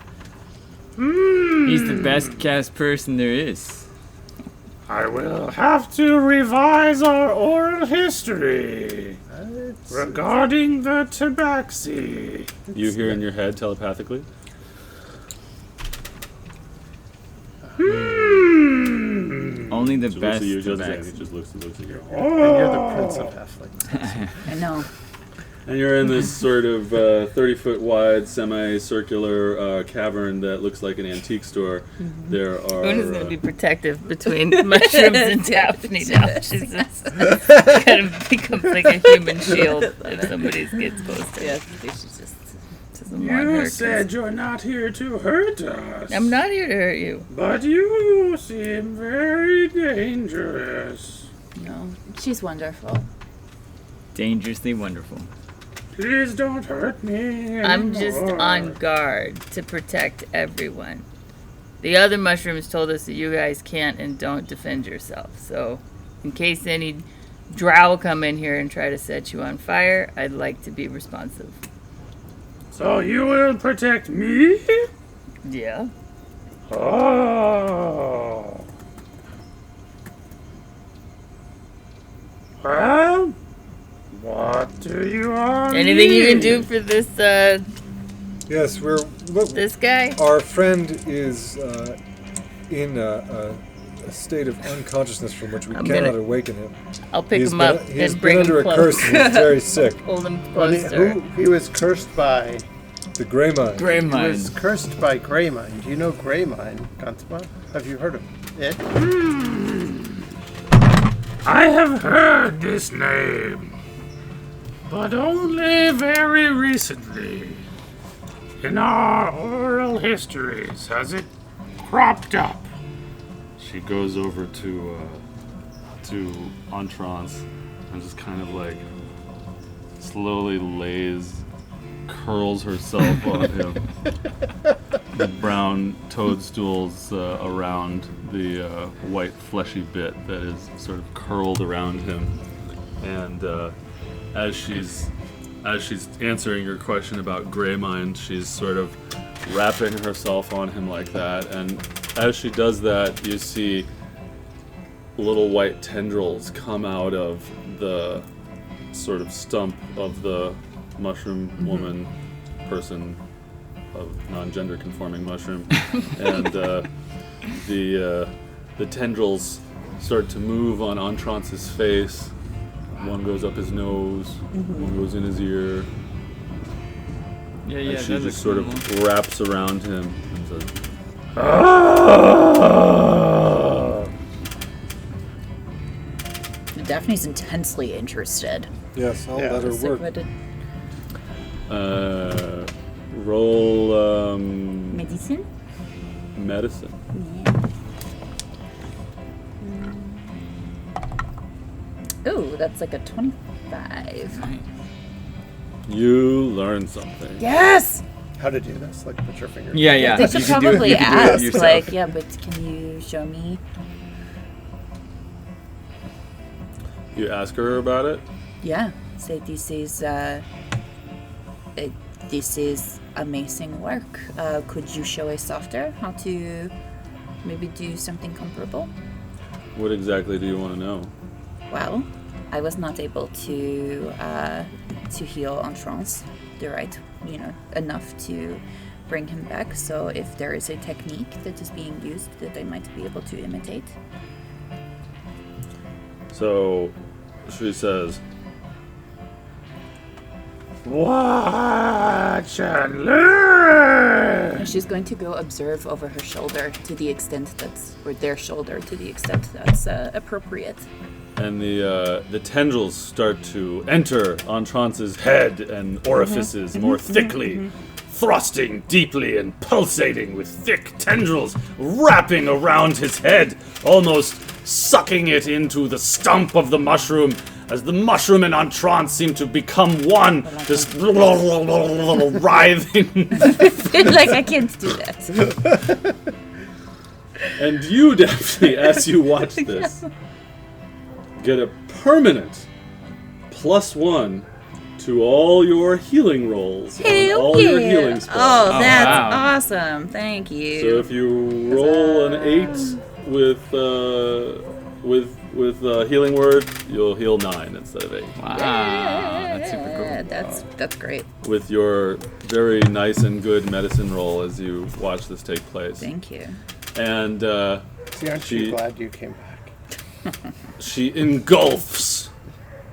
Speaker 3: He's the best cast person there is.
Speaker 1: I will have to revise our oral history regarding the tabaxi. You hear in your head telepathically?
Speaker 3: Only the
Speaker 1: Just looks
Speaker 3: best.
Speaker 1: at you,
Speaker 3: the
Speaker 1: doesn't say
Speaker 3: best.
Speaker 1: anything, just looks at you.
Speaker 2: And you're the prince of halflings.
Speaker 5: I know.
Speaker 1: And you're in this sort of 30-foot wide, semicircular cavern that looks like an antique store. There are.
Speaker 6: Una's going to be protective between mushrooms and Daphne now. She's just kind of becomes like a human shield if somebody gets close to her.
Speaker 5: Yes, she just
Speaker 6: Doesn't want her
Speaker 1: You
Speaker 6: 'cause
Speaker 1: said you're not here to hurt us.
Speaker 6: I'm not here to hurt you.
Speaker 1: But you seem very dangerous.
Speaker 5: no. She's wonderful.
Speaker 3: Dangerously wonderful.
Speaker 1: Please don't hurt me anymore.
Speaker 6: I'm just on guard to protect everyone. The other mushrooms told us that you guys can't and don't defend yourself. So, in case any drow come in here and try to set you on fire, I'd like to be responsive.
Speaker 1: So you will protect me?
Speaker 6: Yeah.
Speaker 1: Oh. Well, what do you want?
Speaker 6: Anything you can do for this
Speaker 4: Yes,
Speaker 6: this guy?
Speaker 4: our friend is in a state of unconsciousness from which we
Speaker 6: I'm
Speaker 4: cannot
Speaker 6: gonna-
Speaker 4: awaken him.
Speaker 6: I'll pick
Speaker 4: He's
Speaker 6: him
Speaker 4: been,
Speaker 6: up
Speaker 4: he's
Speaker 6: and bring
Speaker 4: been
Speaker 6: him
Speaker 4: under a
Speaker 6: close.
Speaker 4: curse and he's very sick.
Speaker 6: Hold him
Speaker 2: Well,
Speaker 6: closer.
Speaker 2: he was cursed by.
Speaker 4: The Grey Mind.
Speaker 3: Grey
Speaker 2: He was
Speaker 3: mind.
Speaker 2: cursed by Greymine. Do you know Greymine, Constable? Have you heard of it?
Speaker 1: I have heard this name, but only very recently. In our oral histories, has it cropped up? She goes over to Entrance and just kind of like slowly curls herself on him. The brown toadstools around the white fleshy bit that is sort of curled around him. And as she's answering your question about Greymine, she's sort of wrapping herself on him like that. And as she does that, you see little white tendrils come out of the sort of stump of the mushroom woman person of non-gender conforming mushroom, and the tendrils start to move on Entrance's face. One goes up his nose, one goes in his ear,
Speaker 3: Yeah,
Speaker 1: and
Speaker 3: yeah.
Speaker 1: she
Speaker 3: that
Speaker 1: just
Speaker 3: looks
Speaker 1: sort of
Speaker 3: normal.
Speaker 1: wraps around him and says, "Ah!"
Speaker 5: Daphne's intensely interested.
Speaker 4: Yes, I'll
Speaker 2: Yeah.
Speaker 4: let her
Speaker 5: It's like,
Speaker 4: work.
Speaker 5: what did-
Speaker 1: Roll
Speaker 5: medicine?
Speaker 1: medicine.
Speaker 5: Ooh, that's like a 25.
Speaker 1: You learn something.
Speaker 5: Yes!
Speaker 2: How to do this? Like put your finger.
Speaker 3: Yeah, yeah.
Speaker 5: They
Speaker 3: you
Speaker 5: should
Speaker 3: can do it-
Speaker 5: probably
Speaker 3: you can do it
Speaker 5: ask,
Speaker 3: yourself.
Speaker 5: like, yeah, but can you show me?
Speaker 1: You ask her about it?
Speaker 5: Yeah. Say this is amazing work. Could you show us softer how to maybe do something comparable?
Speaker 1: What exactly do you want to know?
Speaker 5: Well, I was not able to heal Entrance enough to bring him back. So if there is a technique that is being used that I might be able to imitate.
Speaker 1: So she says, "Watch and learn."
Speaker 5: And she's going to go observe over her shoulder to the extent or their shoulder to the extent that's appropriate.
Speaker 1: And the tendrils start to enter Entrance's head and orifices more thickly, thrusting deeply and pulsating with thick tendrils wrapping around his head, almost sucking it into the stump of the mushroom, as the mushroom and Entrance seem to become one, just writhing.
Speaker 5: I feel like I can't do that.
Speaker 1: And you, Daphne, as you watch this, get a permanent +1 to all your healing rolls. All your healing spells.
Speaker 5: Oh, that's
Speaker 3: wow.
Speaker 5: awesome. Thank you.
Speaker 1: So if you roll an 8 with healing word, you'll heal 9 instead of 8.
Speaker 3: Wow, that's super cool.
Speaker 5: Yeah, that's great.
Speaker 1: With your very nice and good medicine roll as you watch this take place.
Speaker 5: Thank you.
Speaker 1: And
Speaker 2: See, aren't you glad you came back?
Speaker 1: she engulfs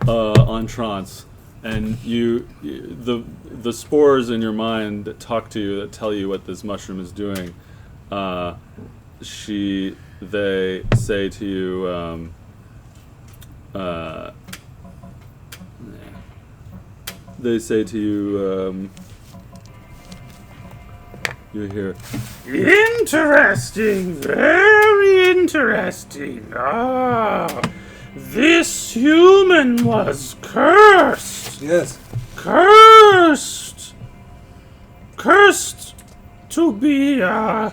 Speaker 1: Entrance, and the spores in your mind that talk to you, that tell you what this mushroom is doing. They say to you, you hear, "Interesting, very interesting. This human was cursed.
Speaker 4: Yes.
Speaker 1: Cursed to be a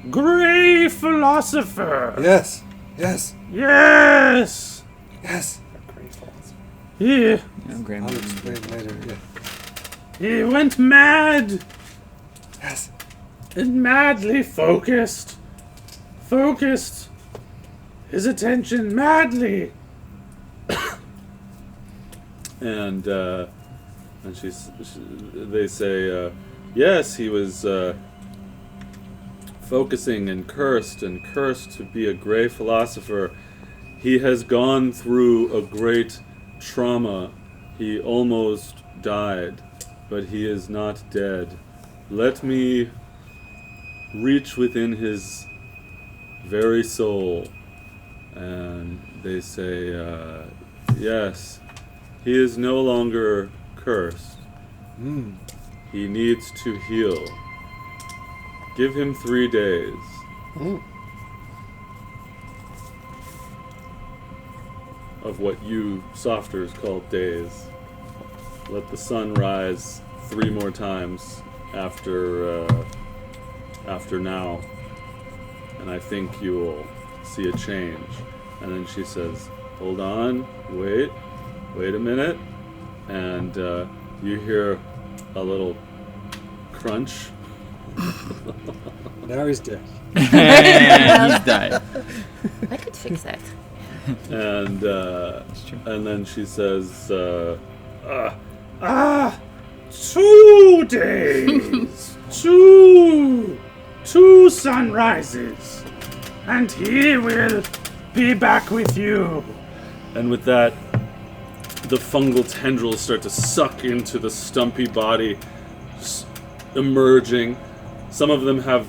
Speaker 1: gray philosopher.
Speaker 4: Yes. Yes.
Speaker 1: Yes.
Speaker 4: Yes.
Speaker 2: Great philosophy.
Speaker 1: He
Speaker 4: I'll explain later. Yeah.
Speaker 1: he went mad
Speaker 4: Yes.
Speaker 1: and madly focused his attention madly." And they say, yes, he was focusing and cursed to be a gray philosopher. He has gone through a great trauma. He almost died, but he is not dead. Let me reach within his very soul. And they say, yes, he is no longer cursed. He needs to heal. Give him 3 days. Of what you softers call days. Let the sun rise 3 more times after now, and I think you will see a change. And then she says, "Hold on, wait a minute," and you hear a little crunch.
Speaker 4: Now he's dead.
Speaker 3: He's died.
Speaker 5: I could fix that.
Speaker 1: And then she says, 2 days, two sunrises, and he will be back with you." And with that, the fungal tendrils start to suck into the stumpy body, emerging. Some of them have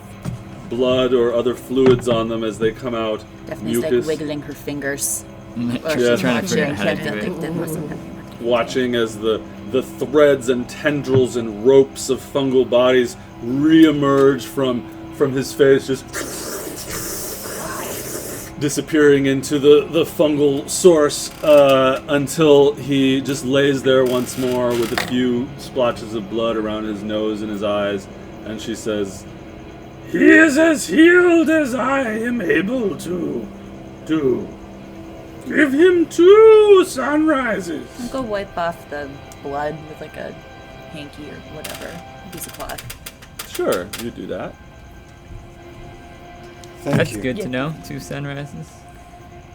Speaker 1: blood or other fluids on them as they come out.
Speaker 5: Daphne's
Speaker 1: Mucus.
Speaker 5: like wiggling her fingers.
Speaker 3: She's trying to figure out how to do
Speaker 5: I think
Speaker 3: it.
Speaker 5: that wasn't happening.
Speaker 1: Watching as the threads and tendrils and ropes of fungal bodies re-emerge from his face, just disappearing into the fungal source until he just lays there once more with a few splotches of blood around his nose and his eyes. And she says, "He is as healed as I am able to do." Give him 2 sunrises.
Speaker 5: I'll go wipe off the blood with like a hanky or whatever, a piece of cloth.
Speaker 1: Sure, you do that.
Speaker 4: Thank
Speaker 3: That's
Speaker 4: you.
Speaker 3: good to
Speaker 5: Yeah.
Speaker 3: know. 2 sunrises.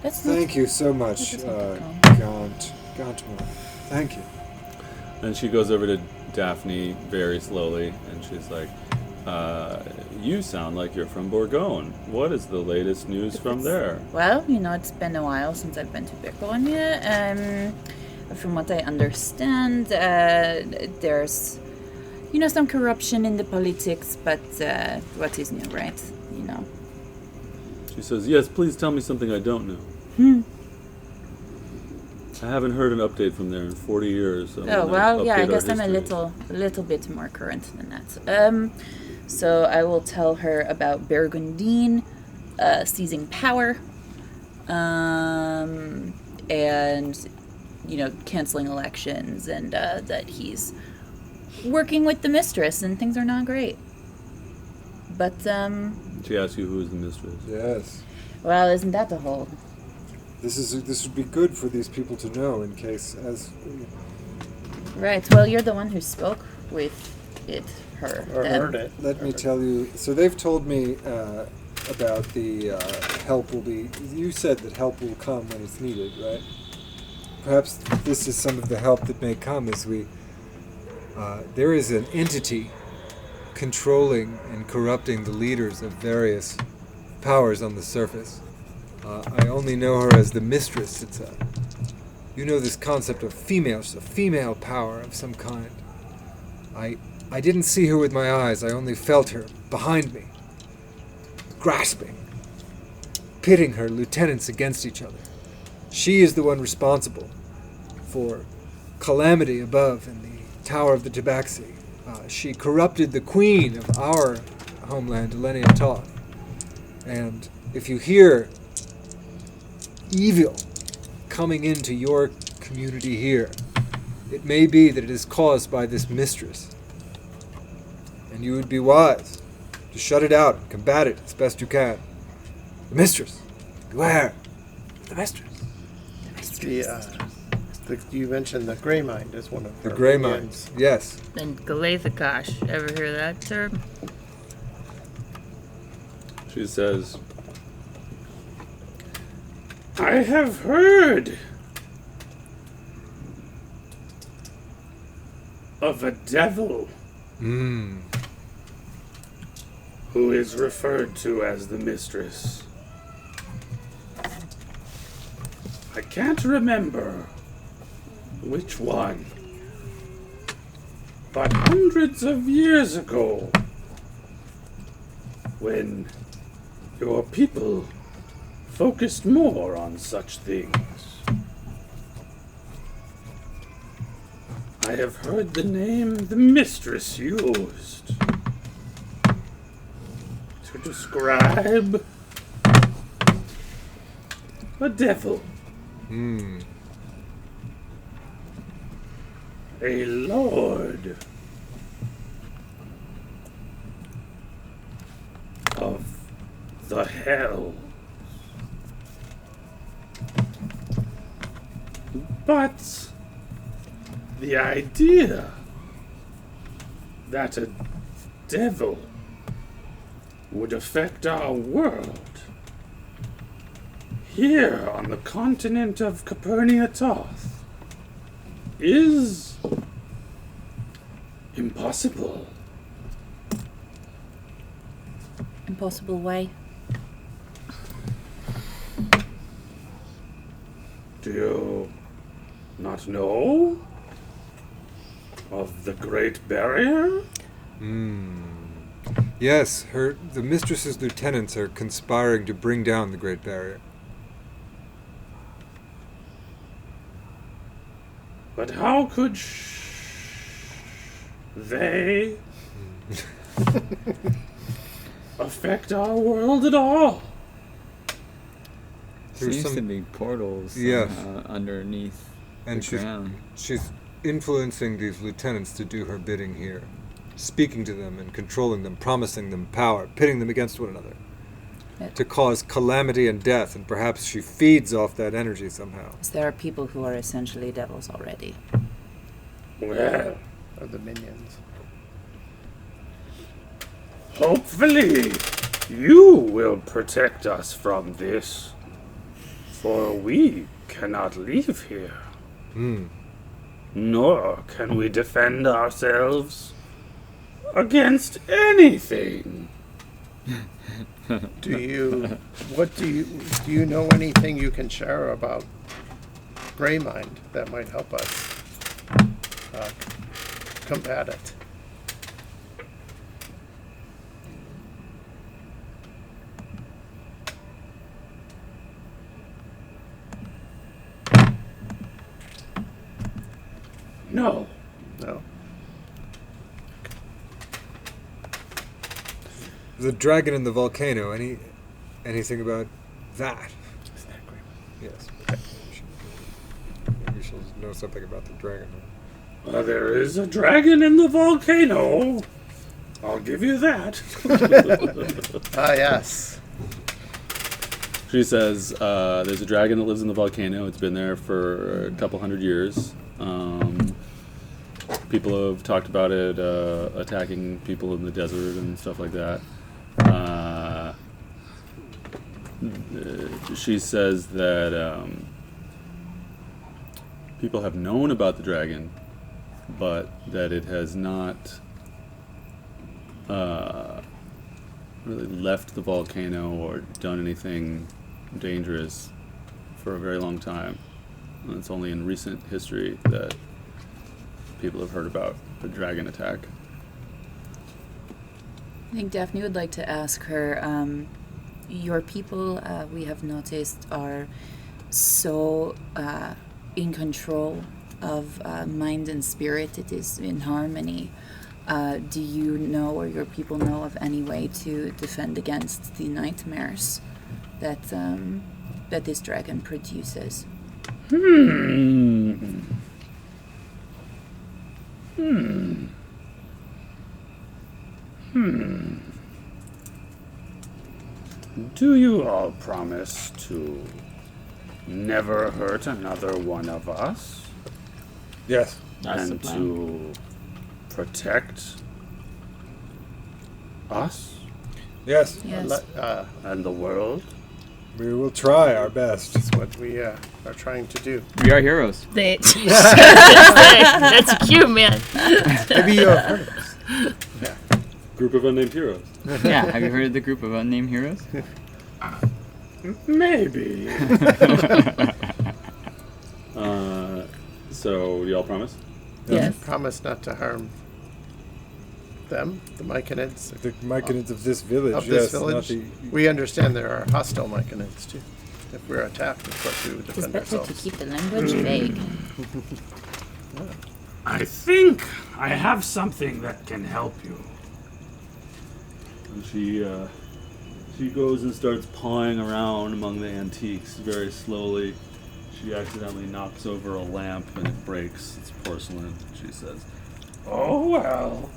Speaker 5: That's
Speaker 4: Thank you so much,
Speaker 5: That doesn't
Speaker 4: Gauntmore. Thank you.
Speaker 1: And she goes over to Daphne very slowly, and she's like, you sound like you're from Bourgogne. What is the latest news from there?
Speaker 5: Well, it's been a while since I've been to Bourgogne. From what I understand, there's, some corruption in the politics, but what is new, right?
Speaker 1: She says, yes, please tell me something I don't know. I haven't heard an update from there in 40 years. So
Speaker 5: Oh, well, yeah, I
Speaker 1: update our
Speaker 5: guess I'm a
Speaker 1: history.
Speaker 5: little bit more current than that. So I will tell her about Burgundine seizing power, and, canceling elections, and that he's working with the mistress, and things are not great. But,
Speaker 1: She asks you who is the mistress.
Speaker 4: Yes.
Speaker 5: well, isn't that the whole...
Speaker 4: This would be good for these people to know in case
Speaker 5: Right, well, you're the one who spoke with her.
Speaker 2: Or
Speaker 5: them.
Speaker 2: heard it.
Speaker 4: Let me tell you. So they've told me about the help will be. You said that help will come when it's needed, right? Perhaps this is some of the help that may come as we. There is an entity controlling and corrupting the leaders of various powers on the surface. I only know her as the mistress. It's this concept of females, a female power of some kind. I didn't see her with my eyes. I only felt her behind me, grasping, pitting her lieutenants against each other. She is the one responsible for calamity above in the Tower of the Tabaxi. She corrupted the queen of our homeland, Elenia Toth. And if you hear evil coming into your community here, it may be that it is caused by this mistress. And you would be wise to shut it out and combat it as best you can. The mistress. Beware. The mistress.
Speaker 2: You mentioned the Grey Mind as one of
Speaker 4: The
Speaker 2: her
Speaker 4: Grey
Speaker 2: minions.
Speaker 4: Mind. Yes.
Speaker 6: And Galathakosh. Ever hear that term?
Speaker 1: She says, I have heard of a devil who is referred to as the mistress. I can't remember which one, but hundreds of years ago, when your people focused more on such things, I have heard the name the mistress used to describe a devil. A lord of the hells. But the idea that a devil would affect our world here on the continent of Cappyrnia Toth is impossible.
Speaker 5: Impossible way.
Speaker 1: Do you not know of the Great Barrier?
Speaker 4: Yes, the mistress's lieutenants are conspiring to bring down the Great Barrier.
Speaker 1: But how could they affect our world at all?
Speaker 3: There
Speaker 4: There's
Speaker 3: used to
Speaker 4: some-
Speaker 3: be portals
Speaker 4: Yes.
Speaker 3: underneath
Speaker 4: And
Speaker 3: the ground.
Speaker 4: she's influencing these lieutenants to do her bidding here, speaking to them and controlling them, promising them power, pitting them against one another. to cause calamity and death, and perhaps she feeds off that energy somehow.
Speaker 5: There are people who are essentially devils already.
Speaker 7: Well,
Speaker 2: Or the minions.
Speaker 7: hopefully you will protect us from this, for we cannot leave here. Nor can we defend ourselves against anything.
Speaker 2: Do you know anything you can share about Grey Mind that might help us combat it?
Speaker 7: No.
Speaker 2: No.
Speaker 4: The dragon in the volcano. Anything about that? Yes. Maybe she'll know something about the dragon.
Speaker 7: There is a dragon in the volcano. I'll give you that.
Speaker 2: Ah, yes.
Speaker 1: She says there's a dragon that lives in the volcano. It's been there for a couple hundred years. People have talked about it attacking people in the desert and stuff like that. She says that people have known about the dragon, but that it has not really left the volcano or done anything dangerous for a very long time. And it's only in recent history that people have heard about a dragon attack.
Speaker 5: I think Daphne would like to ask her, your people, we have noticed, are so in control of mind and spirit. It is in harmony. Do you know, or your people know, of any way to defend against the nightmares that that this dragon produces?
Speaker 7: Do you all promise to never hurt another one of us?
Speaker 4: Yes.
Speaker 6: That's the
Speaker 7: And
Speaker 6: plan.
Speaker 7: to protect us
Speaker 4: Yes.
Speaker 5: Yes.
Speaker 7: and the world?
Speaker 4: We will try our best.
Speaker 2: That's what we are trying to do.
Speaker 3: We are heroes.
Speaker 6: That's cute, man.
Speaker 2: Maybe you have heard of us.
Speaker 1: Group of unnamed heroes.
Speaker 3: Yeah, have you heard of the group of unnamed heroes?
Speaker 7: Maybe.
Speaker 1: So, y'all promise?
Speaker 6: Yes.
Speaker 2: Promise not to harm them, the Myconids
Speaker 4: The Myconids of this village.
Speaker 2: of
Speaker 4: yes,
Speaker 2: this village.
Speaker 4: Not
Speaker 2: We understand there are hostile Myconids too. If we're attacked, of course we would
Speaker 5: It is
Speaker 2: defend
Speaker 5: better to
Speaker 2: ourselves.
Speaker 5: keep the language vague.
Speaker 7: I think I have something that can help you.
Speaker 1: And she goes and starts pawing around among the antiques very slowly. She accidentally knocks over a lamp and it breaks. It's porcelain, she says.
Speaker 7: Oh well.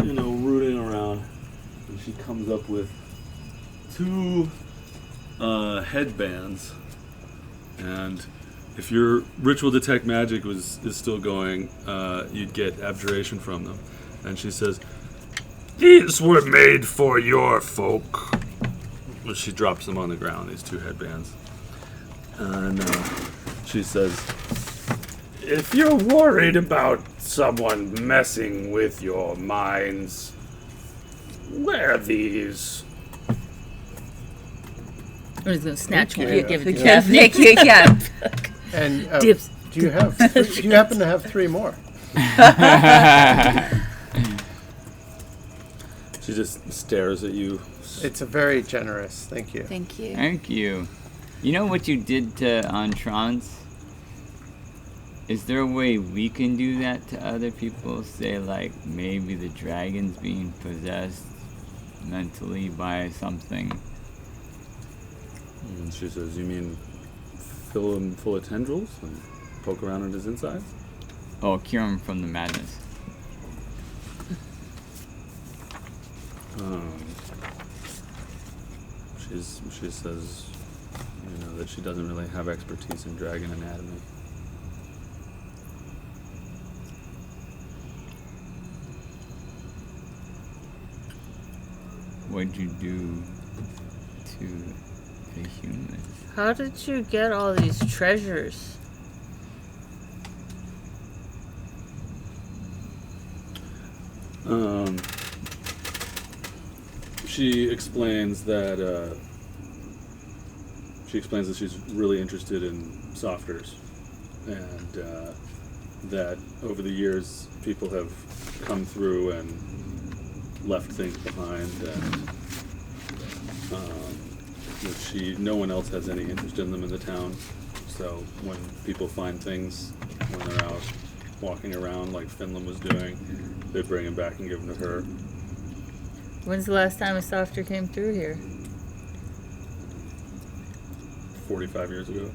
Speaker 1: Rooting around. And she comes up with two headbands. And if your ritual detect magic is still going, you'd get abjuration from them. And she says,
Speaker 7: These were made for your folk.
Speaker 1: well, she drops them on the ground, these two headbands. And she says,
Speaker 7: If you're worried about someone messing with your minds, wear these.
Speaker 6: I'm just gonna snatch one
Speaker 2: you.
Speaker 6: and give it to
Speaker 5: Yeah,
Speaker 6: Daphne.
Speaker 5: thank you, yeah.
Speaker 2: And
Speaker 6: Dips.
Speaker 2: do you happen to have 3 more?
Speaker 1: she just stares at you.
Speaker 2: It's a very generous. Thank you.
Speaker 5: Thank you.
Speaker 3: Thank you. You know what you did to Entrance? Is there a way we can do that to other people? Say, like, maybe the dragon's being possessed mentally by something.
Speaker 1: And she says, you mean fill him full of tendrils and poke around at his insides?
Speaker 3: Oh, cure him from the madness.
Speaker 1: she says, that she doesn't really have expertise in dragon anatomy.
Speaker 3: What'd you do to the humans?
Speaker 6: How did you get all these treasures?
Speaker 1: She explains that she's really interested in softers, and that over the years people have come through and left things behind, and that no one else has any interest in them in the town. So when people find things when they're out walking around, like Finland was doing, they bring them back and give them to her.
Speaker 6: When's the last time a softer came through here?
Speaker 1: 45 years ago.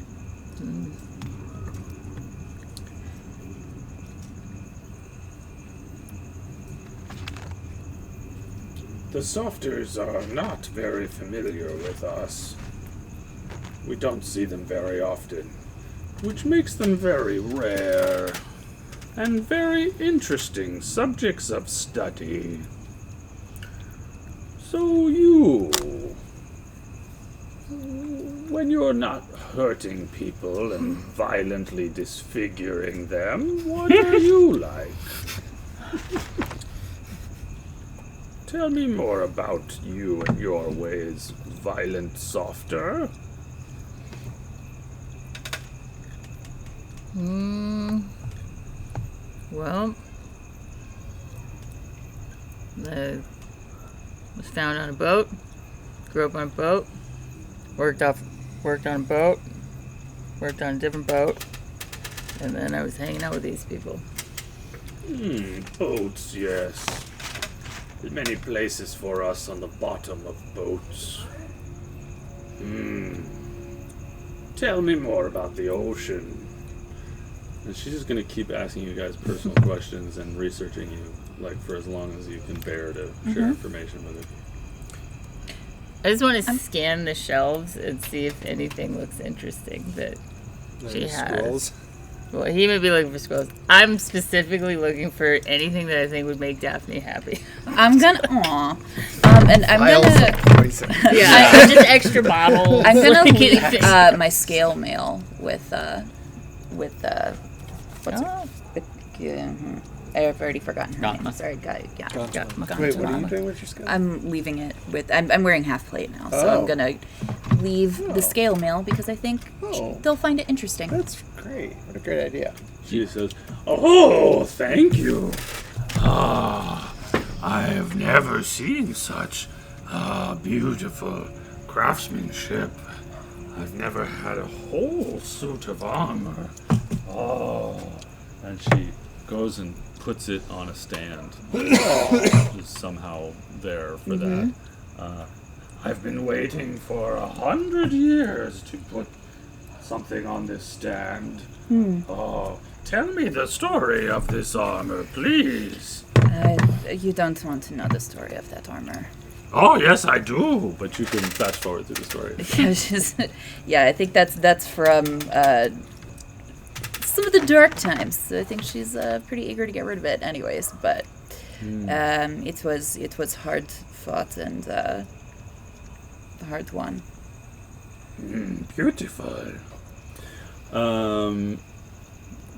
Speaker 7: The softers are not very familiar with us. We don't see them very often, which makes them very rare and very interesting subjects of study. So when you're not hurting people and violently disfiguring them, what are you like? Tell me more about you and your ways, violent softer.
Speaker 6: Well, I was found on a boat, grew up on a boat, worked on a boat, worked on a different boat, and then I was hanging out with these people.
Speaker 7: Boats, yes. There's many places for us on the bottom of boats. Tell me more about the ocean.
Speaker 1: And she's just going to keep asking you guys personal questions and researching you, like, for as long as you can bear to share information with her.
Speaker 6: I just want to scan the shelves and see if anything looks interesting that she has.
Speaker 4: Scrolls.
Speaker 6: Well, he may be looking for scrolls. I'm specifically looking for anything that I think would make Daphne happy.
Speaker 5: I'm gonna, and I'm
Speaker 2: Vials
Speaker 5: gonna,
Speaker 2: of poison.
Speaker 6: Yeah, just extra bottles.
Speaker 5: I'm gonna
Speaker 6: like
Speaker 5: leave
Speaker 6: anything.
Speaker 5: my scale mail with what's it? I've already forgotten her name.
Speaker 3: Gotma.
Speaker 5: Sorry,
Speaker 6: Gotma.
Speaker 2: Wait, what are you doing with your scale?
Speaker 5: I'm leaving it with. I'm wearing half plate now, so I'm gonna leave the scale mail because I think they'll find it interesting.
Speaker 2: That's great. What a great idea.
Speaker 1: She says,
Speaker 7: Oh, thank you. I have never seen such beautiful craftsmanship. I've never had a whole suit of armor.
Speaker 1: and she goes and puts it on a stand. Just somehow there for that.
Speaker 7: I've been waiting for 100 years to put something on this stand. Tell me the story of this armor, please.
Speaker 5: You don't want to know the story of that armor.
Speaker 7: Oh, yes, I do.
Speaker 1: But you can fast forward through the story.
Speaker 5: I think that's from some of the dark times. So I think she's pretty eager to get rid of it, anyways. But it was hard fought and hard won.
Speaker 7: Beautiful.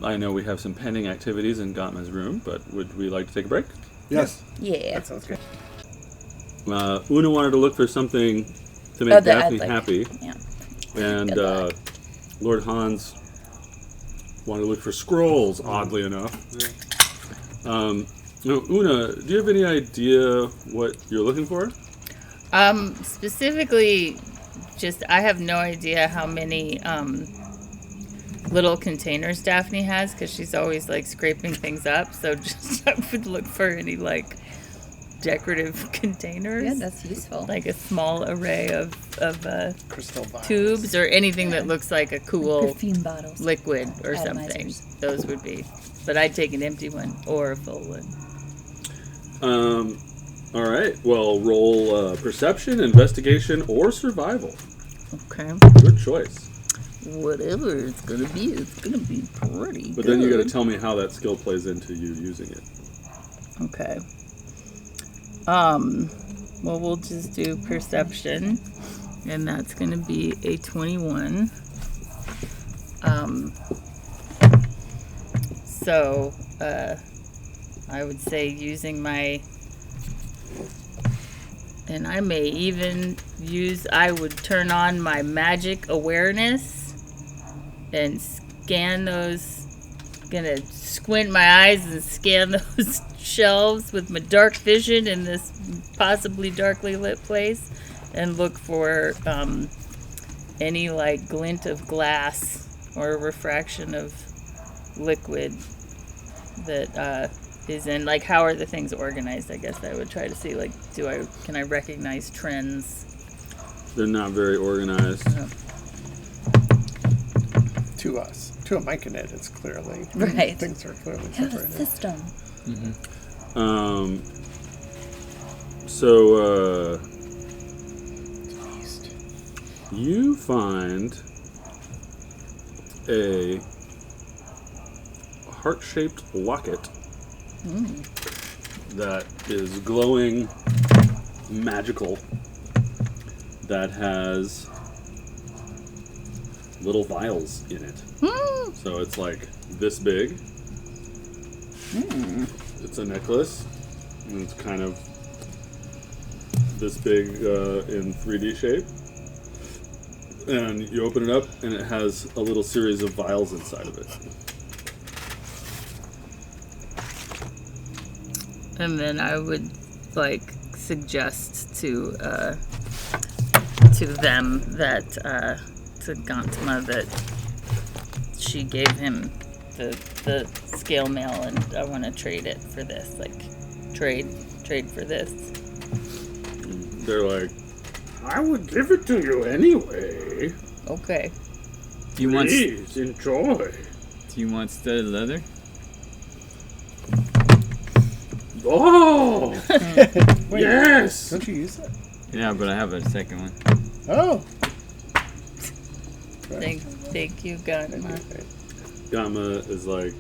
Speaker 1: I know we have some pending activities in Gottman's room, but would we like to take a break?
Speaker 4: Yes.
Speaker 5: Yeah.
Speaker 2: That sounds good.
Speaker 1: Una wanted to look for something to make Daphne happy.
Speaker 5: Yeah.
Speaker 1: And Lord Hans wanted to look for scrolls, oddly enough. Una, do you have any idea what you're looking for?
Speaker 6: Specifically, just I have no idea how many little containers Daphne has because she's always like scraping things up. So just I would look for any like decorative containers.
Speaker 5: Yeah, that's useful.
Speaker 6: Like a small array of
Speaker 2: Crystal vials.
Speaker 6: tubes or anything that looks like a cool
Speaker 5: Perfume bottles.
Speaker 6: liquid or something.
Speaker 5: Atomizers.
Speaker 6: Those would be. But I'd take an empty one or a full one.
Speaker 1: All right. Well, roll perception, investigation, or survival.
Speaker 6: Okay.
Speaker 1: Your choice.
Speaker 6: Whatever it's gonna be pretty
Speaker 1: But then you got to tell me how that skill plays into you using it.
Speaker 6: Okay. Well, we'll just do perception, and that's gonna be a 21. So, I would say using my, and I may even I would turn on my magic awareness and scan those, gonna squint my eyes and scan those shelves with my dark vision in this possibly darkly lit place and look for any like glint of glass or refraction of liquid that is in, like, how are the things organized? I guess I would try to see, like, can I recognize trends?
Speaker 1: They're not very organized.
Speaker 2: To us. To a Myconid, it's clearly.
Speaker 5: Right.
Speaker 2: Things are clearly
Speaker 5: We have a
Speaker 2: separated.
Speaker 5: system.
Speaker 1: So, you find a heart-shaped locket that is glowing magical, that has little vials in it. So it's like this big. It's a necklace, and it's kind of this big in 3D shape. And you open it up, and it has a little series of vials inside of it.
Speaker 6: And then I would, like, suggest to them that, to Gantama, that she gave him the scale mail, and I want to trade it for this, like, trade for this.
Speaker 1: They're like,
Speaker 7: I would give it to you anyway.
Speaker 6: Okay.
Speaker 3: Do you want
Speaker 7: Please enjoy.
Speaker 3: studded leather?
Speaker 7: Oh,
Speaker 2: Wait,
Speaker 7: yes.
Speaker 2: don't you use it?
Speaker 3: Yeah, but I have a second one.
Speaker 2: Oh.
Speaker 6: Thank you, Gantama.
Speaker 1: Gamma is like,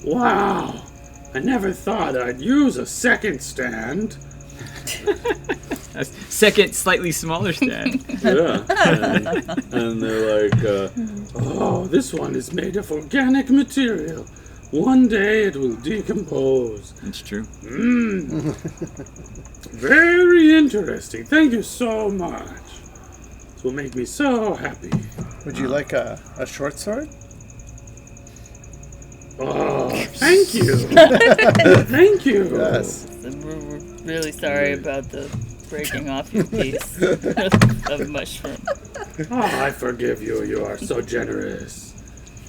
Speaker 7: Wow. I never thought I'd use a second stand.
Speaker 3: A second, slightly smaller stand.
Speaker 1: yeah. And they're like,
Speaker 7: Oh, this one is made of organic material. One day it will decompose.
Speaker 3: It's true.
Speaker 7: Very interesting. Thank you so much. This will make me so happy.
Speaker 2: Would you like a short sword?
Speaker 7: Oh, thank you. Thank you.
Speaker 2: Yes.
Speaker 6: We're really sorry about the breaking off your piece of mushroom.
Speaker 7: Oh, I forgive you. You are so generous.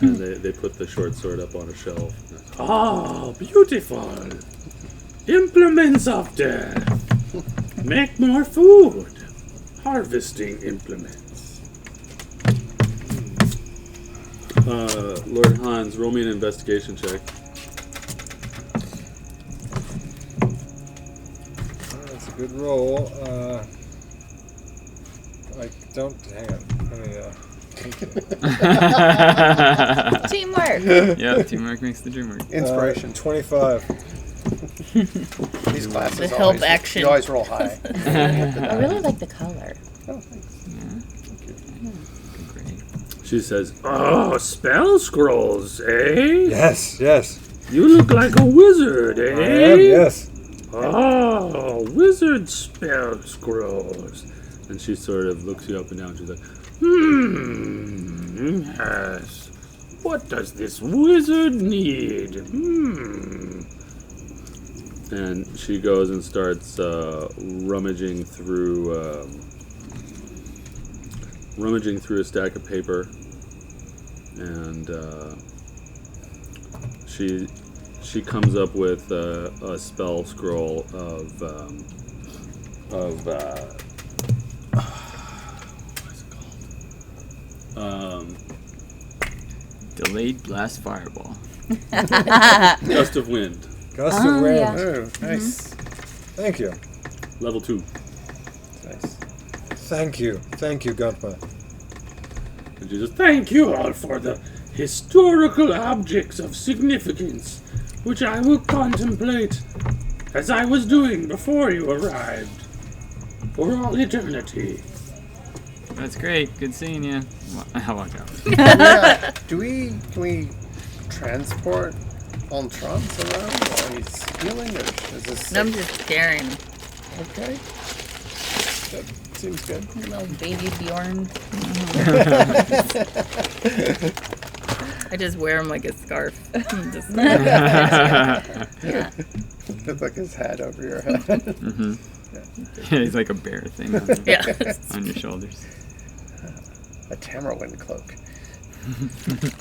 Speaker 1: and they put the short sword up on a shelf.
Speaker 7: Oh, beautiful. Implements of death. Make more food. Harvesting implements.
Speaker 1: Lord Hans, roll me an investigation check.
Speaker 4: That's a good roll. I don't. Hang on. Let me.
Speaker 5: Teamwork.
Speaker 3: Yeah, teamwork makes the dream work.
Speaker 2: Inspiration.
Speaker 4: 25.
Speaker 2: These classes
Speaker 6: The help
Speaker 2: always,
Speaker 6: action.
Speaker 2: You always roll high.
Speaker 5: I really like the color.
Speaker 2: Oh, thanks.
Speaker 3: Great.
Speaker 1: She says,
Speaker 7: Oh, spell scrolls, eh?
Speaker 4: Yes, yes.
Speaker 7: You look like a wizard, eh?
Speaker 4: I am, yes.
Speaker 7: Oh, wizard spell scrolls.
Speaker 1: and she sort of looks you up and down. She's like,
Speaker 7: Yes. What does this wizard need?
Speaker 1: and she goes and starts rummaging through a stack of paper, and she comes up with a spell scroll of what is it called?
Speaker 3: Delayed blast fireball.
Speaker 1: Gust of wind.
Speaker 4: Gust of wind.
Speaker 5: yeah.
Speaker 2: Oh, nice.
Speaker 4: Thank you.
Speaker 1: Level 2.
Speaker 2: Nice.
Speaker 4: Thank you, Gunpla.
Speaker 7: And you just thank you all for the historical objects of significance, which I will contemplate as I was doing before you arrived, for all eternity.
Speaker 3: That's great. Good seeing you. I'll walk out.
Speaker 2: Yeah. Can we transport Entrance around while he's healing, or is this?
Speaker 6: I'm just carrying.
Speaker 2: Okay. That seems good.
Speaker 5: Little baby Bjorn.
Speaker 6: I just wear him like a scarf. Just-
Speaker 5: Yeah.
Speaker 2: Put like his head over your head.
Speaker 3: Mm-hmm. He's like a bear thing on,
Speaker 6: yeah.
Speaker 3: on your shoulders.
Speaker 2: A Tamerlane cloak.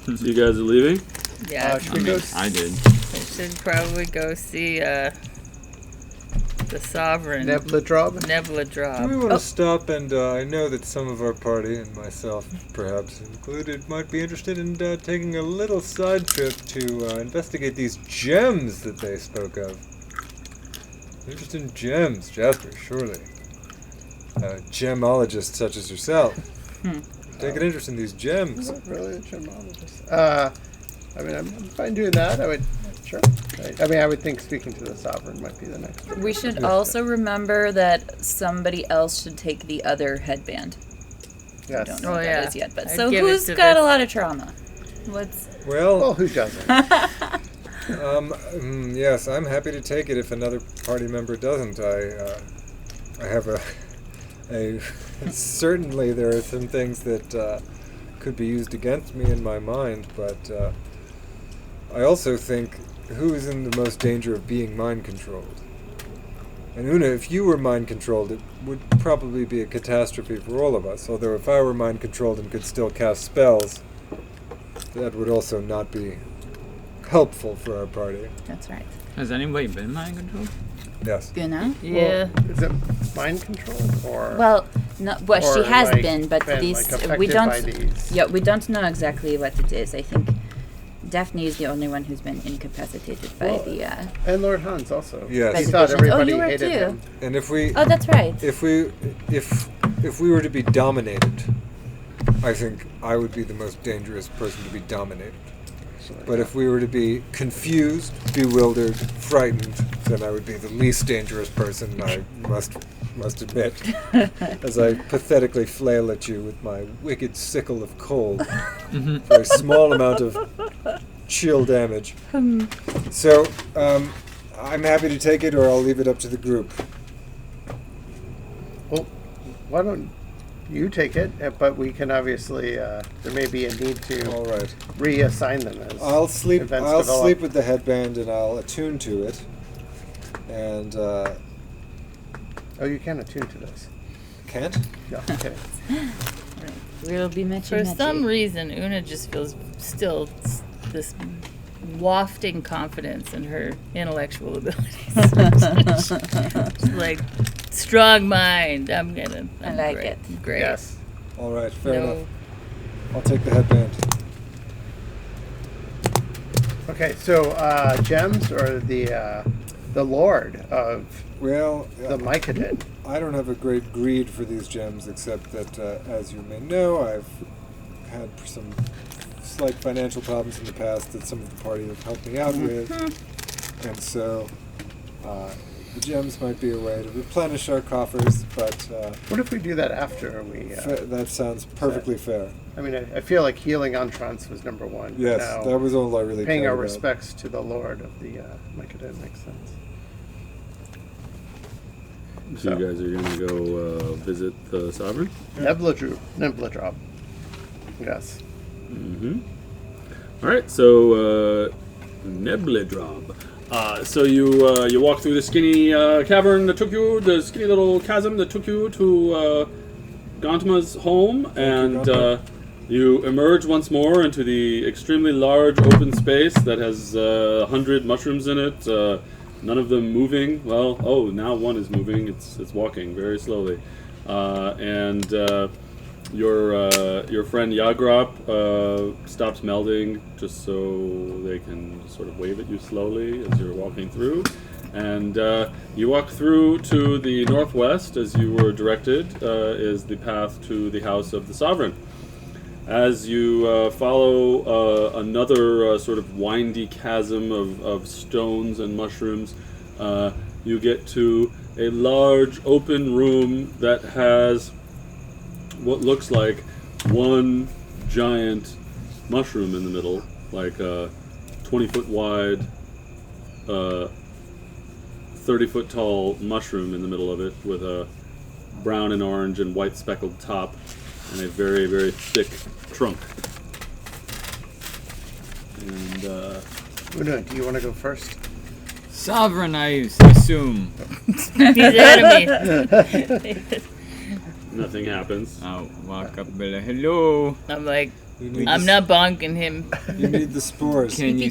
Speaker 1: So you guys are leaving?
Speaker 6: Yeah.
Speaker 2: Should we go?
Speaker 3: I did.
Speaker 6: I should probably go see the Sovereign.
Speaker 2: Nebula Drob?
Speaker 6: Nebula
Speaker 4: Do we
Speaker 6: Drop.
Speaker 4: want to stop? And I know that some of our party, and myself perhaps included, might be interested in taking a little side trip to investigate these gems that they spoke of. Interested in gems, Jasper, surely. A gemologist such as yourself. Take an interest in these gems.
Speaker 2: Not really a gemologist. I mean, I'm fine doing that. I would, sure. I mean, I would think speaking to the Sovereign might be the next one.
Speaker 5: We should also remember that somebody else should take the other headband. I
Speaker 2: Yes.
Speaker 5: don't know
Speaker 6: Oh,
Speaker 5: what
Speaker 6: yeah.
Speaker 5: that is yet, but
Speaker 6: I'd
Speaker 5: so
Speaker 6: give it
Speaker 5: who's
Speaker 6: to
Speaker 5: got
Speaker 6: this-
Speaker 5: a lot of trauma? What's
Speaker 4: Well,
Speaker 2: Well, who doesn't?
Speaker 4: yes, I'm happy to take it if another party member doesn't. I have a certainly there are some things that could be used against me in my mind, but I also think who is in the most danger of being mind controlled? And Una, if you were mind controlled, it would probably be a catastrophe for all of us. Although if I were mind controlled and could still cast spells, that would also not be helpful for our party.
Speaker 5: that's right.
Speaker 3: Has anybody been mind controlled?
Speaker 4: Yes.
Speaker 5: Una?
Speaker 6: Yeah.
Speaker 2: Is it mind controlled or?
Speaker 5: Well, no. Well,
Speaker 2: or
Speaker 5: she has
Speaker 2: like
Speaker 5: been, but
Speaker 2: been,
Speaker 5: these
Speaker 2: like, affected
Speaker 5: we don't.
Speaker 2: by these?
Speaker 5: Yeah, we don't know exactly what it is. I think Daphne is the only one who's been incapacitated by
Speaker 2: Well,
Speaker 5: the.
Speaker 2: And Lord Hans also.
Speaker 4: Yes.
Speaker 2: He
Speaker 5: By
Speaker 2: thought
Speaker 5: the visions.
Speaker 2: everybody
Speaker 5: Oh, you were
Speaker 2: hated
Speaker 5: too.
Speaker 2: him.
Speaker 4: And if we
Speaker 5: Oh, that's right.
Speaker 4: if we were to be dominated, I think I would be the most dangerous person to be dominated. But if we were to be confused, bewildered, frightened, then I would be the least dangerous person, I must admit, as I pathetically flail at you with my wicked sickle of cold for a small amount of chill damage. So, I'm happy to take it, or I'll leave it up to the group.
Speaker 2: Well, why don't you take it? But we can obviously. There may be a need to
Speaker 4: All right.
Speaker 2: reassign them as
Speaker 4: I'll sleep.
Speaker 2: events
Speaker 4: I'll
Speaker 2: develop.
Speaker 4: sleep with the headband, and I'll attune to it. And
Speaker 2: Oh, you can attune to this.
Speaker 4: can't.
Speaker 2: No, I'm kidding.
Speaker 5: We'll be matchy
Speaker 6: For
Speaker 5: matchy.
Speaker 6: some reason, Una just feels still this wafting confidence in her intellectual abilities. She's like, strong mind. I'm
Speaker 5: I like
Speaker 6: great.
Speaker 5: it.
Speaker 6: Great.
Speaker 2: Yes.
Speaker 4: All right. Fair
Speaker 6: No.
Speaker 4: enough. I'll take the headband.
Speaker 2: Okay, so gems or the lord of
Speaker 4: Well,
Speaker 2: the Mycadid.
Speaker 4: I don't have a great greed for these gems, except that, as you may know, I've had some slight financial problems in the past that some of the party have helped me out with, and so the gems might be a way to replenish our coffers. But
Speaker 2: What if we do that after we?
Speaker 4: that sounds perfectly fair.
Speaker 2: I mean, I feel like healing Entrance was number one. but
Speaker 4: Yes,
Speaker 2: now
Speaker 4: that was all I really
Speaker 2: paying
Speaker 4: cared
Speaker 2: our
Speaker 4: about.
Speaker 2: respects to the lord of the Mycadid makes sense.
Speaker 1: So you guys are going to go visit the Sovereign?
Speaker 2: Nebula Drop. Yes.
Speaker 1: Mm-hmm. All right, so Nebula Drob. So you walk through the skinny cavern that took you, the skinny little chasm that took you to Gantma's home, and you emerge once more into the extremely large open space that has 100 mushrooms in it. None of them moving. Well, now one is moving. It's walking very slowly, and your friend Yagrop stops melding just so they can sort of wave at you slowly as you're walking through. And you walk through to the northwest, as you were directed, is the path to the house of the sovereign. As you follow another sort of windy chasm of stones and mushrooms, you get to a large open room that has what looks like one giant mushroom in the middle, like a 20-foot wide, 30-foot tall mushroom in the middle of it, with a brown and orange and white speckled top and a very, very thick trunk. And
Speaker 2: Una, do you want to go first?
Speaker 3: Sovereign, I assume.
Speaker 6: He's ahead of me.
Speaker 1: nothing happens.
Speaker 3: I'll walk up and be like, hello.
Speaker 6: I'm like,
Speaker 4: You need
Speaker 6: I'm
Speaker 4: the,
Speaker 6: not bonking him.
Speaker 4: You need the spores.
Speaker 3: Can you
Speaker 5: A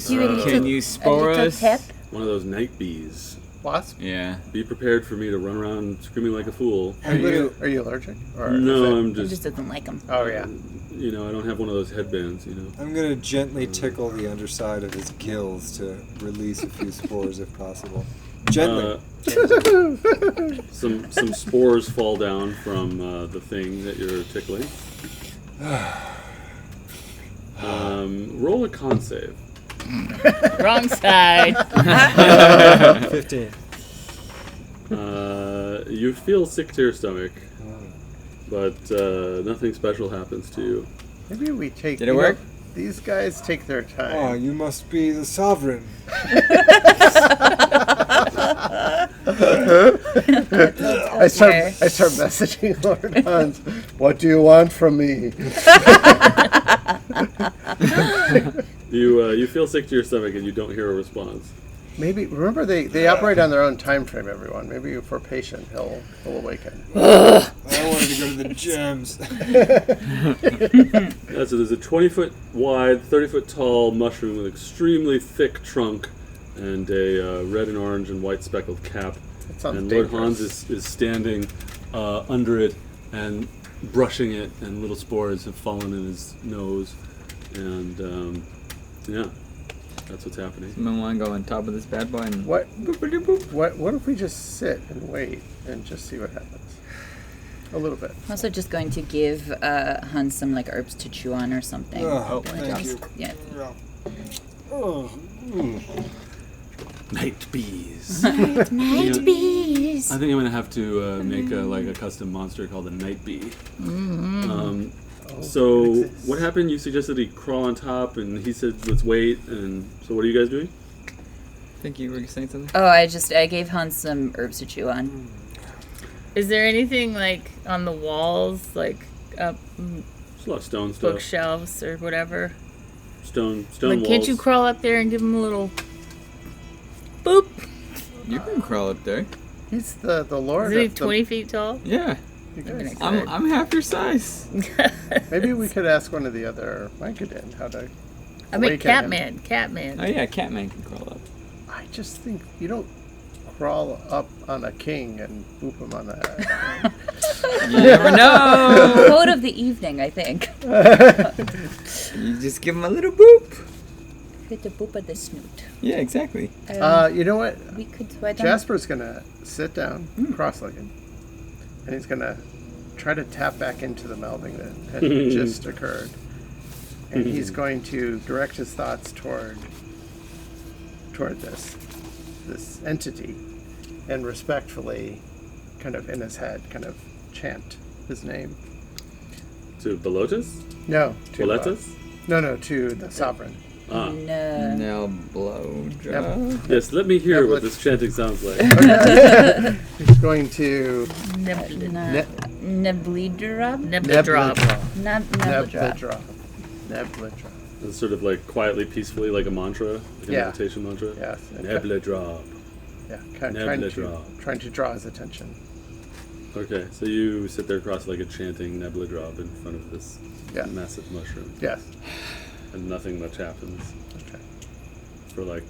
Speaker 3: spore
Speaker 5: little
Speaker 3: us?
Speaker 5: tap.
Speaker 1: One of those night bees.
Speaker 2: Wasp?
Speaker 3: Yeah.
Speaker 1: Be prepared for me to run around screaming like a fool.
Speaker 2: Are you allergic? Or
Speaker 1: No,
Speaker 2: is it-
Speaker 1: I'm
Speaker 5: He
Speaker 1: just,
Speaker 5: just doesn't like them.
Speaker 2: Oh, yeah.
Speaker 1: you know, I don't have one of those headbands, you know.
Speaker 4: I'm gonna gently tickle the underside of his gills to release a few spores if possible. Gently.
Speaker 1: Some spores fall down from the thing that you're tickling. Roll a con save.
Speaker 6: Wrong side.
Speaker 4: 15.
Speaker 1: You feel sick to your stomach, but nothing special happens to you.
Speaker 2: Maybe we take.
Speaker 3: Did it work?
Speaker 2: These guys take their
Speaker 4: Oh,
Speaker 2: time.
Speaker 4: you must be the sovereign.
Speaker 2: I start messaging Lord Hans. What do you want from me?
Speaker 1: You feel sick to your stomach and you don't hear a response.
Speaker 2: Maybe remember they operate on their own time frame. Everyone. Maybe if we're patient, he'll awaken.
Speaker 4: I wanted to go to the gems.
Speaker 1: Yeah, so there's a 20-foot wide, 30-foot tall mushroom with extremely thick trunk and a red and orange and white speckled cap.
Speaker 2: That sounds
Speaker 1: And
Speaker 2: dangerous.
Speaker 1: Lord Hans is standing under it and brushing it, and little spores have fallen in his nose. And yeah, that's what's happening.
Speaker 3: Someone want to go on top of this bad boy and
Speaker 2: What?
Speaker 3: boop.
Speaker 2: What if we just sit and wait and just see what happens? A little bit.
Speaker 5: I'm also just going to give Hans some like herbs to chew on or something.
Speaker 4: Oh,
Speaker 5: Like,
Speaker 4: thank you.
Speaker 5: Yeah.
Speaker 4: Oh,
Speaker 1: Night bees.
Speaker 5: Night bees.
Speaker 1: I think I'm gonna have to make a custom monster called a night bee. So what happened? You suggested he crawl on top, and he said let's wait. And so what are you guys doing?
Speaker 3: I think you were saying something?
Speaker 5: Oh, I gave Hans some herbs to chew on.
Speaker 6: Is there anything like on the walls, like up
Speaker 1: There's a lot of stone stuff.
Speaker 6: bookshelves or whatever?
Speaker 1: Stone
Speaker 6: Like,
Speaker 1: walls.
Speaker 6: can't you crawl up there and give him a little boop?
Speaker 3: You can crawl up there.
Speaker 2: He's the Lord.
Speaker 6: Isn't he
Speaker 2: of the-
Speaker 6: 20 feet tall?
Speaker 3: Yeah.
Speaker 2: you guys.
Speaker 3: I'm half your size.
Speaker 2: Maybe we could ask one of the other Mycodon how to.
Speaker 6: I mean,
Speaker 2: awaken him.
Speaker 6: Catman.
Speaker 3: Oh yeah, Catman can crawl up.
Speaker 2: I just think you don't crawl up on a king and boop him on the head.
Speaker 3: You never know.
Speaker 5: Quote of the evening, I think.
Speaker 3: You just give him a little boop.
Speaker 5: Get the boop at the snoot.
Speaker 3: Yeah, exactly.
Speaker 2: You know what?
Speaker 5: We could. Why don't
Speaker 2: Jasper's gonna sit down, cross-legged, and he's gonna try to tap back into the melding that had just occurred, and he's going to direct his thoughts toward this entity, and respectfully, kind of in his head, kind of chant his name.
Speaker 1: To Belotus?
Speaker 2: No, to
Speaker 1: Boletus?
Speaker 2: no, to the sovereign.
Speaker 1: Ah.
Speaker 5: No.
Speaker 3: Now blow dry.
Speaker 1: Yes, let me hear
Speaker 2: Yeah,
Speaker 1: what
Speaker 2: but-
Speaker 1: this chanting sounds like.
Speaker 2: He's going to
Speaker 5: Neblidrop?
Speaker 6: Nebla drop.
Speaker 2: Nebladrop. Nebladrop.
Speaker 1: It's sort of like quietly, peacefully, like a mantra, like a
Speaker 2: Yeah.
Speaker 1: meditation mantra.
Speaker 2: Yes.
Speaker 1: Nebla drop.
Speaker 2: Yeah, kind of
Speaker 1: Nebladrop.
Speaker 2: trying to draw his attention.
Speaker 1: Okay, so you sit there cross-legged chanting Nebla drop in front of this
Speaker 2: Yeah.
Speaker 1: massive mushroom,
Speaker 2: Yes.
Speaker 1: and nothing much happens
Speaker 2: Okay.
Speaker 1: for like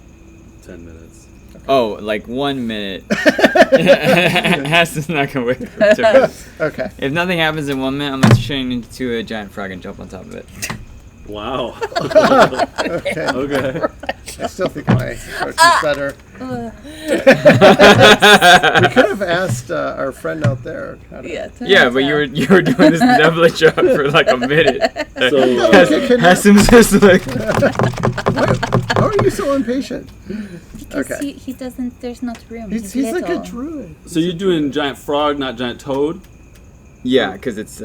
Speaker 1: 10 minutes.
Speaker 3: Oh, like 1 minute. Hassan's not gonna wait for 2 minutes.
Speaker 2: Okay.
Speaker 3: If nothing happens in 1 minute, I'm gonna change into a giant frog and jump on top of it.
Speaker 1: Wow.
Speaker 2: Okay.
Speaker 1: Okay.
Speaker 2: I still think my approach is better. We could have asked our friend out there. How to
Speaker 3: Yeah, but you were doing this nebula job for like a minute.
Speaker 1: So
Speaker 3: Hassim's just like.
Speaker 2: How are you so impatient?
Speaker 5: Because
Speaker 2: Okay.
Speaker 5: he doesn't. There's not room.
Speaker 2: He's like a
Speaker 5: little.
Speaker 2: druid.
Speaker 1: So you're doing giant frog, not giant toad?
Speaker 3: Yeah, because it's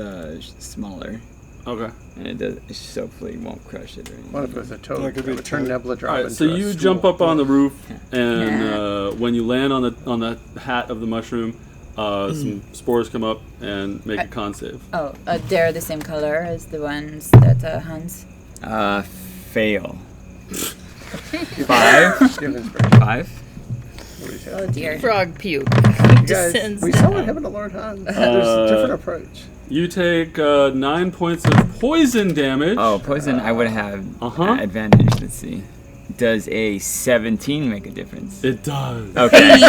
Speaker 3: smaller,
Speaker 1: Okay.
Speaker 3: and it hopefully won't crush it or anything.
Speaker 2: What if it was a toad?
Speaker 4: That could be
Speaker 2: It would turn
Speaker 4: toad.
Speaker 2: Nebula Drop
Speaker 1: Alright,
Speaker 2: into
Speaker 1: so
Speaker 2: a
Speaker 1: you
Speaker 2: stool.
Speaker 1: jump up on the roof, and when you land on the hat of the mushroom, some spores come up and make a con save.
Speaker 5: Oh, they're the same color as the ones that Hans.
Speaker 3: Fail. 5.
Speaker 2: Give inspiration.
Speaker 3: 5.
Speaker 2: What do you say?
Speaker 5: Oh dear.
Speaker 6: Frog puke.
Speaker 2: You guys,
Speaker 6: Descends
Speaker 2: we
Speaker 6: down.
Speaker 2: saw what happened to Lord Hans. There's a different approach.
Speaker 1: You take 9 points of poison damage.
Speaker 3: Oh, poison! I would have
Speaker 1: Uh-huh.
Speaker 3: advantage. Let's see. Does a 17 make a difference?
Speaker 1: It does.
Speaker 3: Okay. All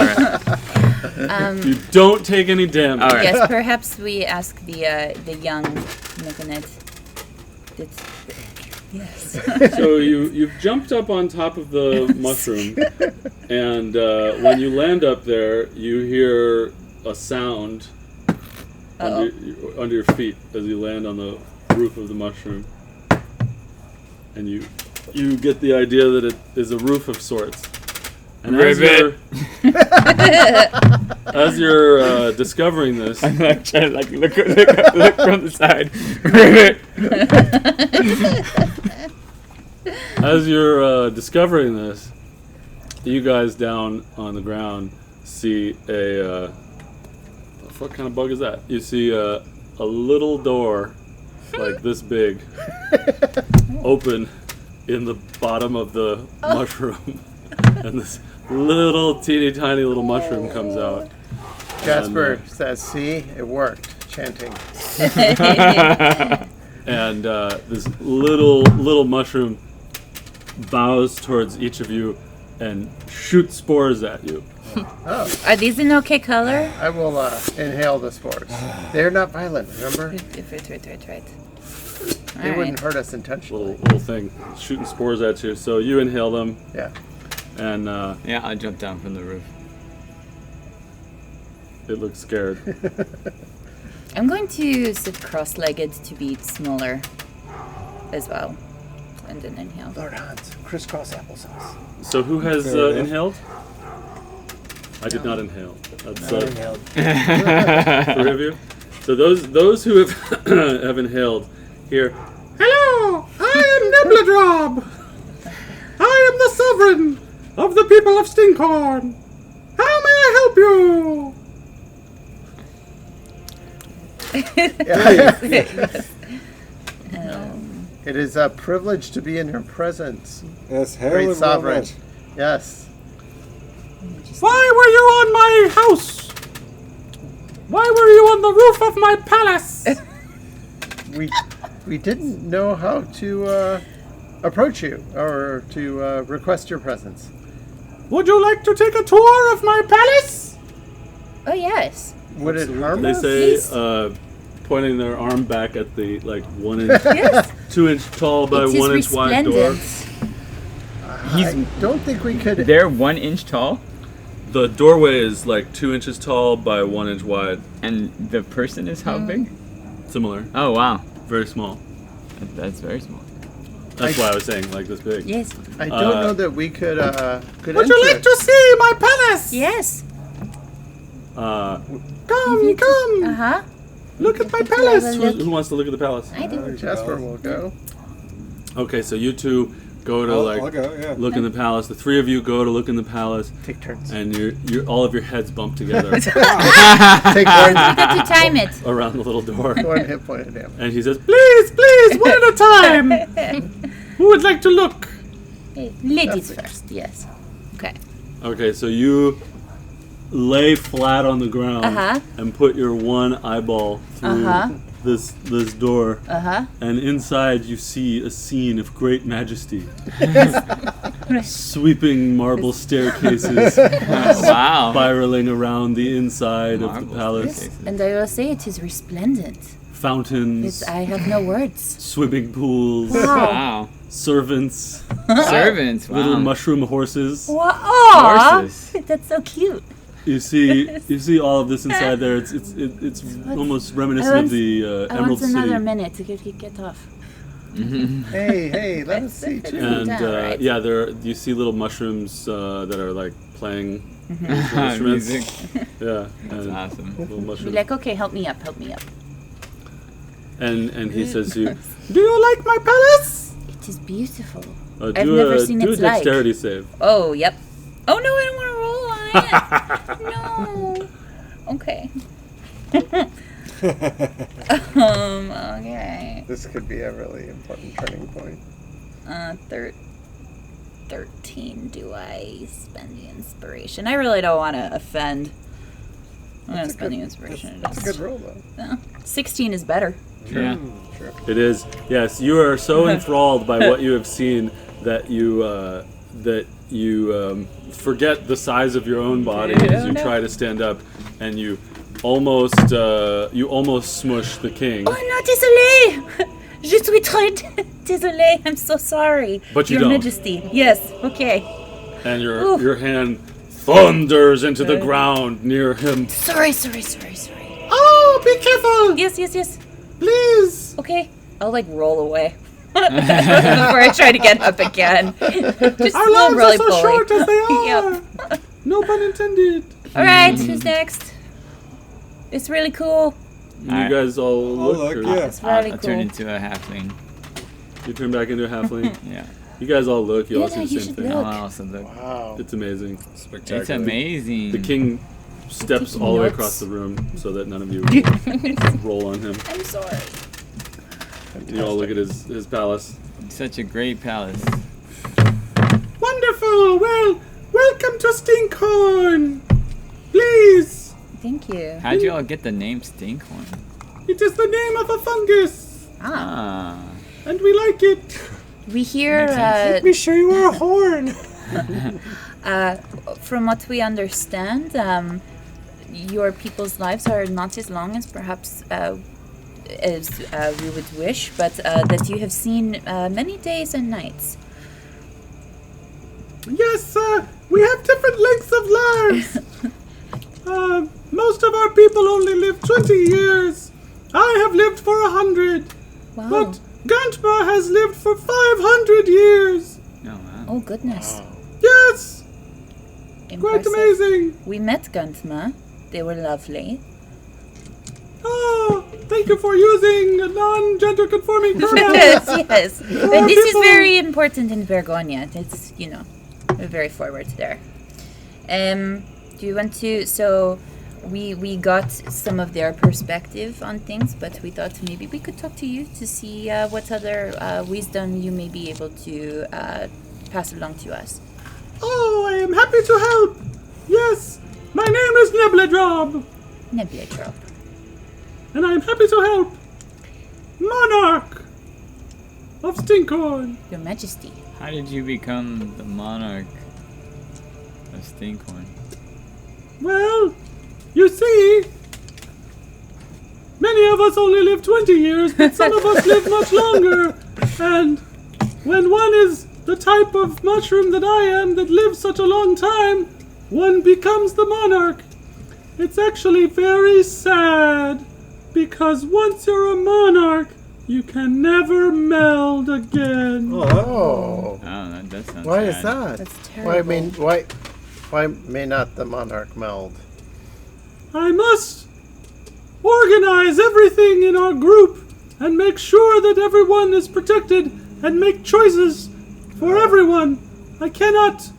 Speaker 3: right.
Speaker 1: You don't take any damage.
Speaker 3: All right.
Speaker 5: Yes, perhaps we ask the young Meganet. Yes.
Speaker 1: So you've jumped up on top of the mushroom, and when you land up there, you hear a sound under your feet as you land on the roof of the mushroom, and you get the idea that it is a roof of sorts. And as you're discovering this,
Speaker 3: I'm like trying to look from the side. Ribbit.
Speaker 1: as you're discovering this, you guys down on the ground see what kind of bug is that? You see a little door like this big open in the bottom of the mushroom, and this little teeny tiny little mushroom comes out.
Speaker 2: Jasper says, "See, it worked." Chanting.
Speaker 1: And this little mushroom bows towards each of you and shoots spores at you.
Speaker 2: Oh,
Speaker 5: Are these an okay color?
Speaker 2: I will inhale the spores. They're not violent, remember?
Speaker 5: Right.
Speaker 2: They wouldn't hurt us intentionally.
Speaker 1: Little thing shooting spores at you. So you inhale them,
Speaker 2: Yeah.
Speaker 1: and
Speaker 3: Yeah, I jumped down from the roof.
Speaker 1: it looks scared.
Speaker 5: I'm going to sit cross-legged to be smaller as well. And then inhale.
Speaker 2: Lord Hans, crisscross applesauce.
Speaker 1: So who has
Speaker 4: Fair enough.
Speaker 1: inhaled? I did not inhale. That's
Speaker 2: I inhaled.
Speaker 1: 3 of you. So those who have have inhaled here. Hello, I am Nebladrob. I am the sovereign of the people of Stinkhorn. How may I help you?
Speaker 2: It is a privilege to be in your presence.
Speaker 4: Yes, hail
Speaker 2: Great
Speaker 4: and
Speaker 2: sovereign.
Speaker 4: well met.
Speaker 2: Yes.
Speaker 1: Why were you on my house? Why were you on the roof of my palace?
Speaker 2: We didn't know how to approach you or to request your presence.
Speaker 1: Would you like to take a tour of my palace?
Speaker 5: Oh yes.
Speaker 2: Would it harm
Speaker 1: They
Speaker 2: us?
Speaker 1: say, pointing their arm back at the 1 inch,
Speaker 5: Yes.
Speaker 1: 2 inch tall by
Speaker 5: It is
Speaker 1: 1 inch wide door.
Speaker 5: resplendent.
Speaker 2: I don't think we could.
Speaker 3: They're 1 inch tall,
Speaker 1: The doorway is 2 inches tall by 1 inch wide.
Speaker 3: and the person is how big?
Speaker 1: Similar,
Speaker 3: Oh wow,
Speaker 1: very small.
Speaker 3: that's very small.
Speaker 1: That's why I was saying this big.
Speaker 5: Yes.
Speaker 2: I don't know that we could. Could
Speaker 1: Would you
Speaker 2: enter.
Speaker 1: like to see my palace?
Speaker 5: Yes.
Speaker 1: Come,
Speaker 5: Uh-huh.
Speaker 1: look at my
Speaker 5: Have a
Speaker 1: palace.
Speaker 5: look.
Speaker 1: Who wants to look at the palace?
Speaker 5: I do.
Speaker 2: Jasper will go.
Speaker 1: Okay, so you two go to
Speaker 4: I'll go, yeah.
Speaker 1: look in the palace. The 3 of you go to look in the palace,
Speaker 2: Take turns.
Speaker 1: and you're all of your heads bump together
Speaker 2: Take one,
Speaker 5: Good to time it.
Speaker 1: around the little door.
Speaker 2: 1 hit point of damage.
Speaker 1: And he says, please, one at a time. Who would like to look?
Speaker 5: Ladies first. Yes. Okay.
Speaker 1: Okay, so you lay flat on the ground
Speaker 5: Uh-huh.
Speaker 1: and put your one eyeball through
Speaker 5: Uh-huh.
Speaker 1: this door,
Speaker 5: Uh-huh.
Speaker 1: and inside you see a scene of great majesty. Sweeping marble staircases
Speaker 3: Wow.
Speaker 1: spiraling around the inside of the
Speaker 3: Marble
Speaker 1: palace.
Speaker 3: staircases.
Speaker 5: And I will say it is resplendent.
Speaker 1: fountains,
Speaker 5: I have no words.
Speaker 1: swimming pools,
Speaker 5: Wow.
Speaker 3: Wow.
Speaker 1: servants,
Speaker 3: Servants. Wow.
Speaker 1: little mushroom horses.
Speaker 5: Wow. Aw,
Speaker 3: Horses.
Speaker 5: that's so cute.
Speaker 1: You see all of this inside there. It's almost reminiscent of the
Speaker 5: I
Speaker 1: Emerald
Speaker 5: want another
Speaker 1: City.
Speaker 5: minute to get off.
Speaker 2: Hey, let us see too.
Speaker 1: And
Speaker 5: Right.
Speaker 1: yeah, you see little mushrooms that are like playing instruments.
Speaker 3: Music.
Speaker 1: Yeah,
Speaker 3: That's
Speaker 1: and
Speaker 3: awesome.
Speaker 1: little
Speaker 5: Be
Speaker 1: mushrooms.
Speaker 5: like, okay, help me up.
Speaker 1: And he says to you, "Do you like my palace?"
Speaker 5: It is beautiful.
Speaker 1: Do
Speaker 5: I've never seen
Speaker 1: do
Speaker 5: its
Speaker 1: a
Speaker 5: like.
Speaker 1: dexterity save.
Speaker 5: Oh, yep. Oh no, I don't want to roll on it. No. Okay. Okay.
Speaker 2: This could be a really important turning point.
Speaker 5: 13. Do I spend the inspiration? I really don't want to offend. I'm gonna spend the inspiration.
Speaker 2: That's a good roll, though.
Speaker 5: No. 16 is better.
Speaker 3: Yeah.
Speaker 2: Sure.
Speaker 1: It is. Yes, you are so enthralled by what you have seen that you forget the size of your own body as you try to stand up, and you almost smush the king.
Speaker 5: Oh non, désolé! Je suis très désolé. I'm so sorry.
Speaker 1: But you
Speaker 5: Your
Speaker 1: don't.
Speaker 5: Majesty. Yes. Okay.
Speaker 1: And
Speaker 5: Oof.
Speaker 1: your hand thunders into the ground near him.
Speaker 5: Sorry.
Speaker 1: Oh, be careful!
Speaker 5: Yes.
Speaker 1: Please!
Speaker 5: Okay. I'll like roll away before I try to get up again. Just
Speaker 1: Our
Speaker 5: roll
Speaker 1: lives
Speaker 5: really
Speaker 1: are so
Speaker 5: fully.
Speaker 1: short as they are.
Speaker 5: Yep.
Speaker 1: No pun intended.
Speaker 5: All right. Who's next? It's really cool.
Speaker 1: You
Speaker 3: Alright.
Speaker 1: guys all look.
Speaker 4: look,
Speaker 1: or-
Speaker 4: yeah.
Speaker 5: It's really
Speaker 3: I'll
Speaker 5: cool.
Speaker 3: turn into a halfling.
Speaker 1: You turn back into a halfling.
Speaker 3: Yeah.
Speaker 1: You guys all look. You all
Speaker 5: Yeah,
Speaker 1: see the
Speaker 5: you
Speaker 1: same
Speaker 5: should
Speaker 1: thing.
Speaker 5: look.
Speaker 3: I'll also look.
Speaker 2: Wow.
Speaker 1: It's amazing.
Speaker 7: Spectacular.
Speaker 3: It's amazing.
Speaker 1: The king steps
Speaker 5: taking
Speaker 1: all the way
Speaker 5: notes.
Speaker 1: across the room so that none of you roll on him.
Speaker 5: I'm sorry.
Speaker 1: You all look at his palace.
Speaker 3: Such a great palace.
Speaker 1: Wonderful. Well, welcome to Stinkhorn. Please.
Speaker 5: Thank you.
Speaker 3: How'd you all get the name Stinkhorn?
Speaker 1: It is the name of a fungus,
Speaker 3: Ah.
Speaker 1: and we like it.
Speaker 5: We hear,
Speaker 4: Let me show you our horn.
Speaker 5: from what we understand, your people's lives are not as long as perhaps as we would wish, but that you have seen many days and nights.
Speaker 1: Yes, we have different lengths of lives. Most of our people only live 20 years. I have lived for 100,
Speaker 5: Wow.
Speaker 1: but Gantma has lived for 500 years.
Speaker 3: Oh, wow.
Speaker 5: Oh, goodness.
Speaker 1: Yes, quite
Speaker 5: Impressive.
Speaker 1: amazing.
Speaker 5: We met Gantma. They were lovely.
Speaker 1: Oh, thank you for using a non-gender conforming pronoun.
Speaker 5: yes. And this is
Speaker 1: people.
Speaker 5: very important in Vergonia. It's, we're very forward there. Do you want to... So, we got some of their perspective on things, but we thought maybe we could talk to you to see what other wisdom you may be able to pass along to us.
Speaker 1: Oh, I am happy to help. Yes, my name is Nebledrob,
Speaker 5: Nebledrop.
Speaker 1: and I am happy to help. Monarch of Stinkhorn.
Speaker 5: Your Majesty.
Speaker 3: How did you become the monarch of Stinkhorn?
Speaker 1: Well, you see, many of us only live 20 years, but some of us live much longer. And when one is the type of mushroom that I am that lives such a long time, one becomes the monarch. It's actually very sad, because once you're a monarch, you can never meld again.
Speaker 2: Oh.
Speaker 3: Oh, that does sound
Speaker 2: Why
Speaker 3: sad.
Speaker 2: is that?
Speaker 5: That's terrible.
Speaker 2: Why may not the monarch meld?
Speaker 1: I must organize everything in our group and make sure that everyone is protected and make choices for everyone. I cannot.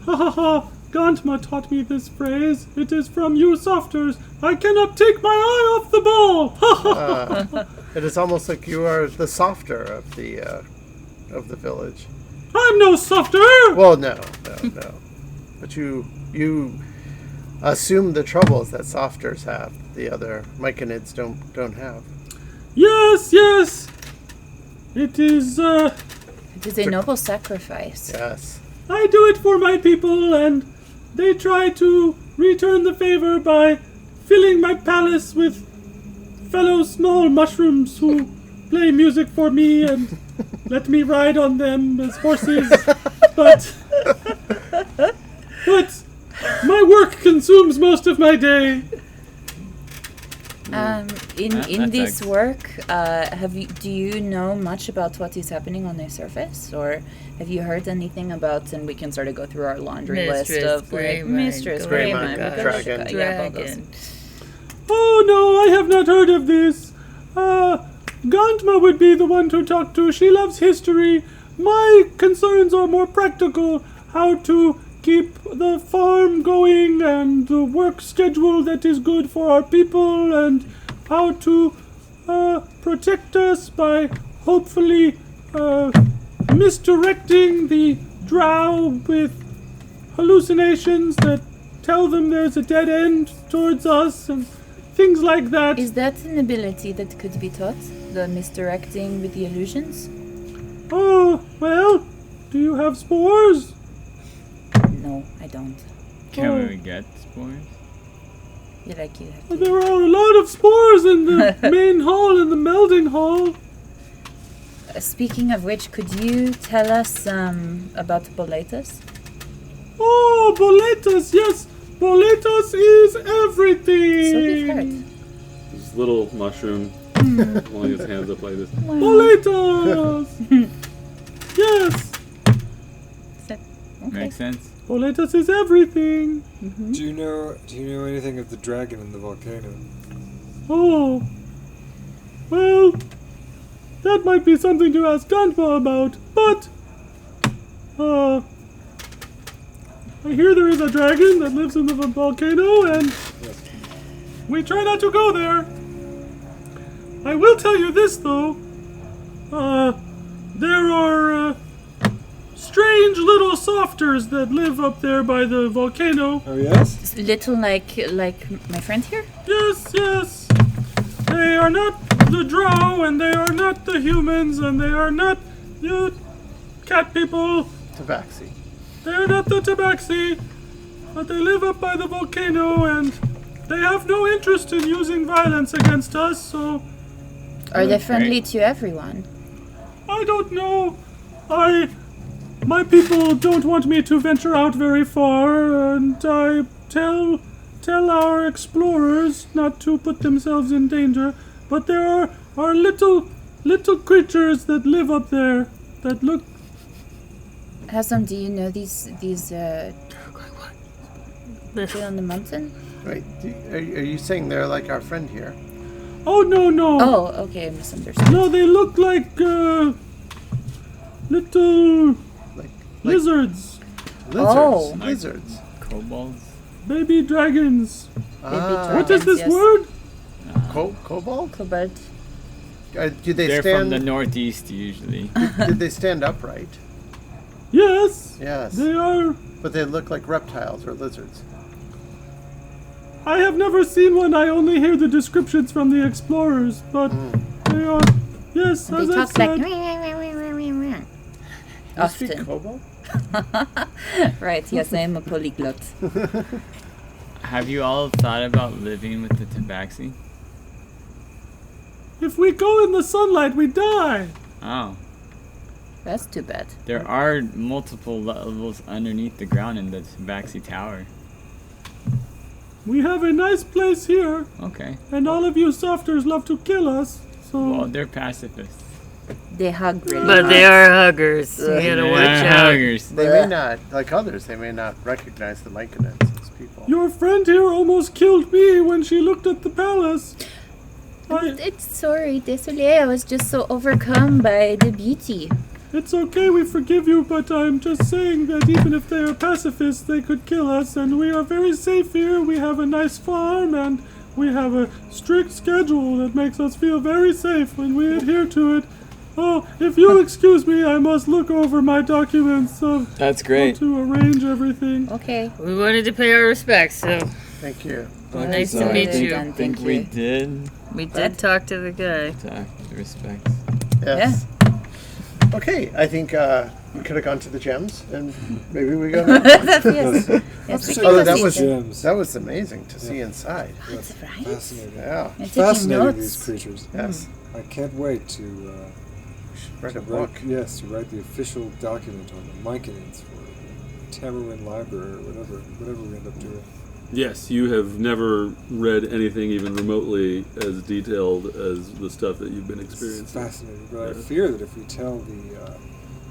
Speaker 1: Ha ha ha. Gantma taught me this phrase. It is from you softers. I cannot take my eye off the ball. Ha ha ha.
Speaker 2: It is almost like you are the softer of the village.
Speaker 1: I'm no softer.
Speaker 2: Well, no. But you assume the troubles that softers have. The other myconids don't have.
Speaker 1: Yes. It is.
Speaker 5: It is a noble sacrifice.
Speaker 2: Yes.
Speaker 1: I do it for my people, and they try to return the favor by filling my palace with fellow small mushrooms who play music for me and let me ride on them as horses. But my work consumes most of my day.
Speaker 5: In
Speaker 3: That's
Speaker 5: this
Speaker 3: ex-
Speaker 5: work, do you know much about what is happening on the surface, or have you heard anything about? And we can sort of go through our laundry list of like Mistress
Speaker 2: Greymine,
Speaker 5: Greymine,
Speaker 2: Dragon.
Speaker 5: yeah, all those.
Speaker 1: Oh no, I have not heard of this. Gantma would be the one to talk to. She loves history. My concerns are more practical. How to keep the farm going and the work schedule that is good for our people, and how to protect us by hopefully misdirecting the drow with hallucinations that tell them there's a dead end towards us and things like that.
Speaker 5: Is that an ability that could be taught? The misdirecting with the illusions?
Speaker 1: Oh, well, do you have spores?
Speaker 5: No, I don't.
Speaker 3: Can we get spores?
Speaker 5: You have to.
Speaker 1: There are a lot of spores in the main hall, in the melding hall.
Speaker 5: Speaking of which, could you tell us about Boletus?
Speaker 1: Oh, Boletus, yes. Boletus is everything.
Speaker 5: So we've heard.
Speaker 1: This little mushroom holding his hands up like this. Boletus! Yes,
Speaker 5: Okay.
Speaker 3: Makes sense.
Speaker 1: Boletus is everything.
Speaker 4: Do you know anything of the dragon in the volcano?
Speaker 1: Oh, well, that might be something to ask Ganpa about, but, I hear there is a dragon that lives in the volcano, and we try not to go there. I will tell you this, though. There are, strange little softers that live up there by the volcano.
Speaker 4: Oh yes?
Speaker 5: Little like my friend here?
Speaker 1: Yes, yes. They are not the drow, and they are not the humans, and they are not you cat people.
Speaker 2: Tabaxi.
Speaker 1: They are not the tabaxi, but they live up by the volcano, and they have no interest in using violence against us, so
Speaker 5: Are they friendly to everyone?
Speaker 1: I don't know. My people don't want me to venture out very far, and I tell our explorers not to put themselves in danger. But there are little creatures that live up there that look.
Speaker 5: Hassan, do you know these people on the mountain?
Speaker 2: Wait, are you saying they're like our friend here?
Speaker 1: Oh no!
Speaker 5: Oh, okay, I misunderstood.
Speaker 1: No, they look like little
Speaker 2: Like
Speaker 1: lizards,
Speaker 2: lizards.
Speaker 5: Oh.
Speaker 2: Lizards.
Speaker 3: Kobolds?
Speaker 1: baby dragons.
Speaker 2: Ah.
Speaker 1: What is this
Speaker 5: yes.
Speaker 1: word?
Speaker 2: Cobalt?
Speaker 5: Cobalt.
Speaker 2: Do they
Speaker 3: They're from
Speaker 2: stand?
Speaker 3: the northeast usually.
Speaker 2: Did they stand upright?
Speaker 1: Yes,
Speaker 2: Yes.
Speaker 1: they are.
Speaker 2: But they look like reptiles or lizards.
Speaker 1: I have never seen one. I only hear the descriptions from the explorers, but they are. Yes,
Speaker 5: They
Speaker 1: as I
Speaker 5: talk like
Speaker 1: said.
Speaker 2: You speak
Speaker 5: often.
Speaker 2: cobalt?
Speaker 5: Right, yes, I am a polyglot.
Speaker 3: Have you all thought about living with the tabaxi?
Speaker 1: If we go in the sunlight, we die.
Speaker 3: Oh.
Speaker 5: That's too bad.
Speaker 3: There are multiple levels underneath the ground in the tabaxi tower.
Speaker 1: We have a nice place here,
Speaker 3: Okay.
Speaker 1: and all of you softers love to kill us. So
Speaker 3: Well, they're pacifists.
Speaker 5: They hug really
Speaker 6: But they
Speaker 5: hard.
Speaker 6: are huggers. You gotta watch
Speaker 3: They're
Speaker 6: out.
Speaker 3: huggers.
Speaker 2: They may not, like others, they may not recognize the Myconids as people.
Speaker 1: your friend here almost killed me when she looked at the palace.
Speaker 5: It's sorry, désolé. I was just so overcome by the beauty.
Speaker 1: It's okay, we forgive you, but I'm just saying that even if they are pacifists, they could kill us, and we are very safe here. We have a nice farm, and we have a strict schedule that makes us feel very safe when we adhere to it. Oh, if you'll excuse me, I must look over my documents of
Speaker 3: That's
Speaker 1: how
Speaker 3: great.
Speaker 1: to arrange everything.
Speaker 5: Okay.
Speaker 6: We wanted to pay our respects, so
Speaker 2: Thank you.
Speaker 6: nice to
Speaker 3: So I
Speaker 6: meet
Speaker 3: think-
Speaker 6: you.
Speaker 3: I think we did
Speaker 6: We did talk to the guy.
Speaker 3: talk the respects.
Speaker 2: Yes. Okay, I think We could have gone to the gems, and maybe we go. Now.
Speaker 5: Yes, yes, we
Speaker 4: Let's
Speaker 5: can
Speaker 2: Oh,
Speaker 5: go
Speaker 2: that
Speaker 5: see
Speaker 2: was
Speaker 5: them.
Speaker 4: gems.
Speaker 2: that was amazing to see inside.
Speaker 5: That's right.
Speaker 4: Fascinating.
Speaker 2: Yeah.
Speaker 5: You're taking
Speaker 4: Fascinating,
Speaker 5: notes.
Speaker 4: these creatures.
Speaker 2: Yes.
Speaker 4: I can't wait to
Speaker 2: Write a
Speaker 4: write,
Speaker 2: book.
Speaker 4: yes, to write the official document on the myconids for the Cappyrnia Library or whatever we end up doing.
Speaker 1: Yes, you have never read anything even remotely as detailed as the stuff that you've been
Speaker 4: It's
Speaker 1: experiencing.
Speaker 4: fascinating, but I
Speaker 1: Yeah.
Speaker 4: fear that if we tell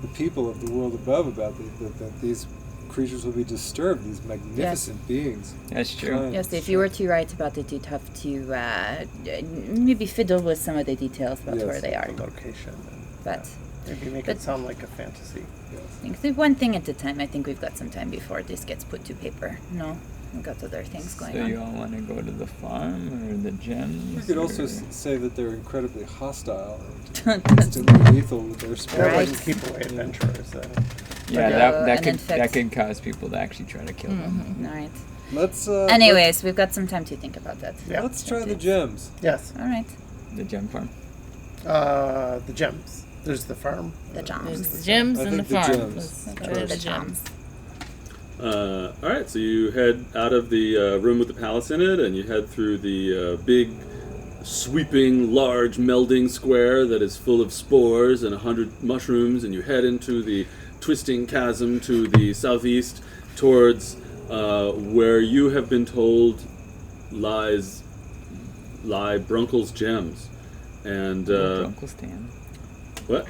Speaker 4: the people of the world above about that these creatures will be disturbed, these magnificent beings.
Speaker 3: That's true.
Speaker 4: Giant
Speaker 5: Yes, if you were to write about it, you'd have to maybe fiddle with some of the details about
Speaker 4: Yes.
Speaker 5: where they are.
Speaker 2: The location. And
Speaker 5: But
Speaker 2: maybe make
Speaker 5: but-
Speaker 2: it sound like a fantasy.
Speaker 4: Yes.
Speaker 5: I think the one thing at a time. I think we've got some time before this gets put to paper. No, we've got other things going
Speaker 3: So
Speaker 5: on.
Speaker 3: you all want to go to the farm or the gems?
Speaker 4: We could also
Speaker 3: or-
Speaker 4: say that they're incredibly hostile and
Speaker 5: That's-
Speaker 4: instantly lethal with their
Speaker 2: That
Speaker 4: spells.
Speaker 5: Right.
Speaker 2: wouldn't keep away adventurers.
Speaker 3: Yeah,
Speaker 5: and
Speaker 3: that
Speaker 5: infect-
Speaker 3: could cause people to actually try to kill them.
Speaker 5: All right.
Speaker 4: Let's
Speaker 5: Anyways, we've got some time to think about that.
Speaker 2: Yeah.
Speaker 4: let's try the gems.
Speaker 2: Yes.
Speaker 5: All right.
Speaker 3: The gem farm.
Speaker 2: The gems. There's the farm.
Speaker 5: The
Speaker 6: There's
Speaker 5: jams.
Speaker 6: the gems
Speaker 4: I
Speaker 6: and the
Speaker 4: think the
Speaker 6: farm.
Speaker 4: gems.
Speaker 6: Let's
Speaker 5: Go
Speaker 6: try
Speaker 5: to
Speaker 6: the
Speaker 5: the
Speaker 6: gems.
Speaker 5: jams.
Speaker 1: All right, so you head out of the room with the palace in it, and you head through the big, sweeping, large, melding square that is full of spores and 100 mushrooms, and you head into the twisting chasm to the southeast towards where you have been told lie Brunkle's gems. And
Speaker 3: Uncle's tan.
Speaker 1: what?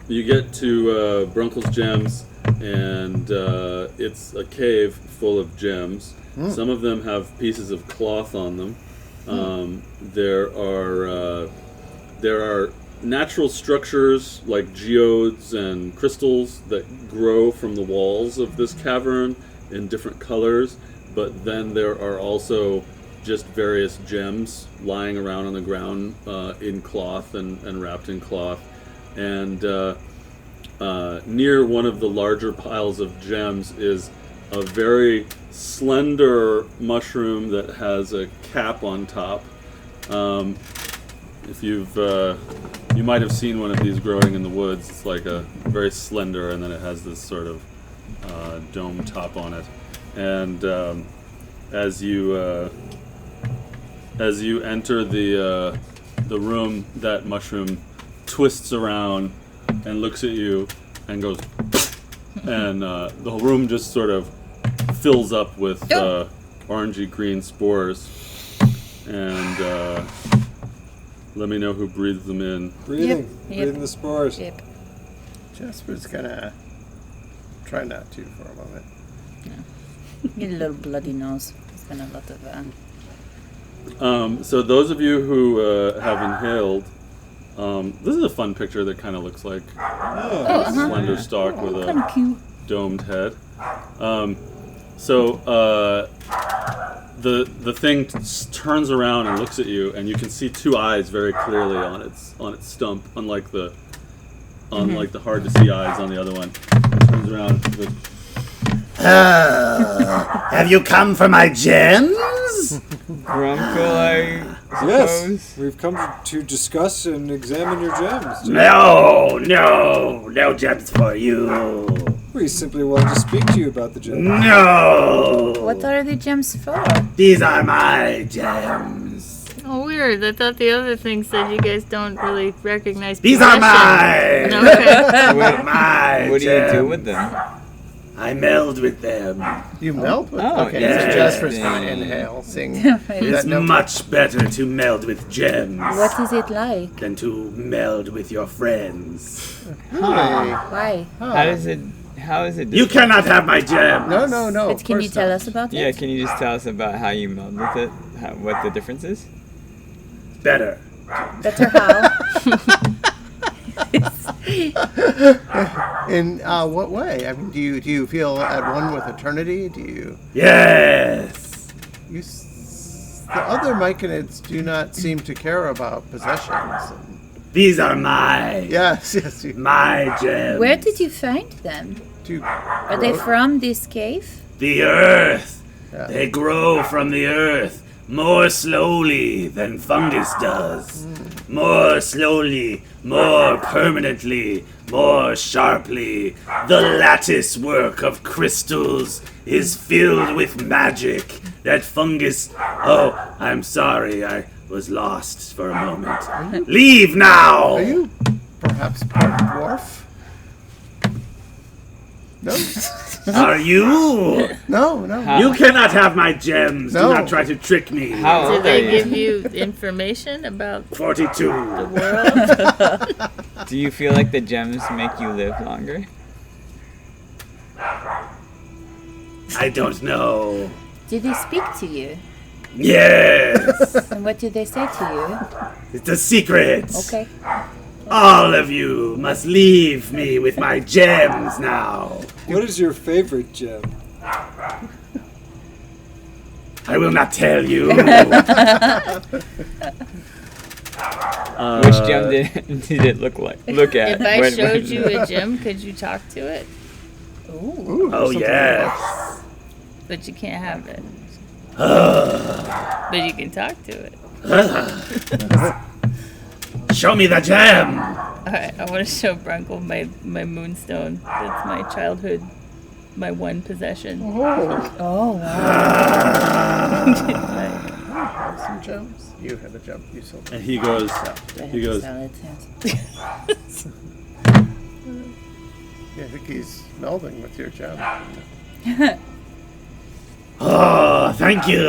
Speaker 1: You get to Brunkle's gems, and it's a cave full of gems. Some of them have pieces of cloth on them. There are natural structures like geodes and crystals that grow from the walls of this cavern in different colors, but then there are also just various gems lying around on the ground in cloth and wrapped in cloth. And near one of the larger piles of gems is a very slender mushroom that has a cap on top. If you might have seen one of these growing in the woods. It's like a very slender, and then it has this sort of dome top on it. And as you enter the room, that mushroom twists around and looks at you and goes, and the whole room just sort of fills up with orangey green spores. And let me know who breathes them in.
Speaker 4: Breathing.
Speaker 5: Yep.
Speaker 4: Breathing the spores.
Speaker 5: Yep.
Speaker 2: Jasper's gonna try not to for a moment.
Speaker 5: Get a little bloody nose. It's been a lot of.
Speaker 1: So those of you who have inhaled, this is a fun picture that kind of looks like
Speaker 4: Yeah.
Speaker 1: a slender stalk with
Speaker 5: Kind
Speaker 1: a
Speaker 5: of cute.
Speaker 1: domed head. The thing turns around and looks at you, and you can see two eyes very clearly on its stump, unlike the hard to see eyes on the other one. It turns around and goes,
Speaker 8: Have you come for my gems?
Speaker 3: Grunkle, I
Speaker 4: Yes,
Speaker 3: suppose.
Speaker 4: we've come to discuss and examine your gems.
Speaker 8: No gems for you.
Speaker 4: We simply wanted to speak to you about the gems.
Speaker 8: No.
Speaker 5: What are the gems for?
Speaker 8: These are my gems.
Speaker 6: Oh, weird. I thought the other thing said you guys don't really recognize
Speaker 8: These are
Speaker 6: possession.
Speaker 8: mine.
Speaker 6: Okay.
Speaker 8: My
Speaker 3: What do you do
Speaker 8: gems.
Speaker 3: with them?
Speaker 8: I meld with them.
Speaker 2: You melt with
Speaker 3: Oh,
Speaker 2: okay,
Speaker 8: yeah.
Speaker 2: so Jasper's gonna inhale, sing.
Speaker 8: It's much better to meld with gems
Speaker 5: What is it like?
Speaker 8: than to meld with your friends.
Speaker 5: Why?
Speaker 3: How is it?
Speaker 8: You cannot have my gems.
Speaker 2: No.
Speaker 5: But can you tell us about
Speaker 3: Yeah,
Speaker 5: it?
Speaker 3: can you just tell us about how you meld with it? What the difference is?
Speaker 8: Better.
Speaker 5: Better how?
Speaker 2: In what way? I mean, do you feel at one with eternity? Do you?
Speaker 8: Yes.
Speaker 2: The other myconids do not seem to care about possessions.
Speaker 8: These are mine.
Speaker 2: Yes.
Speaker 8: My gems.
Speaker 5: Where did you find them? Are they from this cave?
Speaker 8: The earth.
Speaker 2: Yeah.
Speaker 8: They grow from the earth. more slowly than fungus does. More slowly, more permanently, more sharply. The lattice work of crystals is filled with magic that fungus... Oh, I'm sorry, I was lost for a moment. Leave now!
Speaker 2: Are you perhaps part dwarf? No,
Speaker 8: Are you?
Speaker 2: no.
Speaker 8: You cannot have my gems.
Speaker 2: No.
Speaker 8: Do not try to trick me.
Speaker 3: How
Speaker 6: Did
Speaker 3: old are
Speaker 6: they
Speaker 3: you?
Speaker 6: give you information about
Speaker 8: 42.
Speaker 6: the world?
Speaker 3: Do you feel like the gems make you live longer?
Speaker 8: I don't know.
Speaker 5: Do they speak to you?
Speaker 8: Yes.
Speaker 5: And what do they say to
Speaker 8: It's a secret.
Speaker 5: you? Okay.
Speaker 8: All of you must leave me with my gems now.
Speaker 4: What is your favorite gem?
Speaker 8: I will not tell you.
Speaker 3: Which gem did it look at?
Speaker 6: If I
Speaker 3: when-
Speaker 6: showed you a gem, could you talk to it?
Speaker 2: Ooh,
Speaker 8: Oh,
Speaker 2: something
Speaker 8: yes.
Speaker 6: But you can't have it. But you can talk to it.
Speaker 8: Show me the gem.
Speaker 6: Alright, I want to show Brunkle my moonstone. That's my childhood, my one possession.
Speaker 5: Oh, wow.
Speaker 2: Have some gems. You had a gem. You sold.
Speaker 1: And he goes, he goes,
Speaker 2: Yeah, I think he's melding with your gem.
Speaker 8: Oh, thank you.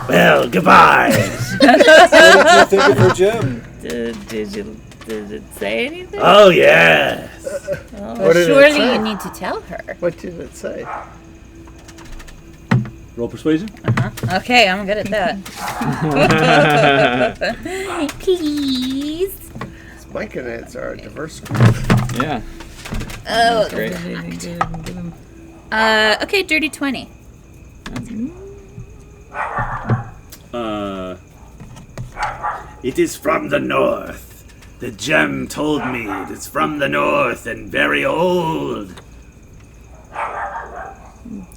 Speaker 8: Well, goodbye.
Speaker 4: What did you think of her gem?
Speaker 6: Did it say anything?
Speaker 8: Oh, yes.
Speaker 6: Oh,
Speaker 2: What did it
Speaker 5: Surely
Speaker 2: say?
Speaker 5: you need to tell her.
Speaker 2: What did it say?
Speaker 1: roll persuasion.
Speaker 5: Okay, I'm good at that. Please.
Speaker 2: Myconids are a diverse group.
Speaker 3: Yeah.
Speaker 5: Oh,
Speaker 3: Great.
Speaker 5: okay, dirty 20.
Speaker 8: It is from the north. The gem told me it is from the north and very old.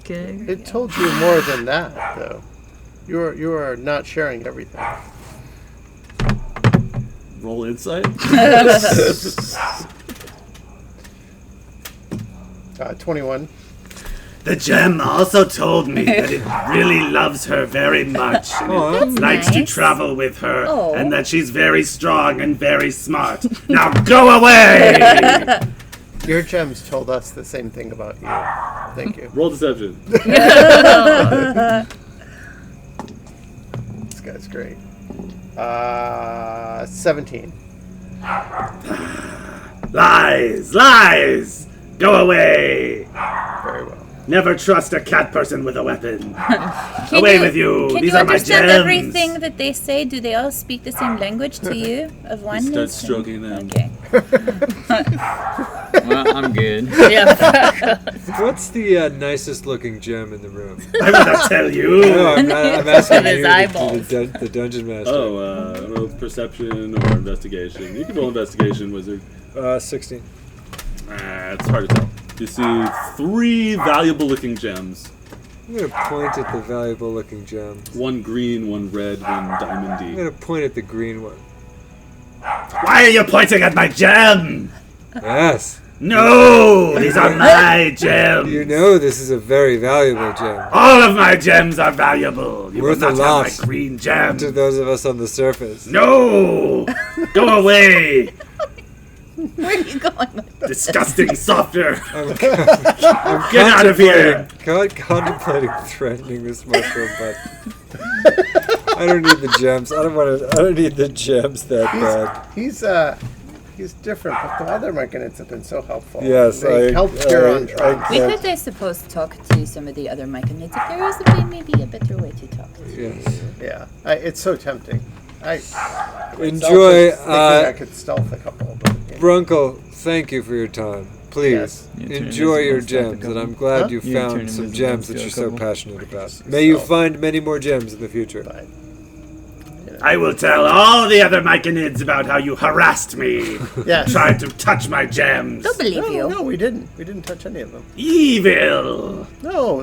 Speaker 6: Okay.
Speaker 2: It told you more than that, though. You are not sharing everything.
Speaker 1: Roll insight.
Speaker 2: 21.
Speaker 8: The gem also told me that it really loves her very much and it likes to
Speaker 5: nice.
Speaker 8: travel with her
Speaker 5: Oh.
Speaker 8: and that she's very strong and very smart. Now go away!
Speaker 2: Your gems told us the same thing about you. Thank you.
Speaker 1: Roll deception.
Speaker 2: This guy's great. 17.
Speaker 8: Lies! Lies! Go away!
Speaker 2: Very well.
Speaker 8: Never trust a cat person with a weapon.
Speaker 5: Can
Speaker 8: Away with you!
Speaker 5: Can
Speaker 8: These
Speaker 5: you
Speaker 8: are my
Speaker 5: understand
Speaker 8: gems!
Speaker 5: everything that they say? Do they all speak the same language to you? Of
Speaker 1: He
Speaker 5: oneness?
Speaker 1: starts stroking them.
Speaker 5: Okay.
Speaker 3: Well, I'm good.
Speaker 6: Yeah.
Speaker 4: What's the nicest looking gem in the room?
Speaker 8: I will not tell you!
Speaker 4: No, I'm not. I'm asking
Speaker 6: With his
Speaker 4: you,
Speaker 6: eyeballs.
Speaker 4: the dungeon master.
Speaker 1: Oh, roll perception or investigation. You can roll investigation, wizard.
Speaker 4: 16.
Speaker 1: It's hard to tell. You see 3 valuable-looking gems.
Speaker 4: I'm gonna point at the valuable looking gems.
Speaker 1: One green, one red, one
Speaker 4: I'm
Speaker 1: diamondy.
Speaker 4: gonna point at the green one.
Speaker 8: Why are you pointing at my gem?
Speaker 4: Yes.
Speaker 8: No! These are my gems!
Speaker 4: You know this is a very valuable gem.
Speaker 8: All of my gems are valuable. You
Speaker 4: Worth
Speaker 8: will
Speaker 4: a
Speaker 8: not
Speaker 4: lot.
Speaker 8: have my green gem.
Speaker 4: To those of us on the surface.
Speaker 8: No! Go away!
Speaker 5: Where are you going with this?
Speaker 8: Disgusting softer!
Speaker 4: I'm
Speaker 8: Get out of here!
Speaker 4: contemplating threatening this mushroom, but I don't need the gems. I don't need the gems that bad.
Speaker 2: He's different, but the other myconids have been so helpful.
Speaker 4: Yes,
Speaker 2: they helped cure on
Speaker 4: I
Speaker 2: drugs.
Speaker 5: We
Speaker 4: can't-
Speaker 5: could, I suppose, talk to some of the other myconids. If there is maybe a better way to talk to.
Speaker 4: Yes.
Speaker 2: Yeah, it's so tempting.
Speaker 4: Enjoy,
Speaker 2: I could stealth a couple, but yeah.
Speaker 4: Brunkle, thank you for your time. Please,
Speaker 2: Yes.
Speaker 3: You turn
Speaker 4: enjoy your
Speaker 3: invisible, stealth a
Speaker 4: gems, and I'm
Speaker 3: couple.
Speaker 4: glad
Speaker 2: Huh?
Speaker 4: you
Speaker 3: You turn
Speaker 4: found some
Speaker 3: invisible,
Speaker 4: gems that
Speaker 3: steal a
Speaker 4: you're so
Speaker 3: couple.
Speaker 4: passionate about. May you find many more gems in the future.
Speaker 2: But,
Speaker 8: I will tell all the other Myconids about how you harassed me,
Speaker 2: Yes.
Speaker 8: tried to touch my gems.
Speaker 5: Don't believe
Speaker 2: No,
Speaker 5: you.
Speaker 2: no, we didn't. We didn't touch any of them.
Speaker 8: Evil!
Speaker 2: No.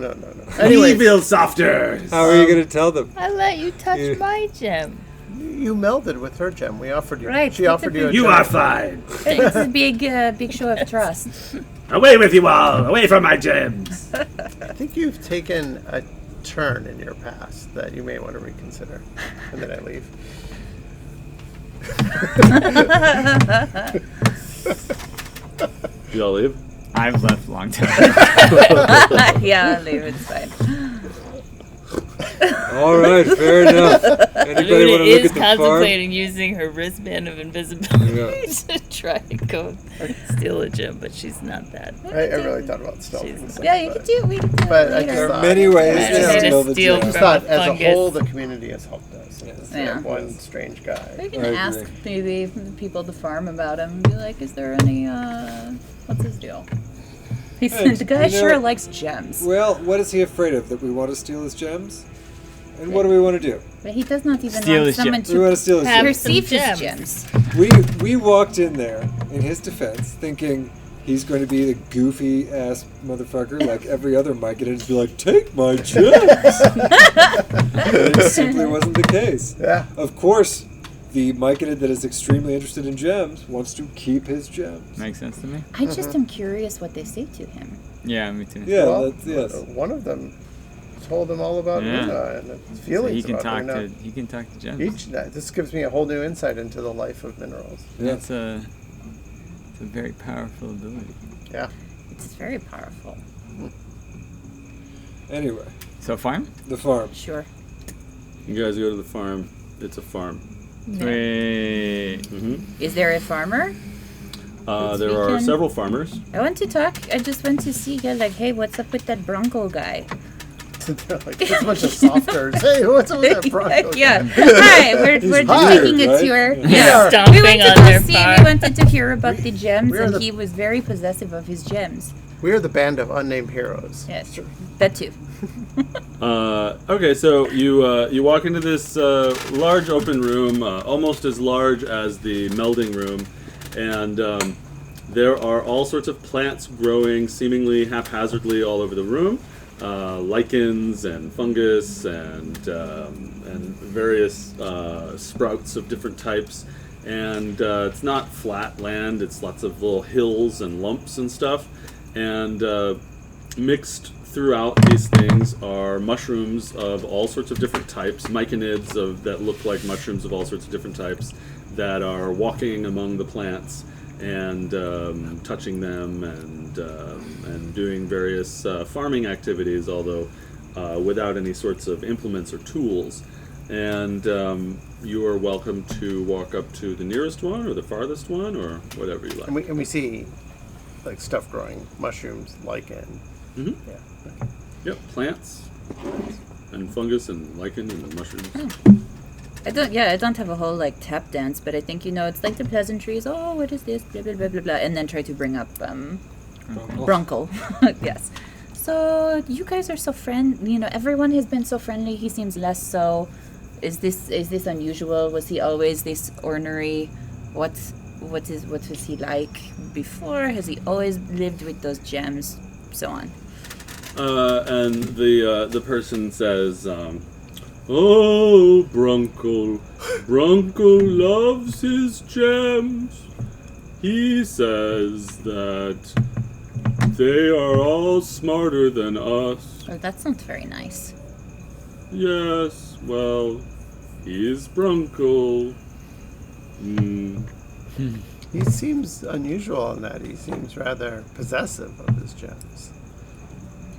Speaker 2: Anyway,
Speaker 8: Evil softers!
Speaker 4: How are you going to tell them?
Speaker 6: I let you touch
Speaker 4: Yeah.
Speaker 6: my gem.
Speaker 2: you melded with her gem. We offered you.
Speaker 5: Right,
Speaker 2: She
Speaker 5: that's
Speaker 2: offered
Speaker 5: a
Speaker 2: you a
Speaker 8: You
Speaker 2: gem.
Speaker 8: are fine.
Speaker 5: It's a big show of trust.
Speaker 8: Away with you all! Away from my gems!
Speaker 2: I think you've taken a turn in your past that you may want to reconsider. And then I leave.
Speaker 1: Y'all leave?
Speaker 3: I've left a long time.
Speaker 5: Yeah, I'll leave. It's fine.
Speaker 4: All right, fair enough. Anybody
Speaker 6: Luna
Speaker 4: want to look
Speaker 6: is
Speaker 4: at the farm?
Speaker 6: contemplating using her wristband of invisibility
Speaker 4: Yeah.
Speaker 6: to try and go steal a gem, but she's not that.
Speaker 2: I really thought about stealthing.
Speaker 6: She's-
Speaker 2: some,
Speaker 5: Yeah, you
Speaker 2: but
Speaker 5: can do. We can do
Speaker 2: But
Speaker 5: it
Speaker 2: I
Speaker 5: later.
Speaker 2: just
Speaker 4: There are
Speaker 2: thought-
Speaker 4: many ways
Speaker 6: Yeah,
Speaker 4: to
Speaker 6: just
Speaker 4: steal the
Speaker 6: steal
Speaker 2: I
Speaker 4: gem.
Speaker 2: just
Speaker 6: from
Speaker 2: thought,
Speaker 6: a
Speaker 2: as a
Speaker 6: fungus.
Speaker 2: whole, the community has helped us. Instead
Speaker 5: Yeah.
Speaker 2: of one strange guy.
Speaker 5: We can
Speaker 4: I
Speaker 5: ask
Speaker 4: agree.
Speaker 5: maybe the people at the farm about him. Be like, is there any, what's his deal? He said, the guy
Speaker 4: you know-
Speaker 5: sure likes gems.
Speaker 4: Well, what is he afraid of? That we want to steal his gems? And what do we want to do?
Speaker 5: But he does not even
Speaker 3: Steal
Speaker 5: want
Speaker 3: his
Speaker 5: someone
Speaker 4: We want
Speaker 5: to
Speaker 4: to steal his
Speaker 6: Have
Speaker 4: gems.
Speaker 5: perceive
Speaker 6: some
Speaker 5: his
Speaker 6: gems.
Speaker 5: gems.
Speaker 4: We walked in there, in his defense, thinking he's going to be the goofy ass motherfucker like every other Mike, and just be like, "Take my gems." And it simply wasn't the case.
Speaker 2: Yeah.
Speaker 4: Of course, the Myconid that is extremely interested in gems wants to keep his gems.
Speaker 3: Makes sense to me.
Speaker 5: I just am curious what they say to him.
Speaker 3: Yeah, me too.
Speaker 4: Yeah,
Speaker 2: Well,
Speaker 4: that's, yes.
Speaker 2: one of them told him all about
Speaker 3: Yeah.
Speaker 2: Luna and his
Speaker 3: So
Speaker 2: feelings
Speaker 3: he can
Speaker 2: about
Speaker 3: talk
Speaker 2: Luna.
Speaker 3: to gems.
Speaker 2: This gives me a whole new insight into the life of minerals.
Speaker 4: Yeah.
Speaker 3: It's a very powerful ability.
Speaker 2: Yeah.
Speaker 5: It's very powerful.
Speaker 4: Anyway,
Speaker 3: So farm?
Speaker 4: the farm.
Speaker 5: Sure.
Speaker 1: You guys go to the farm. It's a farm.
Speaker 3: Wait.
Speaker 5: Is there a farmer?
Speaker 1: There
Speaker 5: we
Speaker 1: are
Speaker 5: can-
Speaker 1: several farmers.
Speaker 5: I want to talk. I just want to see, like, hey, what's up with that Bronco guy?
Speaker 2: They're like, it's a bunch of softers. Hey, what's up with that Bronco?
Speaker 5: Yeah. Hi, we're just
Speaker 2: hired,
Speaker 5: taking a
Speaker 4: right?
Speaker 5: tour.
Speaker 2: Yeah.
Speaker 5: Yeah. We
Speaker 6: Stomping
Speaker 5: went to
Speaker 6: on
Speaker 5: go
Speaker 6: their
Speaker 5: see.
Speaker 6: farm.
Speaker 5: We wanted to hear about the gems,
Speaker 2: we are
Speaker 5: and
Speaker 2: the-
Speaker 5: he was very possessive of his gems.
Speaker 2: We are the band of unnamed heroes.
Speaker 5: Yes, that too.
Speaker 1: Okay, so you walk into this large open room, almost as large as the melding room, and there are all sorts of plants growing seemingly haphazardly all over the room. Lichens and fungus and various sprouts of different types. And it's not flat land, it's lots of little hills and lumps and stuff. And mixed throughout these things are mushrooms of all sorts of different types, myconids that look like mushrooms of all sorts of different types that are walking among the plants and touching them and doing various farming activities, although without any sorts of implements or tools. And you are welcome to walk up to the nearest one or the farthest one or whatever you like.
Speaker 2: And we see like stuff growing, mushrooms, lichen.
Speaker 1: Mhm.
Speaker 2: Yeah.
Speaker 1: Yep, plants and fungus and lichen and the mushrooms.
Speaker 5: I don't have a whole like tap dance, but I think it's like the pleasantries. Oh, what is this? Blah blah blah blah blah, and then try to bring up Bronco. Yes. So you guys are so friendly. Everyone has been so friendly. He seems less so. Is this unusual? Was he always this ornery? What was he like before? Has he always lived with those gems? So on.
Speaker 1: And the person says, "Oh, Bronco loves his gems. He says that they are all smarter than us.
Speaker 5: Well, that's not very nice.
Speaker 1: Yes, well, he's Bronco.
Speaker 2: He seems unusual in that he seems rather possessive of his gems.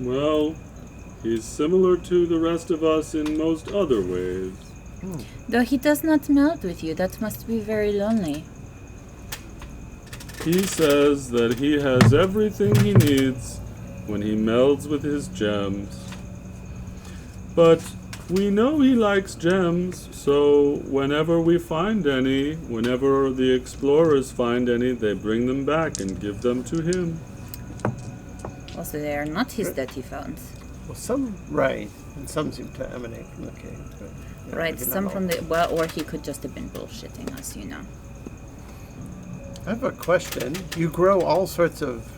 Speaker 1: Well, he's similar to the rest of us in most other ways.
Speaker 5: Though he does not meld with you, that must be very lonely.
Speaker 1: He says that he has everything he needs when he melds with his gems. But we know he likes gems, so whenever we find any, whenever the explorers find any, they bring them back and give them to him.
Speaker 5: Also, they are not his that he found.
Speaker 2: Well, some right, and some seem to emanate from the cave. But, yeah,
Speaker 5: Right,
Speaker 2: we can
Speaker 5: some
Speaker 2: have
Speaker 5: from
Speaker 2: all-
Speaker 5: the well, or he could just have been bullshitting us, you know.
Speaker 2: I have a question. You grow all sorts of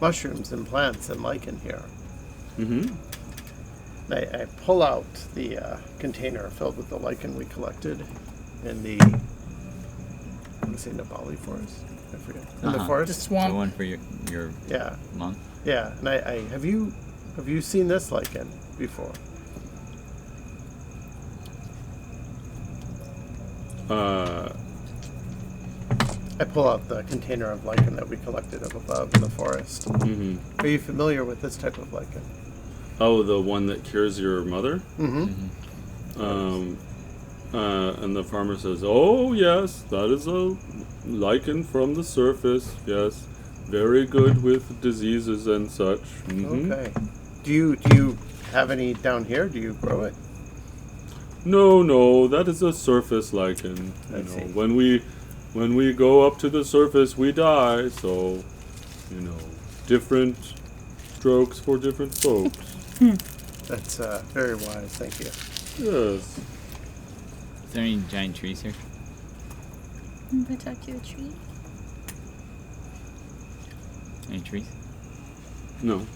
Speaker 2: mushrooms and plants and lichen here.
Speaker 1: Mm-hmm.
Speaker 2: I pull out the container filled with the lichen we collected in the, I want to say Nabali forest. I forget. In the
Speaker 3: Uh-huh.
Speaker 2: forest.
Speaker 6: The
Speaker 3: The
Speaker 6: swamp.
Speaker 3: one for your
Speaker 2: Yeah,
Speaker 3: mom.
Speaker 2: yeah. And I have you seen this lichen before? I pull out the container of lichen that we collected up above in the forest.
Speaker 1: Mm-hmm.
Speaker 2: Are you familiar with this type of lichen?
Speaker 1: Oh, the one that cures your mother?
Speaker 2: Mm-hmm.
Speaker 1: And the farmer says, "Oh yes, that is a lichen from the surface. Yes, very good with diseases and such." Mhm.
Speaker 2: Okay. Do you have any down here? Do you grow it?
Speaker 1: No, that is a surface lichen.
Speaker 2: I
Speaker 1: You know,
Speaker 2: see.
Speaker 1: when we go up to the surface, we die. So, different strokes for different folks.
Speaker 2: That's very wise. Thank you.
Speaker 1: Yes.
Speaker 3: Is there any giant trees here?
Speaker 5: If I talk to a tree.
Speaker 3: Any trees?
Speaker 1: No.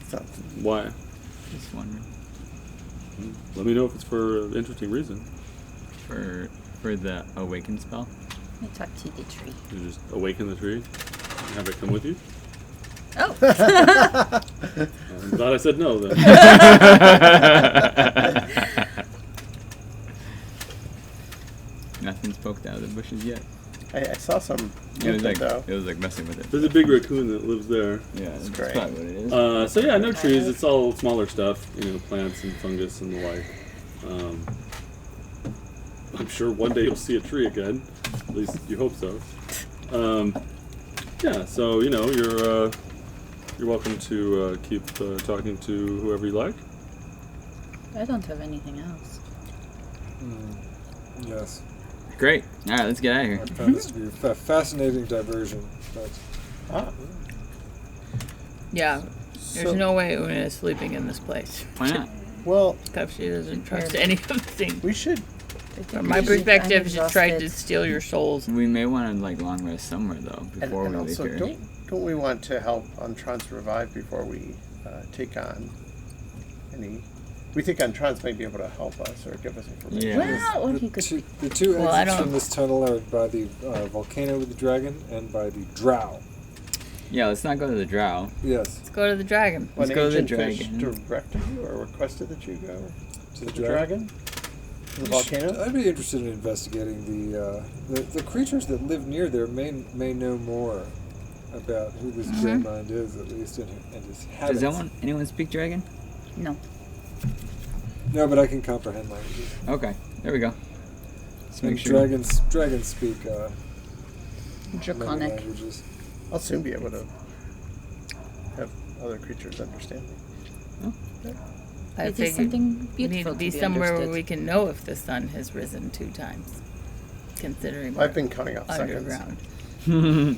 Speaker 2: So,
Speaker 1: Why?
Speaker 3: Just wondering.
Speaker 1: Let me know if it's for an interesting reason.
Speaker 3: For the awaken spell?
Speaker 5: I talk to the tree.
Speaker 1: You just awaken the tree and have it come with you.
Speaker 5: Oh,
Speaker 1: I'm glad I said no then.
Speaker 3: Nothing's poked out of the bushes yet.
Speaker 2: I saw some
Speaker 3: It was
Speaker 2: movement,
Speaker 3: like
Speaker 2: though.
Speaker 3: messing with it.
Speaker 1: There's a big raccoon that lives there.
Speaker 3: Yeah, that's
Speaker 2: great.
Speaker 3: probably what it is.
Speaker 1: So yeah, no trees. It's all smaller stuff. Plants and fungus and the like. I'm sure one day you'll see a tree again. At least you hope so. Yeah. So you're welcome to keep talking to whoever you like.
Speaker 5: I don't have anything else.
Speaker 4: Yes.
Speaker 3: Great. All right, let's get out of here.
Speaker 4: I found this to be a fascinating diversion. But
Speaker 6: Yeah. There's no way Una is sleeping in this place.
Speaker 3: Why not?
Speaker 2: Well,
Speaker 6: Because she doesn't trust any of the things.
Speaker 2: we should.
Speaker 6: From my
Speaker 5: I'm
Speaker 6: perspective, she tried to
Speaker 5: exhausted.
Speaker 6: steal your souls.
Speaker 3: We may want to long rest somewhere though
Speaker 2: And,
Speaker 3: before
Speaker 2: and
Speaker 3: we leave
Speaker 2: also,
Speaker 3: here.
Speaker 2: don't we want to help Untrons revive before we take on any? We think Untrons may be able to help us or give us information.
Speaker 3: Yeah.
Speaker 5: Well, or he could.
Speaker 4: the two
Speaker 6: Well, I
Speaker 4: exits
Speaker 6: don't-
Speaker 4: from this tunnel are by the volcano with the dragon and by the drow.
Speaker 3: Yeah, let's not go to the drow.
Speaker 4: Yes,
Speaker 6: Let's go to the dragon.
Speaker 2: When
Speaker 3: Let's go to the
Speaker 2: ancient fish
Speaker 3: dragon.
Speaker 2: directed you or requested that you go
Speaker 4: to
Speaker 2: to the dragon? To the volcano?
Speaker 4: I'd be interested in investigating the creatures that live near there. May know more about who this Greymind is, at least in his habits.
Speaker 3: Does anyone speak dragon?
Speaker 5: No.
Speaker 4: No, but I can comprehend languages.
Speaker 3: Okay, there we go. Let's make
Speaker 4: And
Speaker 3: sure.
Speaker 4: dragons speak many
Speaker 5: Draconic.
Speaker 4: languages.
Speaker 2: I'll soon be able to have other creatures understand me.
Speaker 6: I
Speaker 5: It is
Speaker 6: figured
Speaker 5: something
Speaker 6: we need
Speaker 5: beautiful
Speaker 6: to be
Speaker 5: be
Speaker 6: somewhere where
Speaker 5: understood.
Speaker 6: we can know if the sun has risen 2 times. Considering
Speaker 2: I've
Speaker 6: we're
Speaker 2: been counting off seconds.
Speaker 6: underground.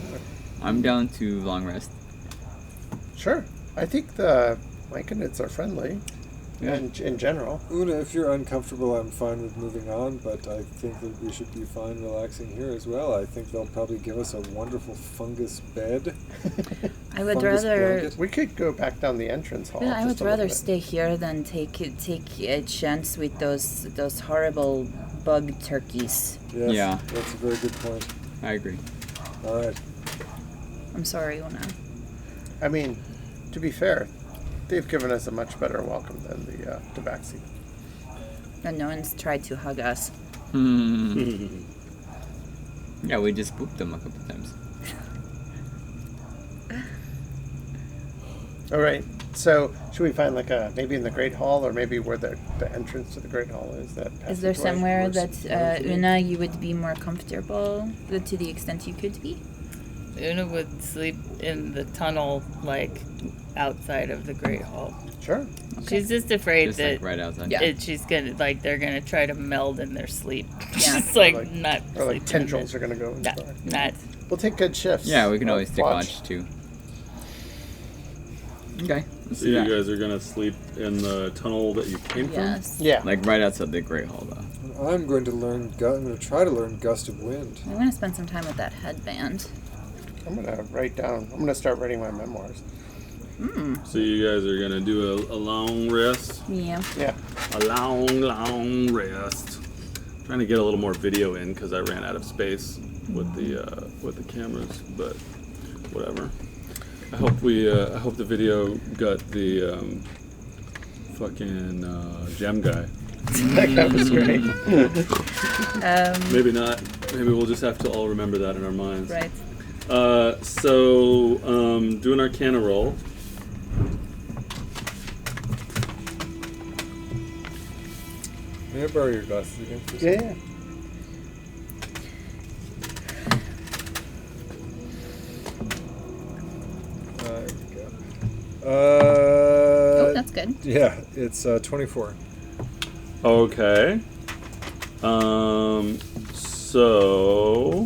Speaker 3: I'm down to long rest.
Speaker 2: Sure. I think the Myconids are friendly
Speaker 3: Yeah.
Speaker 2: in general.
Speaker 4: Una, if you're uncomfortable, I'm fine with moving on, but I think that we should be fine relaxing here as well. I think they'll probably give us a wonderful fungus bed.
Speaker 5: I would
Speaker 4: fungus
Speaker 5: rather.
Speaker 4: blanket.
Speaker 2: We could go back down the entrance hall.
Speaker 5: Yeah, I
Speaker 2: just
Speaker 5: would
Speaker 2: a little
Speaker 5: rather
Speaker 2: bit.
Speaker 5: stay here than take a chance with those horrible bug turkeys.
Speaker 4: Yes,
Speaker 3: Yeah.
Speaker 4: that's a very good point.
Speaker 3: I agree.
Speaker 4: All right.
Speaker 5: I'm sorry, Una.
Speaker 2: I mean, to be fair, they've given us a much better welcome than the Tabaxi.
Speaker 5: And no one's tried to hug us.
Speaker 3: Yeah, we just spooked them a couple times.
Speaker 2: All right. So, should we find maybe in the Great Hall, or maybe where the entrance to the Great Hall is? That
Speaker 5: Is there
Speaker 2: passageway?
Speaker 5: somewhere
Speaker 4: Works.
Speaker 5: that Una you would be more comfortable to the extent you could be?
Speaker 6: Una would sleep in the tunnel, outside of the Great Hall.
Speaker 2: Sure.
Speaker 6: She's just afraid
Speaker 3: Just
Speaker 6: that
Speaker 3: right outside.
Speaker 5: Yeah.
Speaker 6: she's gonna they're gonna try to meld in their sleep.
Speaker 5: Yeah.
Speaker 6: Just
Speaker 2: Or
Speaker 6: not
Speaker 2: Or
Speaker 6: sleeping
Speaker 2: tendrils
Speaker 6: in
Speaker 2: are going to go
Speaker 6: the,
Speaker 2: inside.
Speaker 6: not
Speaker 2: We'll take good shifts.
Speaker 3: Yeah, we can always take
Speaker 2: watch.
Speaker 3: watch too. Okay.
Speaker 1: So you guys are gonna sleep in the tunnel that you came
Speaker 5: Yes.
Speaker 2: Yeah.
Speaker 3: Like right outside the Great Hall, though.
Speaker 4: I'm going to try to learn Gust of Wind.
Speaker 5: I want to spend some time with that headband.
Speaker 2: I'm gonna start writing my memoirs.
Speaker 1: from? So you guys are gonna do a long rest.
Speaker 5: Yeah.
Speaker 2: Yeah.
Speaker 1: A long rest. Trying to get a little more video in because I ran out of space with the cameras, but whatever. I hope the video got the fucking gem guy.
Speaker 2: That was great.
Speaker 1: Maybe not. Maybe we'll just have to all remember that in our minds.
Speaker 5: Right.
Speaker 1: So do an Arcana roll.
Speaker 4: May I borrow your glasses again for a
Speaker 2: Yeah.
Speaker 4: second? There we go.
Speaker 5: Oh, that's good.
Speaker 4: Yeah, it's 24.
Speaker 1: Okay. So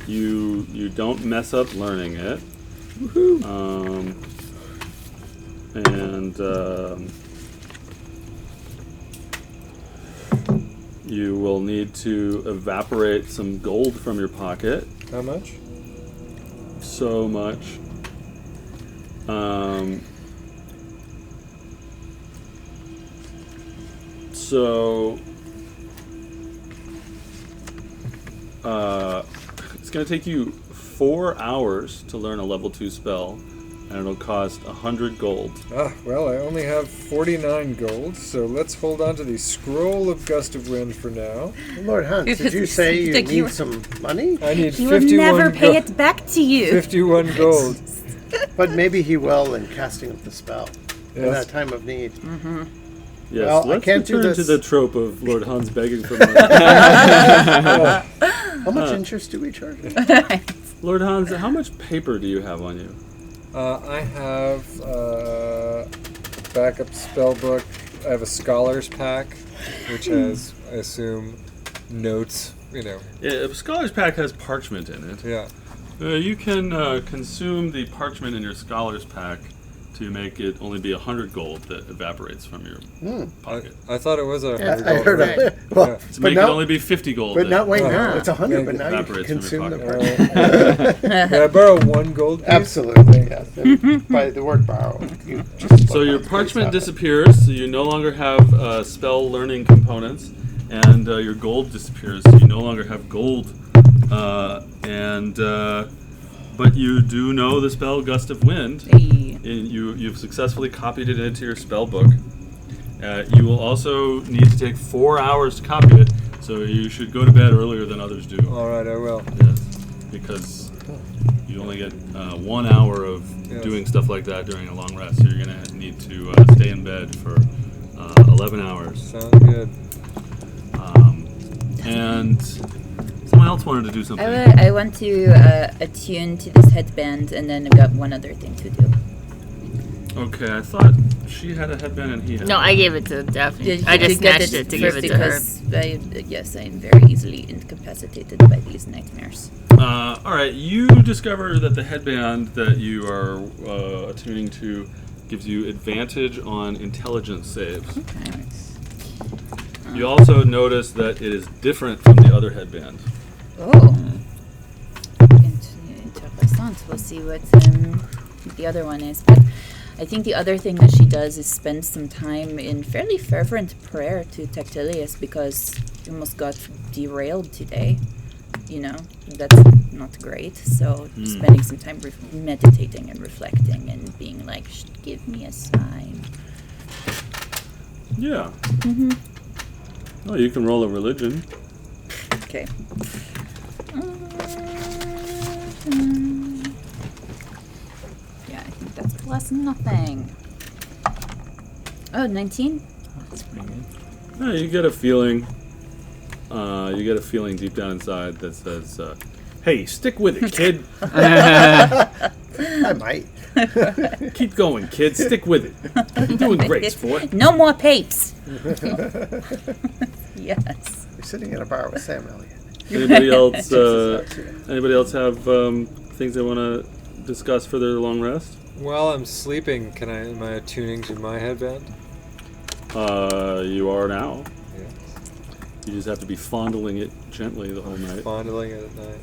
Speaker 1: you don't mess up learning it. And you will need to evaporate some gold from your pocket.
Speaker 4: How much?
Speaker 1: So much. So it's going to take you 4 hours to learn a level 2 spell, and it'll cost 100 gold.
Speaker 4: Ah, well, I only have 49 gold, so let's hold on to the Scroll of Gust of Wind for now.
Speaker 2: Lord Hans, did you say you
Speaker 5: Like you-
Speaker 2: need some money?
Speaker 4: I need
Speaker 5: He will
Speaker 4: 51
Speaker 5: never pay
Speaker 4: gold.
Speaker 5: it back to you.
Speaker 4: 51 gold.
Speaker 2: But maybe he will in casting of the spell in
Speaker 4: Yes.
Speaker 2: that time of need.
Speaker 1: Yes,
Speaker 2: Well, I
Speaker 1: let's
Speaker 2: can't do
Speaker 1: return to
Speaker 2: this.
Speaker 1: the trope of Lord Hans begging for money.
Speaker 2: How much interest do we charge?
Speaker 1: Lord Hans, how much paper do you have on you?
Speaker 4: I have backup spell book. I have a scholar's pack, which has, I assume, notes. You know,
Speaker 1: Yeah, Scholar's Pack has parchment in it.
Speaker 4: yeah.
Speaker 1: You can consume the parchment in your Scholar's Pack to make it only be 100 gold that evaporates from your pocket.
Speaker 4: I thought it was a.
Speaker 6: That's
Speaker 2: I heard of it. Well,
Speaker 4: Yeah.
Speaker 1: To
Speaker 2: but
Speaker 1: make it
Speaker 2: now,
Speaker 1: only be 50 gold.
Speaker 2: but
Speaker 1: that
Speaker 2: not wait now.
Speaker 4: Uh-huh.
Speaker 2: It's 100, but now you can
Speaker 1: Evaporates from
Speaker 2: consume
Speaker 1: your
Speaker 2: the
Speaker 1: pocket.
Speaker 2: part.
Speaker 4: May I borrow 1 gold, please?
Speaker 2: Absolutely, yes. And by the word borrow, you just
Speaker 1: So
Speaker 2: look
Speaker 1: your
Speaker 2: on the
Speaker 1: parchment
Speaker 2: face of it.
Speaker 1: disappears, so you no longer have spell learning components, and your gold disappears, so you no longer have gold. But you do know the spell Gust of Wind.
Speaker 5: Hey.
Speaker 1: And you've successfully copied it into your spell book. You will also need to take 4 hours to copy it, so you should go to bed earlier than others do.
Speaker 4: All right, I will.
Speaker 1: Yes, because you only get 1 hour of
Speaker 4: Yes.
Speaker 1: doing stuff like that during a long rest. So you're going to need to stay in bed for 11 hours.
Speaker 4: Sounds good.
Speaker 1: And someone else wanted to do something.
Speaker 5: I want to attune to this headband, and then I've got one other thing to do.
Speaker 1: Okay, I thought she had a headband and he had.
Speaker 6: No, I gave it to Daphne.
Speaker 5: Did
Speaker 6: I
Speaker 5: you
Speaker 6: just
Speaker 5: get
Speaker 6: snatched it to give
Speaker 5: first
Speaker 6: it to her.
Speaker 5: because yes, I am very easily incapacitated by these nightmares.
Speaker 1: All right, you discover that the headband that you are attuning to gives you advantage on intelligence saves.
Speaker 5: Okay.
Speaker 1: You also notice that it is different from the other headband.
Speaker 5: Oh. Interessant. We'll see what the other one is. But I think the other thing that she does is spend some time in fairly fervent prayer to Tactilius because he almost got derailed today. You know, that's not great. So spending some time meditating and reflecting and being like, give me a sign.
Speaker 1: Yeah. Well, you can roll a religion.
Speaker 5: Okay. Yeah, I think that's plus nothing. Oh, 19?
Speaker 3: That's pretty good.
Speaker 1: Yeah, you get a feeling. You get a feeling deep down inside that says, "Hey, stick with it, kid.
Speaker 2: I might.
Speaker 1: Keep going, kid. Stick with it. You're doing great, sport."
Speaker 5: No more papes! Yes.
Speaker 2: You're sitting in a bar with Sam Elliott.
Speaker 1: Anybody else? Anybody else have things they want to discuss for their long rest?
Speaker 4: While I'm sleeping, am I attuning to my headband?
Speaker 1: You are now.
Speaker 4: Yeah.
Speaker 1: You just have to be fondling it gently the whole night.
Speaker 4: Fondling it at night.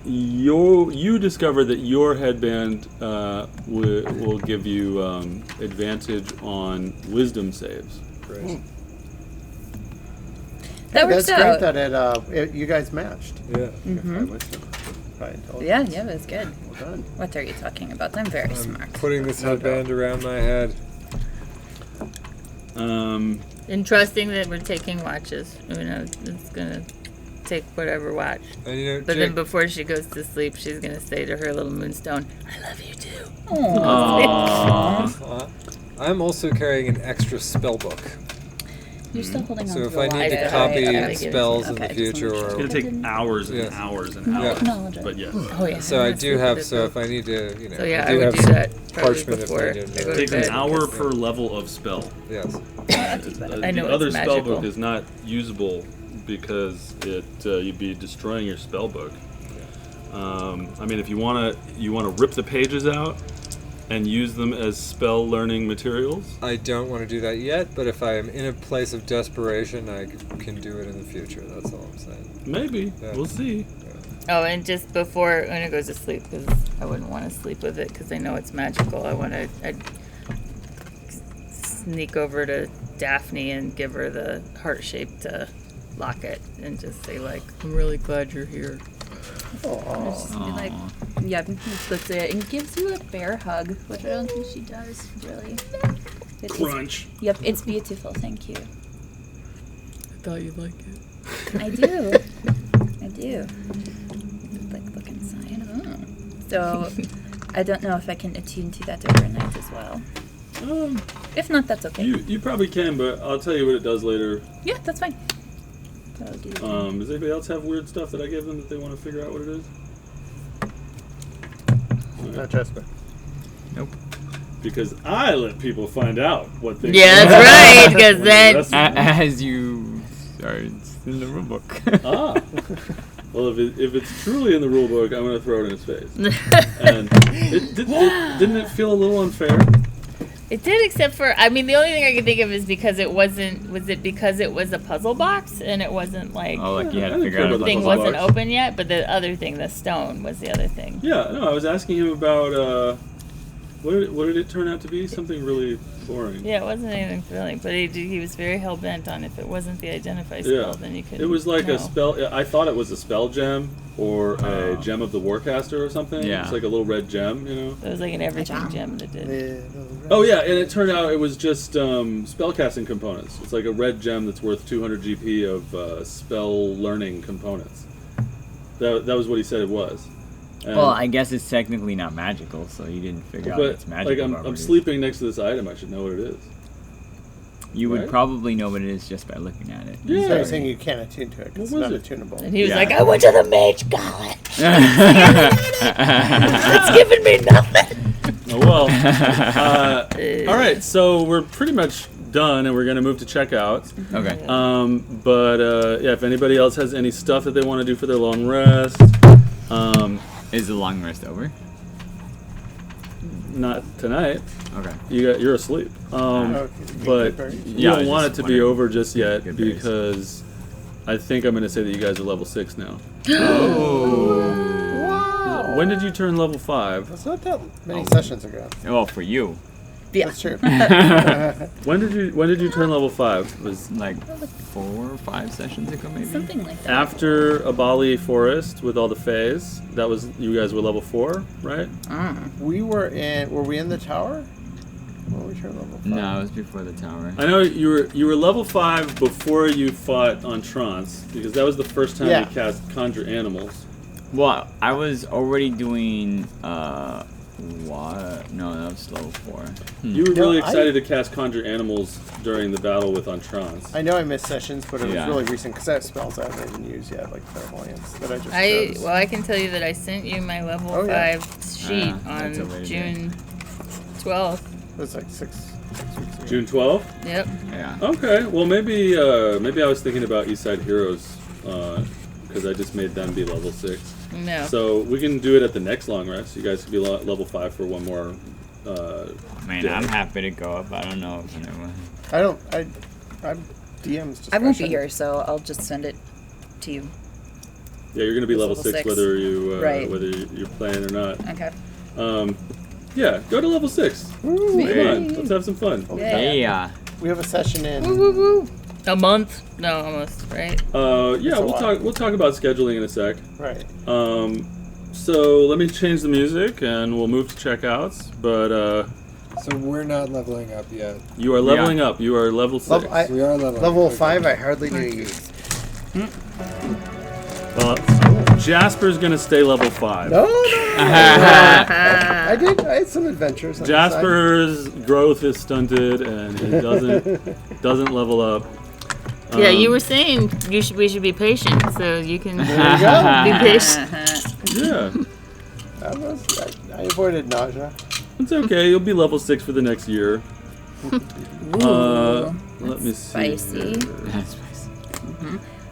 Speaker 1: You discover that your headband will give you advantage on wisdom saves.
Speaker 4: Great.
Speaker 5: That works
Speaker 2: That's
Speaker 5: out.
Speaker 2: great that you guys matched.
Speaker 4: Yeah.
Speaker 2: By wisdom. By intelligence.
Speaker 5: Yeah, that's good.
Speaker 2: Well done.
Speaker 5: What are you talking about? I'm very smart.
Speaker 4: Putting this headband around my head.
Speaker 6: And trusting that we're taking watches. You know, it's gonna take whatever watch.
Speaker 4: And
Speaker 6: But then before she goes to sleep, she's gonna say to her little moonstone, "I love you too."
Speaker 4: I'm also carrying an extra spell book.
Speaker 5: You're still holding on
Speaker 4: So
Speaker 5: to
Speaker 4: if
Speaker 5: the
Speaker 4: I need to
Speaker 5: wire,
Speaker 4: copy
Speaker 5: right?
Speaker 4: spells in
Speaker 5: Okay,
Speaker 4: the
Speaker 5: just wanna
Speaker 4: future,
Speaker 5: make
Speaker 4: or
Speaker 1: It's gonna take hours and
Speaker 4: Yes.
Speaker 1: hours and
Speaker 4: Yeah.
Speaker 1: hours.
Speaker 5: Acknowledge it.
Speaker 1: But yes.
Speaker 6: Oh yeah.
Speaker 4: So I do have. So if I need to,
Speaker 6: So yeah,
Speaker 4: I
Speaker 6: I
Speaker 4: do
Speaker 6: would
Speaker 4: have
Speaker 6: do
Speaker 4: some
Speaker 6: that probably
Speaker 4: parchment if
Speaker 6: before
Speaker 4: I
Speaker 6: I
Speaker 4: did.
Speaker 6: go
Speaker 1: It
Speaker 6: to
Speaker 1: takes
Speaker 6: bed.
Speaker 1: an hour per level of spell.
Speaker 4: Yes.
Speaker 6: I know
Speaker 1: The other
Speaker 6: it's
Speaker 1: spell
Speaker 6: magical.
Speaker 1: book is not usable because you'd be destroying your spell book. I mean, if you wanna rip the pages out and use them as spell learning materials.
Speaker 4: I don't want to do that yet, but if I am in a place of desperation, I can do it in the future. That's all I'm saying.
Speaker 1: Maybe.
Speaker 4: Yeah.
Speaker 1: We'll see.
Speaker 6: Oh, and just before when it goes to sleep, because I wouldn't want to sleep with it because I know it's magical. I'd sneak over to Daphne and give her the heart-shaped locket and just say like, "I'm really glad you're here."
Speaker 5: Just be like, yeah, that's it. And gives you a bear hug, which I don't think she does, really.
Speaker 1: Crunch.
Speaker 5: Yep, it's beautiful, thank you.
Speaker 6: I thought you'd like it.
Speaker 5: I do. I do. Like, look inside. Oh. So, I don't know if I can attune to that overnight as well. If not, that's okay.
Speaker 1: You probably can, but I'll tell you what it does later.
Speaker 5: Yeah, that's fine. I'll do that.
Speaker 1: Does anybody else have weird stuff that I give them that they want to figure out what it is?
Speaker 2: Not Jasper.
Speaker 3: Nope.
Speaker 1: Because I let people find out what they
Speaker 6: Yeah, that's right. Because
Speaker 1: When
Speaker 6: then
Speaker 1: the rest of them-
Speaker 3: As you start in the rule book.
Speaker 1: Ah. Well, if it's truly in the rule book, I'm going to throw it in his face. And didn't it feel a little unfair?
Speaker 6: it did, except for I mean, the only thing I could think of is because it wasn't. Was it because it was a puzzle box and it wasn't like
Speaker 3: Oh, like you had
Speaker 1: I
Speaker 3: to
Speaker 1: didn't
Speaker 3: figure
Speaker 1: care
Speaker 3: out
Speaker 1: about
Speaker 6: the
Speaker 1: the
Speaker 6: thing
Speaker 1: puzzle
Speaker 6: wasn't
Speaker 1: box.
Speaker 6: open yet? But the other thing, the stone, was the other thing.
Speaker 1: Yeah, no, I was asking him about what did it turn out to be? Something really boring.
Speaker 6: Yeah, it wasn't anything thrilling, but he was very hell bent on if it wasn't the identify spell,
Speaker 1: Yeah.
Speaker 6: then you could.
Speaker 1: It was like
Speaker 6: know.
Speaker 1: a spell. I thought it was a spell gem or a gem of the Warcaster or something.
Speaker 3: Yeah.
Speaker 1: It's like a little red gem, you know.
Speaker 6: It was like an everything gem that did.
Speaker 1: Oh yeah, and it turned out it was just spellcasting components. It's like a red gem that's worth 200 GP of spell learning components. That was what he said it was. And,
Speaker 3: Well, I guess it's technically not magical, so you didn't figure out its
Speaker 1: but
Speaker 3: magical
Speaker 1: like I'm
Speaker 3: properties.
Speaker 1: sleeping next to this item, I should know what it is.
Speaker 3: You would
Speaker 1: right?
Speaker 3: probably know what it is just by looking at it.
Speaker 1: Yeah.
Speaker 2: So you're saying you can't attune to it because it's
Speaker 1: What
Speaker 2: not
Speaker 1: was it?
Speaker 2: attunable.
Speaker 6: And he was
Speaker 3: Yeah.
Speaker 6: like, I went to the mage gauntlet. It's giving me nothing.
Speaker 1: Oh well. All right, so we're pretty much done, and we're gonna move to checkout.
Speaker 3: Okay.
Speaker 1: But yeah, if anybody else has any stuff that they want to do for their long rest,
Speaker 3: Is the long rest over?
Speaker 1: not tonight.
Speaker 3: Okay.
Speaker 1: You're asleep.
Speaker 2: Okay,
Speaker 1: But
Speaker 2: good
Speaker 1: you
Speaker 3: Yeah, I
Speaker 1: don't
Speaker 3: was
Speaker 1: want it
Speaker 3: just
Speaker 1: to be
Speaker 3: wondering.
Speaker 1: over just yet
Speaker 3: Good berries.
Speaker 1: because I think I'm gonna say that you guys are level 6 now.
Speaker 2: Wow.
Speaker 1: When did you turn level 5?
Speaker 2: That's not that many sessions ago.
Speaker 3: Well, for you,
Speaker 5: Yeah.
Speaker 2: That's true.
Speaker 1: When did you turn level 5? Was
Speaker 3: like 4 or 5 sessions ago, maybe.
Speaker 5: Something like that.
Speaker 1: after Abali Forest with all the Fays. That was you guys were level 4, right?
Speaker 2: Were we in the tower? When we turned level 5?
Speaker 3: No, it was before the tower.
Speaker 1: I know you were level 5 before you fought on Trance because that was the first time
Speaker 2: Yeah.
Speaker 1: you cast Conjure Animals.
Speaker 3: Well, I was already doing what? No, that was level 4.
Speaker 1: You were
Speaker 2: No,
Speaker 1: really
Speaker 2: I-
Speaker 1: excited to cast Conjure Animals during the battle with Entrance.
Speaker 2: I know I missed sessions, but it was
Speaker 3: Yeah.
Speaker 2: really recent because I have spells I haven't even used yet, like Clairvoyance, that I just chose.
Speaker 6: I can tell you that I sent you my level
Speaker 2: Oh, yeah.
Speaker 6: 5 sheet
Speaker 3: that's a way
Speaker 6: on
Speaker 3: to
Speaker 6: June 12th.
Speaker 2: It was like six weeks ago.
Speaker 1: June 12th?
Speaker 6: Yep.
Speaker 3: Yeah.
Speaker 1: Okay, well maybe I was thinking about Eastside Heroes because I just made them be level 6.
Speaker 6: No.
Speaker 1: So we can do it at the next long rest. You guys can be level 5 for one more.
Speaker 3: I mean, I'm happy to go up. I don't know if anyone.
Speaker 2: I'm DM's discretion.
Speaker 5: I won't be here, so I'll just send it to you.
Speaker 1: Yeah, you're gonna be
Speaker 5: It's
Speaker 1: level
Speaker 5: level
Speaker 1: 6
Speaker 5: 6.
Speaker 1: whether you
Speaker 5: Right.
Speaker 1: whether you're playing or not.
Speaker 5: Okay.
Speaker 1: Yeah, go to level 6. Come on, let's have some fun.
Speaker 3: Yeah.
Speaker 2: We have a session in.
Speaker 6: A month? No, almost, right?
Speaker 1: Yeah,
Speaker 2: a
Speaker 1: we'll
Speaker 2: lot.
Speaker 1: talk about scheduling in a sec.
Speaker 2: Right.
Speaker 1: So let me change the music and we'll move to checkouts. But
Speaker 4: So we're not leveling up yet.
Speaker 1: you are leveling up. You are level 6.
Speaker 4: We are leveling
Speaker 2: Level
Speaker 4: up.
Speaker 2: 5, I hardly knew you.
Speaker 1: Jasper's gonna stay level 5.
Speaker 2: No. I had some adventures. On the side.
Speaker 1: Jasper's growth is stunted and he doesn't level up.
Speaker 6: Yeah, you were saying we should be patient, so you can
Speaker 2: There you go.
Speaker 6: be patient.
Speaker 1: Yeah,
Speaker 2: I avoided nausea.
Speaker 1: it's okay. You'll be level 6 for the next year. Let me see.
Speaker 5: Spicy.
Speaker 3: That's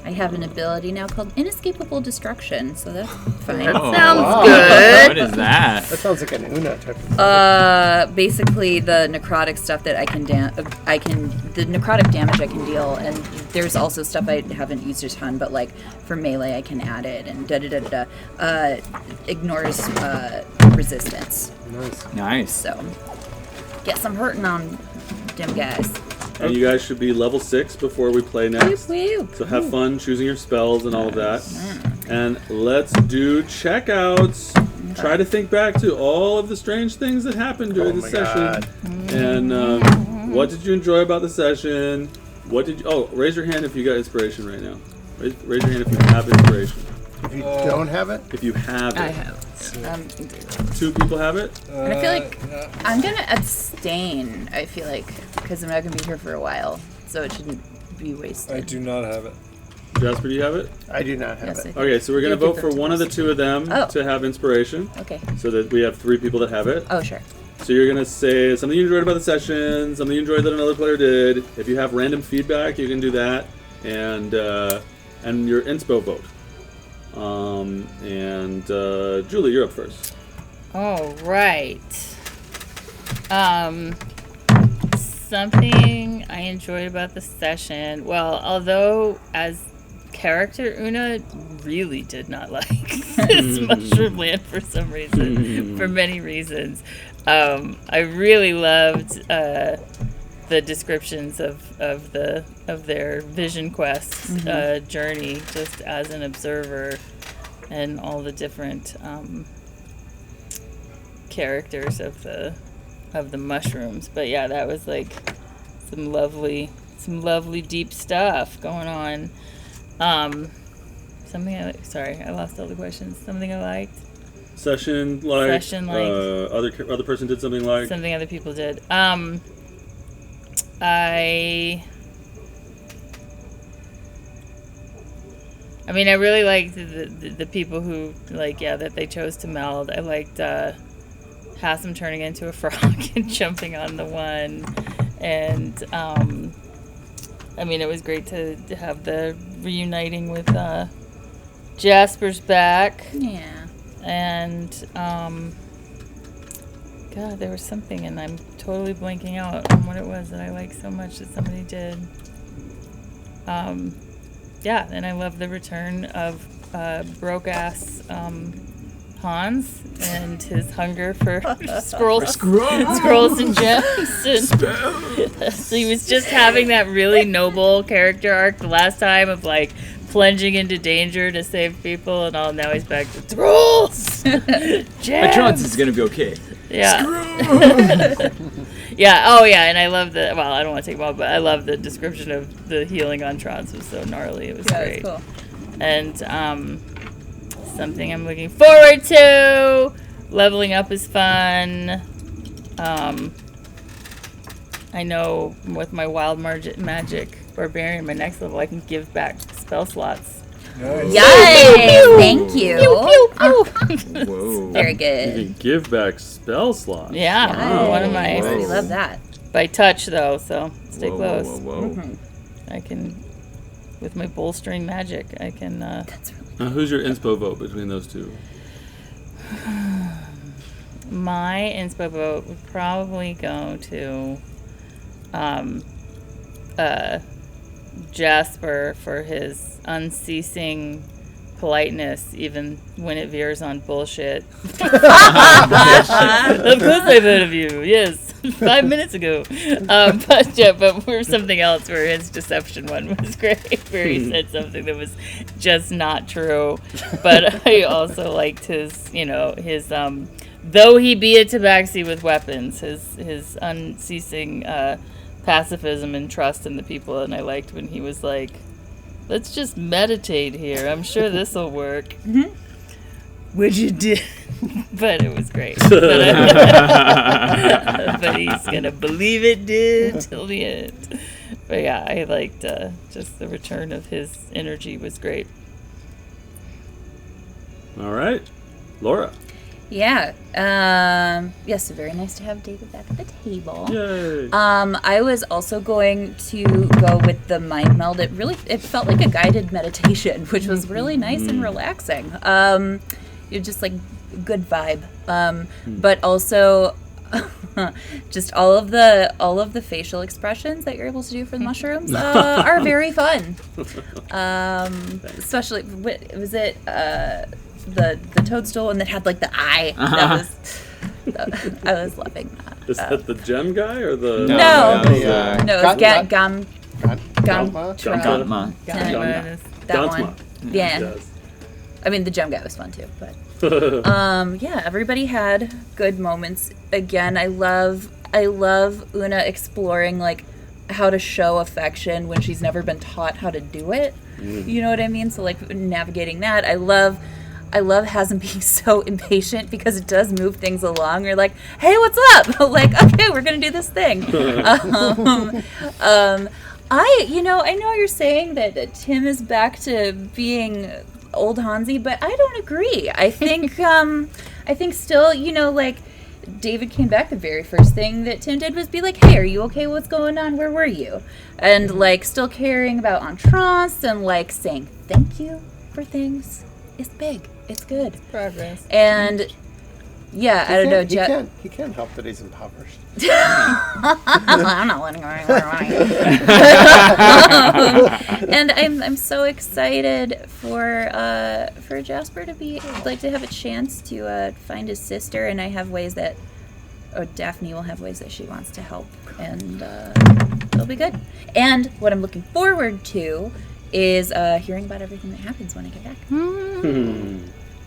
Speaker 5: I have an ability now called Inescapable Destruction, so that's fine.
Speaker 3: Oh,
Speaker 6: Sounds
Speaker 2: wow.
Speaker 6: good.
Speaker 3: What is that?
Speaker 2: That sounds like an Una type of
Speaker 5: Basically the necrotic stuff that the necrotic damage I can deal, and there's also stuff I haven't used a ton, but like for melee I can add it, and ignores resistance.
Speaker 3: Nice.
Speaker 5: So get some hurting on them guys.
Speaker 1: And you guys should be level 6 before we play next.
Speaker 5: Woo.
Speaker 1: So have fun choosing your spells and all of that. And let's do checkouts. Try to think back to all of the strange things that happened during the session. And what did you enjoy about the session? Raise your hand if you got inspiration right now. Raise your hand if you have inspiration.
Speaker 2: If you don't have it,
Speaker 1: If you have it.
Speaker 6: I have.
Speaker 1: 2 people have it?
Speaker 5: And I feel like I'm gonna abstain. I feel like because I'm not gonna be here for a while, so it shouldn't be wasted.
Speaker 4: I do not have it.
Speaker 1: Jasper, do you have it?
Speaker 2: I do not have
Speaker 5: Yes,
Speaker 2: it.
Speaker 1: Okay, so we're going to
Speaker 5: You'll
Speaker 1: vote
Speaker 5: give
Speaker 1: for
Speaker 5: it
Speaker 1: one
Speaker 5: to
Speaker 1: of the
Speaker 5: us.
Speaker 1: 2 of them
Speaker 5: Oh.
Speaker 1: to have inspiration.
Speaker 5: Okay.
Speaker 1: So that we have 3 people that have it.
Speaker 5: Oh, sure.
Speaker 1: So you're going to say something you enjoyed about the session, something you enjoyed that another player did. If you have random feedback, you can do that. And your inspo vote. Julie, you're up first.
Speaker 6: All right. Something I enjoyed about the session. Well, although as character Una really did not like this mushroom land for some reason, for many reasons. I really loved the descriptions of their vision quest journey, just as an observer, and all the different characters of the mushrooms. But yeah, that was like some lovely deep stuff going on. Something I like. Sorry, I lost all the questions. Something I liked.
Speaker 1: Session like.
Speaker 6: Other
Speaker 1: person did something like.
Speaker 6: Something other people did. I mean, I really liked the people who, like, yeah, that they chose to meld. I liked Hassan turning into a frog and jumping on the one. And, I mean, it was great to have the reuniting with Jasper's back.
Speaker 5: Yeah.
Speaker 6: And, God, there was something, and I'm totally blanking out on what it was that I liked so much that somebody did. Yeah, and I love the return of broke-ass Hans and his hunger for scrolls and gems. And so he was just having that really noble character arc the last time of, like, plunging into danger to save people, and all. Now he's back to scrolls.
Speaker 3: Trance is gonna be okay.
Speaker 6: Yeah. Yeah. Oh, yeah. And I love the. Well, I don't want to take them all, but I love the description of the healing on Trance. Was so gnarly. It was great.
Speaker 5: Cool.
Speaker 6: And something I'm looking forward to. Leveling up is fun. I know with my wild magic barbarian, my next level, I can give back spell slots.
Speaker 4: Nice.
Speaker 5: Yay! Thank you.
Speaker 3: Whoa.
Speaker 5: Very
Speaker 1: You
Speaker 5: good.
Speaker 1: can give back spell slots.
Speaker 6: Yeah. One of my.
Speaker 5: We love that.
Speaker 6: By touch, though, so stay
Speaker 3: Whoa,
Speaker 6: close.
Speaker 3: whoa, whoa, whoa.
Speaker 6: I can, with my bolstering magic, I can
Speaker 5: That's really
Speaker 1: Who's your inspo vote between those two?
Speaker 6: My inspo vote would probably go to Jasper for his unceasing politeness, even when it veers on bullshit. Of course I voted you. Yes, 5 minutes ago. But for something else, where his deception one was great, where he said something that was just not true. But I also liked his, his though he be a tabaxi with weapons, his unceasing pacifism and trust in the people. And I liked when he was like, let's just meditate here. I'm sure this will work. Which it did. But it was great. But he's going to believe it did till the end. But yeah, I liked just the return of his energy was great.
Speaker 1: All right. Laura.
Speaker 5: Yeah. Yes, very nice to have David back at the table.
Speaker 1: Yay.
Speaker 5: I was also going to go with the mind meld. It felt like a guided meditation, which was really nice and relaxing. You're just like good vibe. But also just all of the facial expressions that you're able to do for the mushrooms are very fun. Especially was it the toadstool and that had like the eye. I was loving that.
Speaker 1: Is that the gem guy or the...
Speaker 5: No,
Speaker 2: Got-
Speaker 5: it's
Speaker 2: Gamma?
Speaker 3: Gamma.
Speaker 5: that one. Yeah.
Speaker 1: Yes.
Speaker 5: I mean, the gem guy was fun too, but yeah, everybody had good moments. Again, I love Una exploring like how to show affection when she's never been taught how to do it. You know what I mean? So like navigating that, I love Hasm being so impatient because it does move things along. You're like, hey, what's up? Like, okay, we're gonna do this thing. I know you're saying that Tim is back to being old Hansi, but I don't agree. I think still, like David came back, the very first thing that Tim did was be like, hey, are you okay? What's going on? Where were you? And like still caring about entrance and like saying thank you for things is big. It's good.
Speaker 6: Progress.
Speaker 5: And yeah, I don't know.
Speaker 2: He can't help that he's impoverished.
Speaker 5: I'm not letting anywhere money. And I'm so excited for Jasper to be like to have a chance to find his sister, and I have ways that, or Daphne will have ways that she wants to help, and it'll be good. And what I'm looking forward to is hearing about everything that happens when I get back.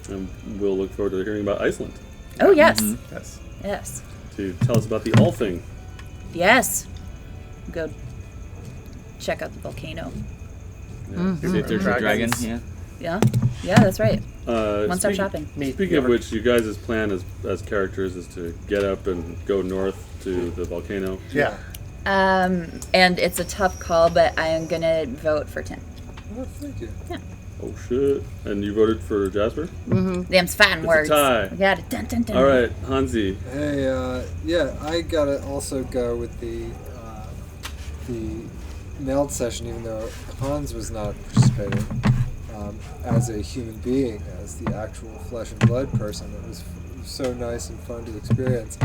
Speaker 1: And we'll look forward to hearing about Iceland.
Speaker 5: Oh yes,
Speaker 2: Yes.
Speaker 1: To tell us about the all thing.
Speaker 5: yes. Go check out the volcano.
Speaker 3: See if there's a dragon. Yeah.
Speaker 5: Yeah, that's right. One-stop shopping.
Speaker 1: Speaking of which, you guys' plan as characters is to get up and go north to the volcano.
Speaker 2: Yeah.
Speaker 5: And it's a tough call, but I am gonna vote for Tim.
Speaker 4: Oh, thank you.
Speaker 1: Oh shit! And you voted for Jasper?
Speaker 5: Them's fighting
Speaker 1: It's
Speaker 5: words.
Speaker 1: a tie.
Speaker 5: We got it. Dun, dun, dun.
Speaker 1: All right, Hansi.
Speaker 4: Hey, yeah, I gotta also go with the meld session, even though Hans was not participating as a human being, as the actual flesh and blood person. It was so nice and fun to experience.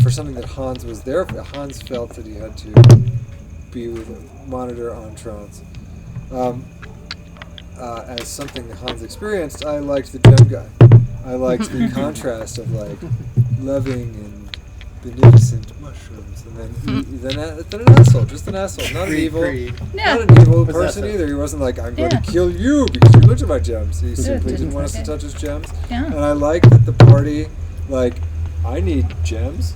Speaker 4: For something that Hans was there for, Hans felt that he had to be with a monitor on trance. As something that Hans experienced, I liked the gem guy. I liked the contrast of like loving and beneficent mushrooms, and then an asshole, just an asshole, not an evil, not an evil person either. He wasn't like, I'm going to kill you because you looked at my gems. He simply didn't want us to touch his gems.
Speaker 5: Yeah.
Speaker 4: And I like that the party, like, I need gems.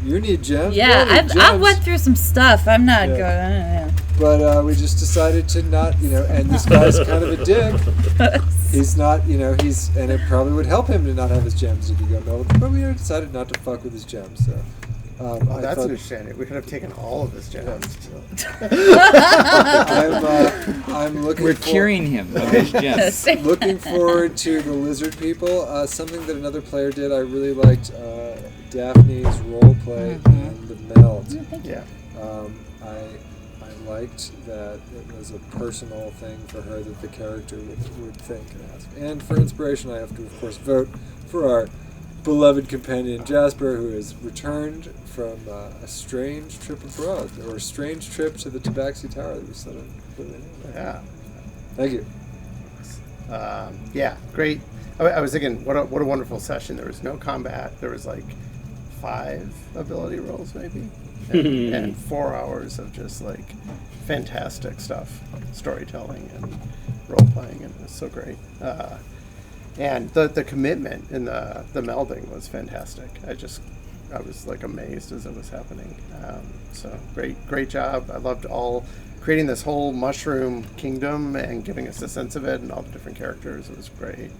Speaker 4: You need gems.
Speaker 5: Yeah, I went through some stuff. I'm not
Speaker 4: Yeah.
Speaker 5: going.
Speaker 4: But we just decided to not, and this guy's kind of a dick. He's not, and it probably would help him to not have his gems if he got melted. But we decided not to fuck with his gems. So,
Speaker 2: That's understanding. We could have taken all of his gems.
Speaker 4: I'm looking.
Speaker 3: We're curing him of his gems.
Speaker 4: Looking forward to the lizard people. Something that another player did. I really liked Daphne's role play and the meld.
Speaker 2: Yeah.
Speaker 4: I I liked that it was a personal thing for her that the character would think and ask. And for inspiration, I have to, of course, vote for our beloved companion Jasper, who has returned from a strange trip abroad, or a strange trip to the Tabaxi Tower that we still didn't put in.
Speaker 2: Yeah.
Speaker 4: Thank you.
Speaker 2: Yeah, great. I was thinking, what a wonderful session. There was no combat. There was like 5 ability rolls maybe, and 4 hours of just like fantastic stuff, storytelling and role playing, and it was so great. And the commitment in the melding was fantastic. I was like amazed as it was happening. So great job. I loved creating this whole mushroom kingdom and giving us a sense of it and all the different characters. It was great.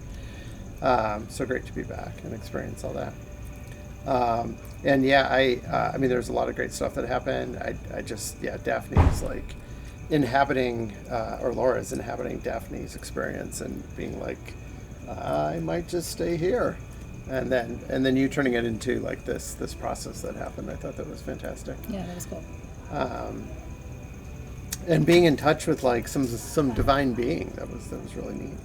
Speaker 2: So great to be back and experience all that. And yeah, I mean, there's a lot of great stuff that happened. Daphne's like inhabiting, or Laura's inhabiting Daphne's experience and being like, I might just stay here. And then you turning it into like this process that happened. I thought that was fantastic.
Speaker 5: Yeah, that was cool.
Speaker 2: And being in touch with like some divine being, that was really neat.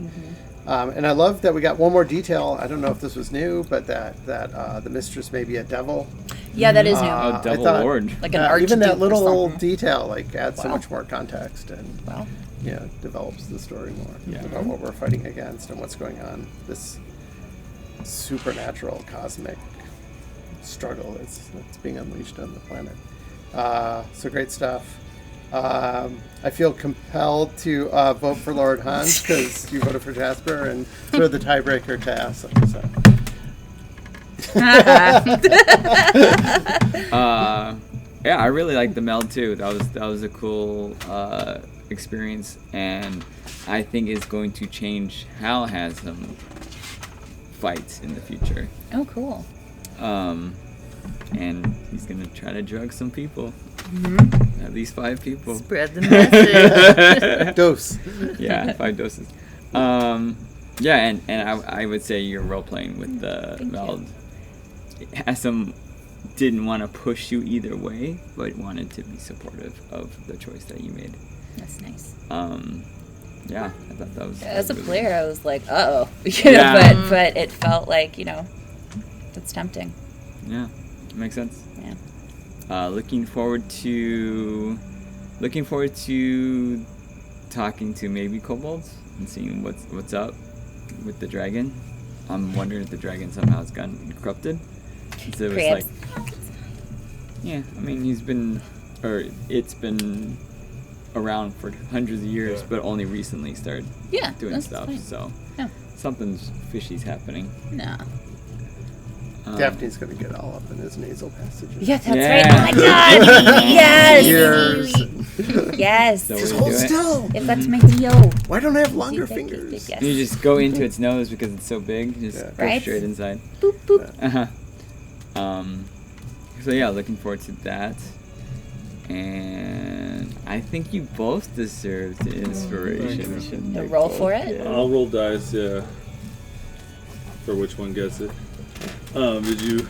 Speaker 2: And I love that we got one more detail. I don't know if this was new, but that the mistress may be a devil.
Speaker 5: Yeah, that is new.
Speaker 1: A
Speaker 2: I
Speaker 1: devil
Speaker 2: thought,
Speaker 1: lord.
Speaker 5: Like an archduke
Speaker 2: even that
Speaker 5: or
Speaker 2: little
Speaker 5: something.
Speaker 2: detail like adds so
Speaker 5: Wow.
Speaker 2: much more context and
Speaker 5: Wow.
Speaker 2: develops the story more
Speaker 1: Yeah.
Speaker 2: about what we're fighting against and what's going on. This supernatural cosmic struggle that's being unleashed on the planet. So great stuff. I feel compelled to vote for Lord Hans because you voted for Jasper and throw the tiebreaker to Asa. So.
Speaker 3: Yeah, I really liked the meld too. That was a cool experience, and I think it's going to change how Haslam fights in the future.
Speaker 5: Oh, cool.
Speaker 3: And he's gonna try to drug some people. At least 5 people.
Speaker 6: Spread the message.
Speaker 2: Dose.
Speaker 3: Yeah, 5 doses. Yeah, and I would say you're role playing with the
Speaker 5: Thank
Speaker 3: meld. Haslam didn't want to push you either way, but wanted to be supportive of the choice that you made.
Speaker 5: That's nice.
Speaker 3: Yeah, I thought that was.
Speaker 5: As a
Speaker 3: really-
Speaker 5: player, I was like, uh-oh.
Speaker 3: Yeah.
Speaker 5: But it felt like, it's tempting.
Speaker 3: Yeah, makes sense.
Speaker 5: Yeah.
Speaker 3: Looking forward to talking to maybe kobolds and seeing what's up with the dragon. I'm wondering if the dragon somehow has gotten corrupted. So it was
Speaker 5: Crabs.
Speaker 3: yeah, I mean it's been around for hundreds of years,
Speaker 1: Yeah.
Speaker 3: but only recently started
Speaker 5: Yeah.
Speaker 3: doing
Speaker 5: that's
Speaker 3: stuff.
Speaker 5: fine.
Speaker 3: So
Speaker 5: Yeah.
Speaker 3: something's fishy's happening.
Speaker 5: No.
Speaker 2: Daphne's going to get all up in his nasal passages.
Speaker 5: Yeah, that's
Speaker 3: Yeah.
Speaker 5: right. Oh my god! Yes!
Speaker 2: Ears.
Speaker 5: Yes!
Speaker 3: So
Speaker 2: Just
Speaker 3: we
Speaker 2: hold
Speaker 3: do it.
Speaker 2: still.
Speaker 5: If that's my deal.
Speaker 2: Why don't I have longer fingers?
Speaker 5: Yes.
Speaker 3: You just go into its nose because it's so big. You just
Speaker 2: Yeah.
Speaker 3: go
Speaker 5: Right.
Speaker 3: straight inside.
Speaker 5: Boop, boop.
Speaker 3: So yeah, looking forward to that. And I think you both deserve the inspiration.
Speaker 5: The roll for it?
Speaker 3: Yeah.
Speaker 1: I'll roll dice, yeah. For which one gets it. Did you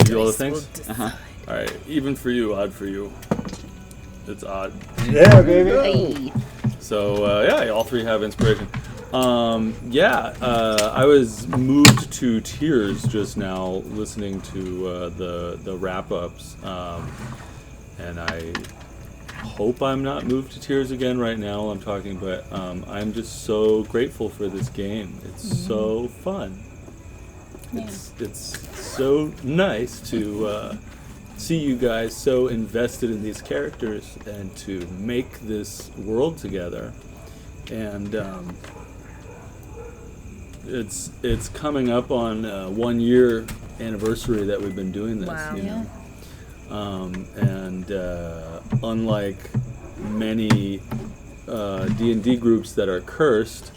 Speaker 1: do all the things?
Speaker 3: Uh-huh.
Speaker 1: Alright, even for you, odd for you. It's odd.
Speaker 4: Yeah, baby.
Speaker 5: Hey.
Speaker 1: So, yeah, all 3 have inspiration. I was moved to tears just now listening to the wrap-ups. And I hope I'm not moved to tears again right now while I'm talking, but I'm just so grateful for this game. It's so fun.
Speaker 5: Yeah.
Speaker 1: It's so nice to see you guys so invested in these characters and to make this world together. And it's coming up on 1 year anniversary that we've been doing this.
Speaker 6: Wow.
Speaker 1: You know?
Speaker 5: Yeah.
Speaker 1: And unlike many D&D groups that are cursed,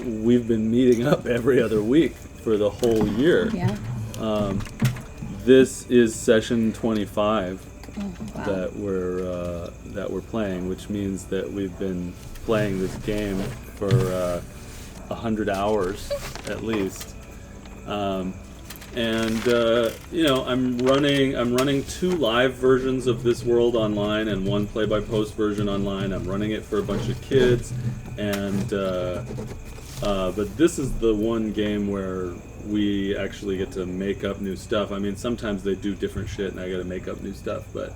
Speaker 1: we've been meeting up every other week for the whole year.
Speaker 5: Yeah.
Speaker 1: This is session 25
Speaker 5: Oh, wow.
Speaker 1: that we're playing, which means that we've been playing this game for 100 hours at least. And I'm running 2 live versions of this world online and 1 play-by-post version online. I'm running it for a bunch of kids, and but this is the one game where we actually get to make up new stuff. I mean, sometimes they do different shit, and I got to make up new stuff. But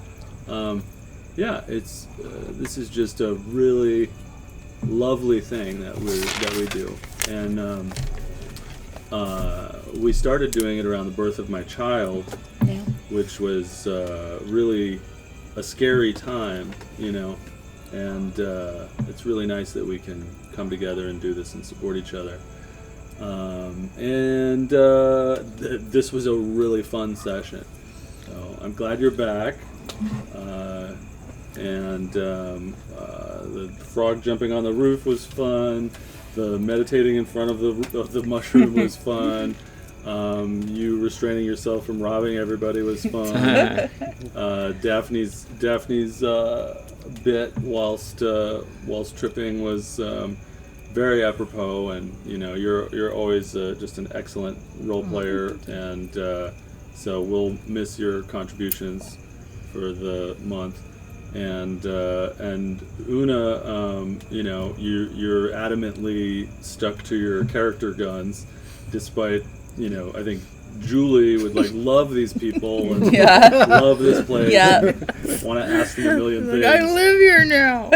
Speaker 1: it's this is just a really lovely thing that we do, and we started doing it around the birth of my child, which was really a scary time, and it's really nice that we can come together and do this and support each other. This was a really fun session. So I'm glad you're back. The frog jumping on the roof was fun. The meditating in front of the mushroom was fun. You restraining yourself from robbing everybody was fun. Daphne's bit whilst tripping was very apropos, and you're always just an excellent role player, and so we'll miss your contributions for the month. And Una, you're adamantly stuck to your character guns, despite I think Julie would love these people and love this place.
Speaker 6: Yeah.
Speaker 1: Want to ask them a million things.
Speaker 6: I live here now.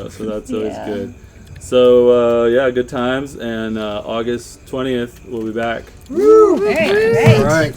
Speaker 1: So that's always good. So good times, and August 20th we'll be back.
Speaker 5: Great.
Speaker 2: All right.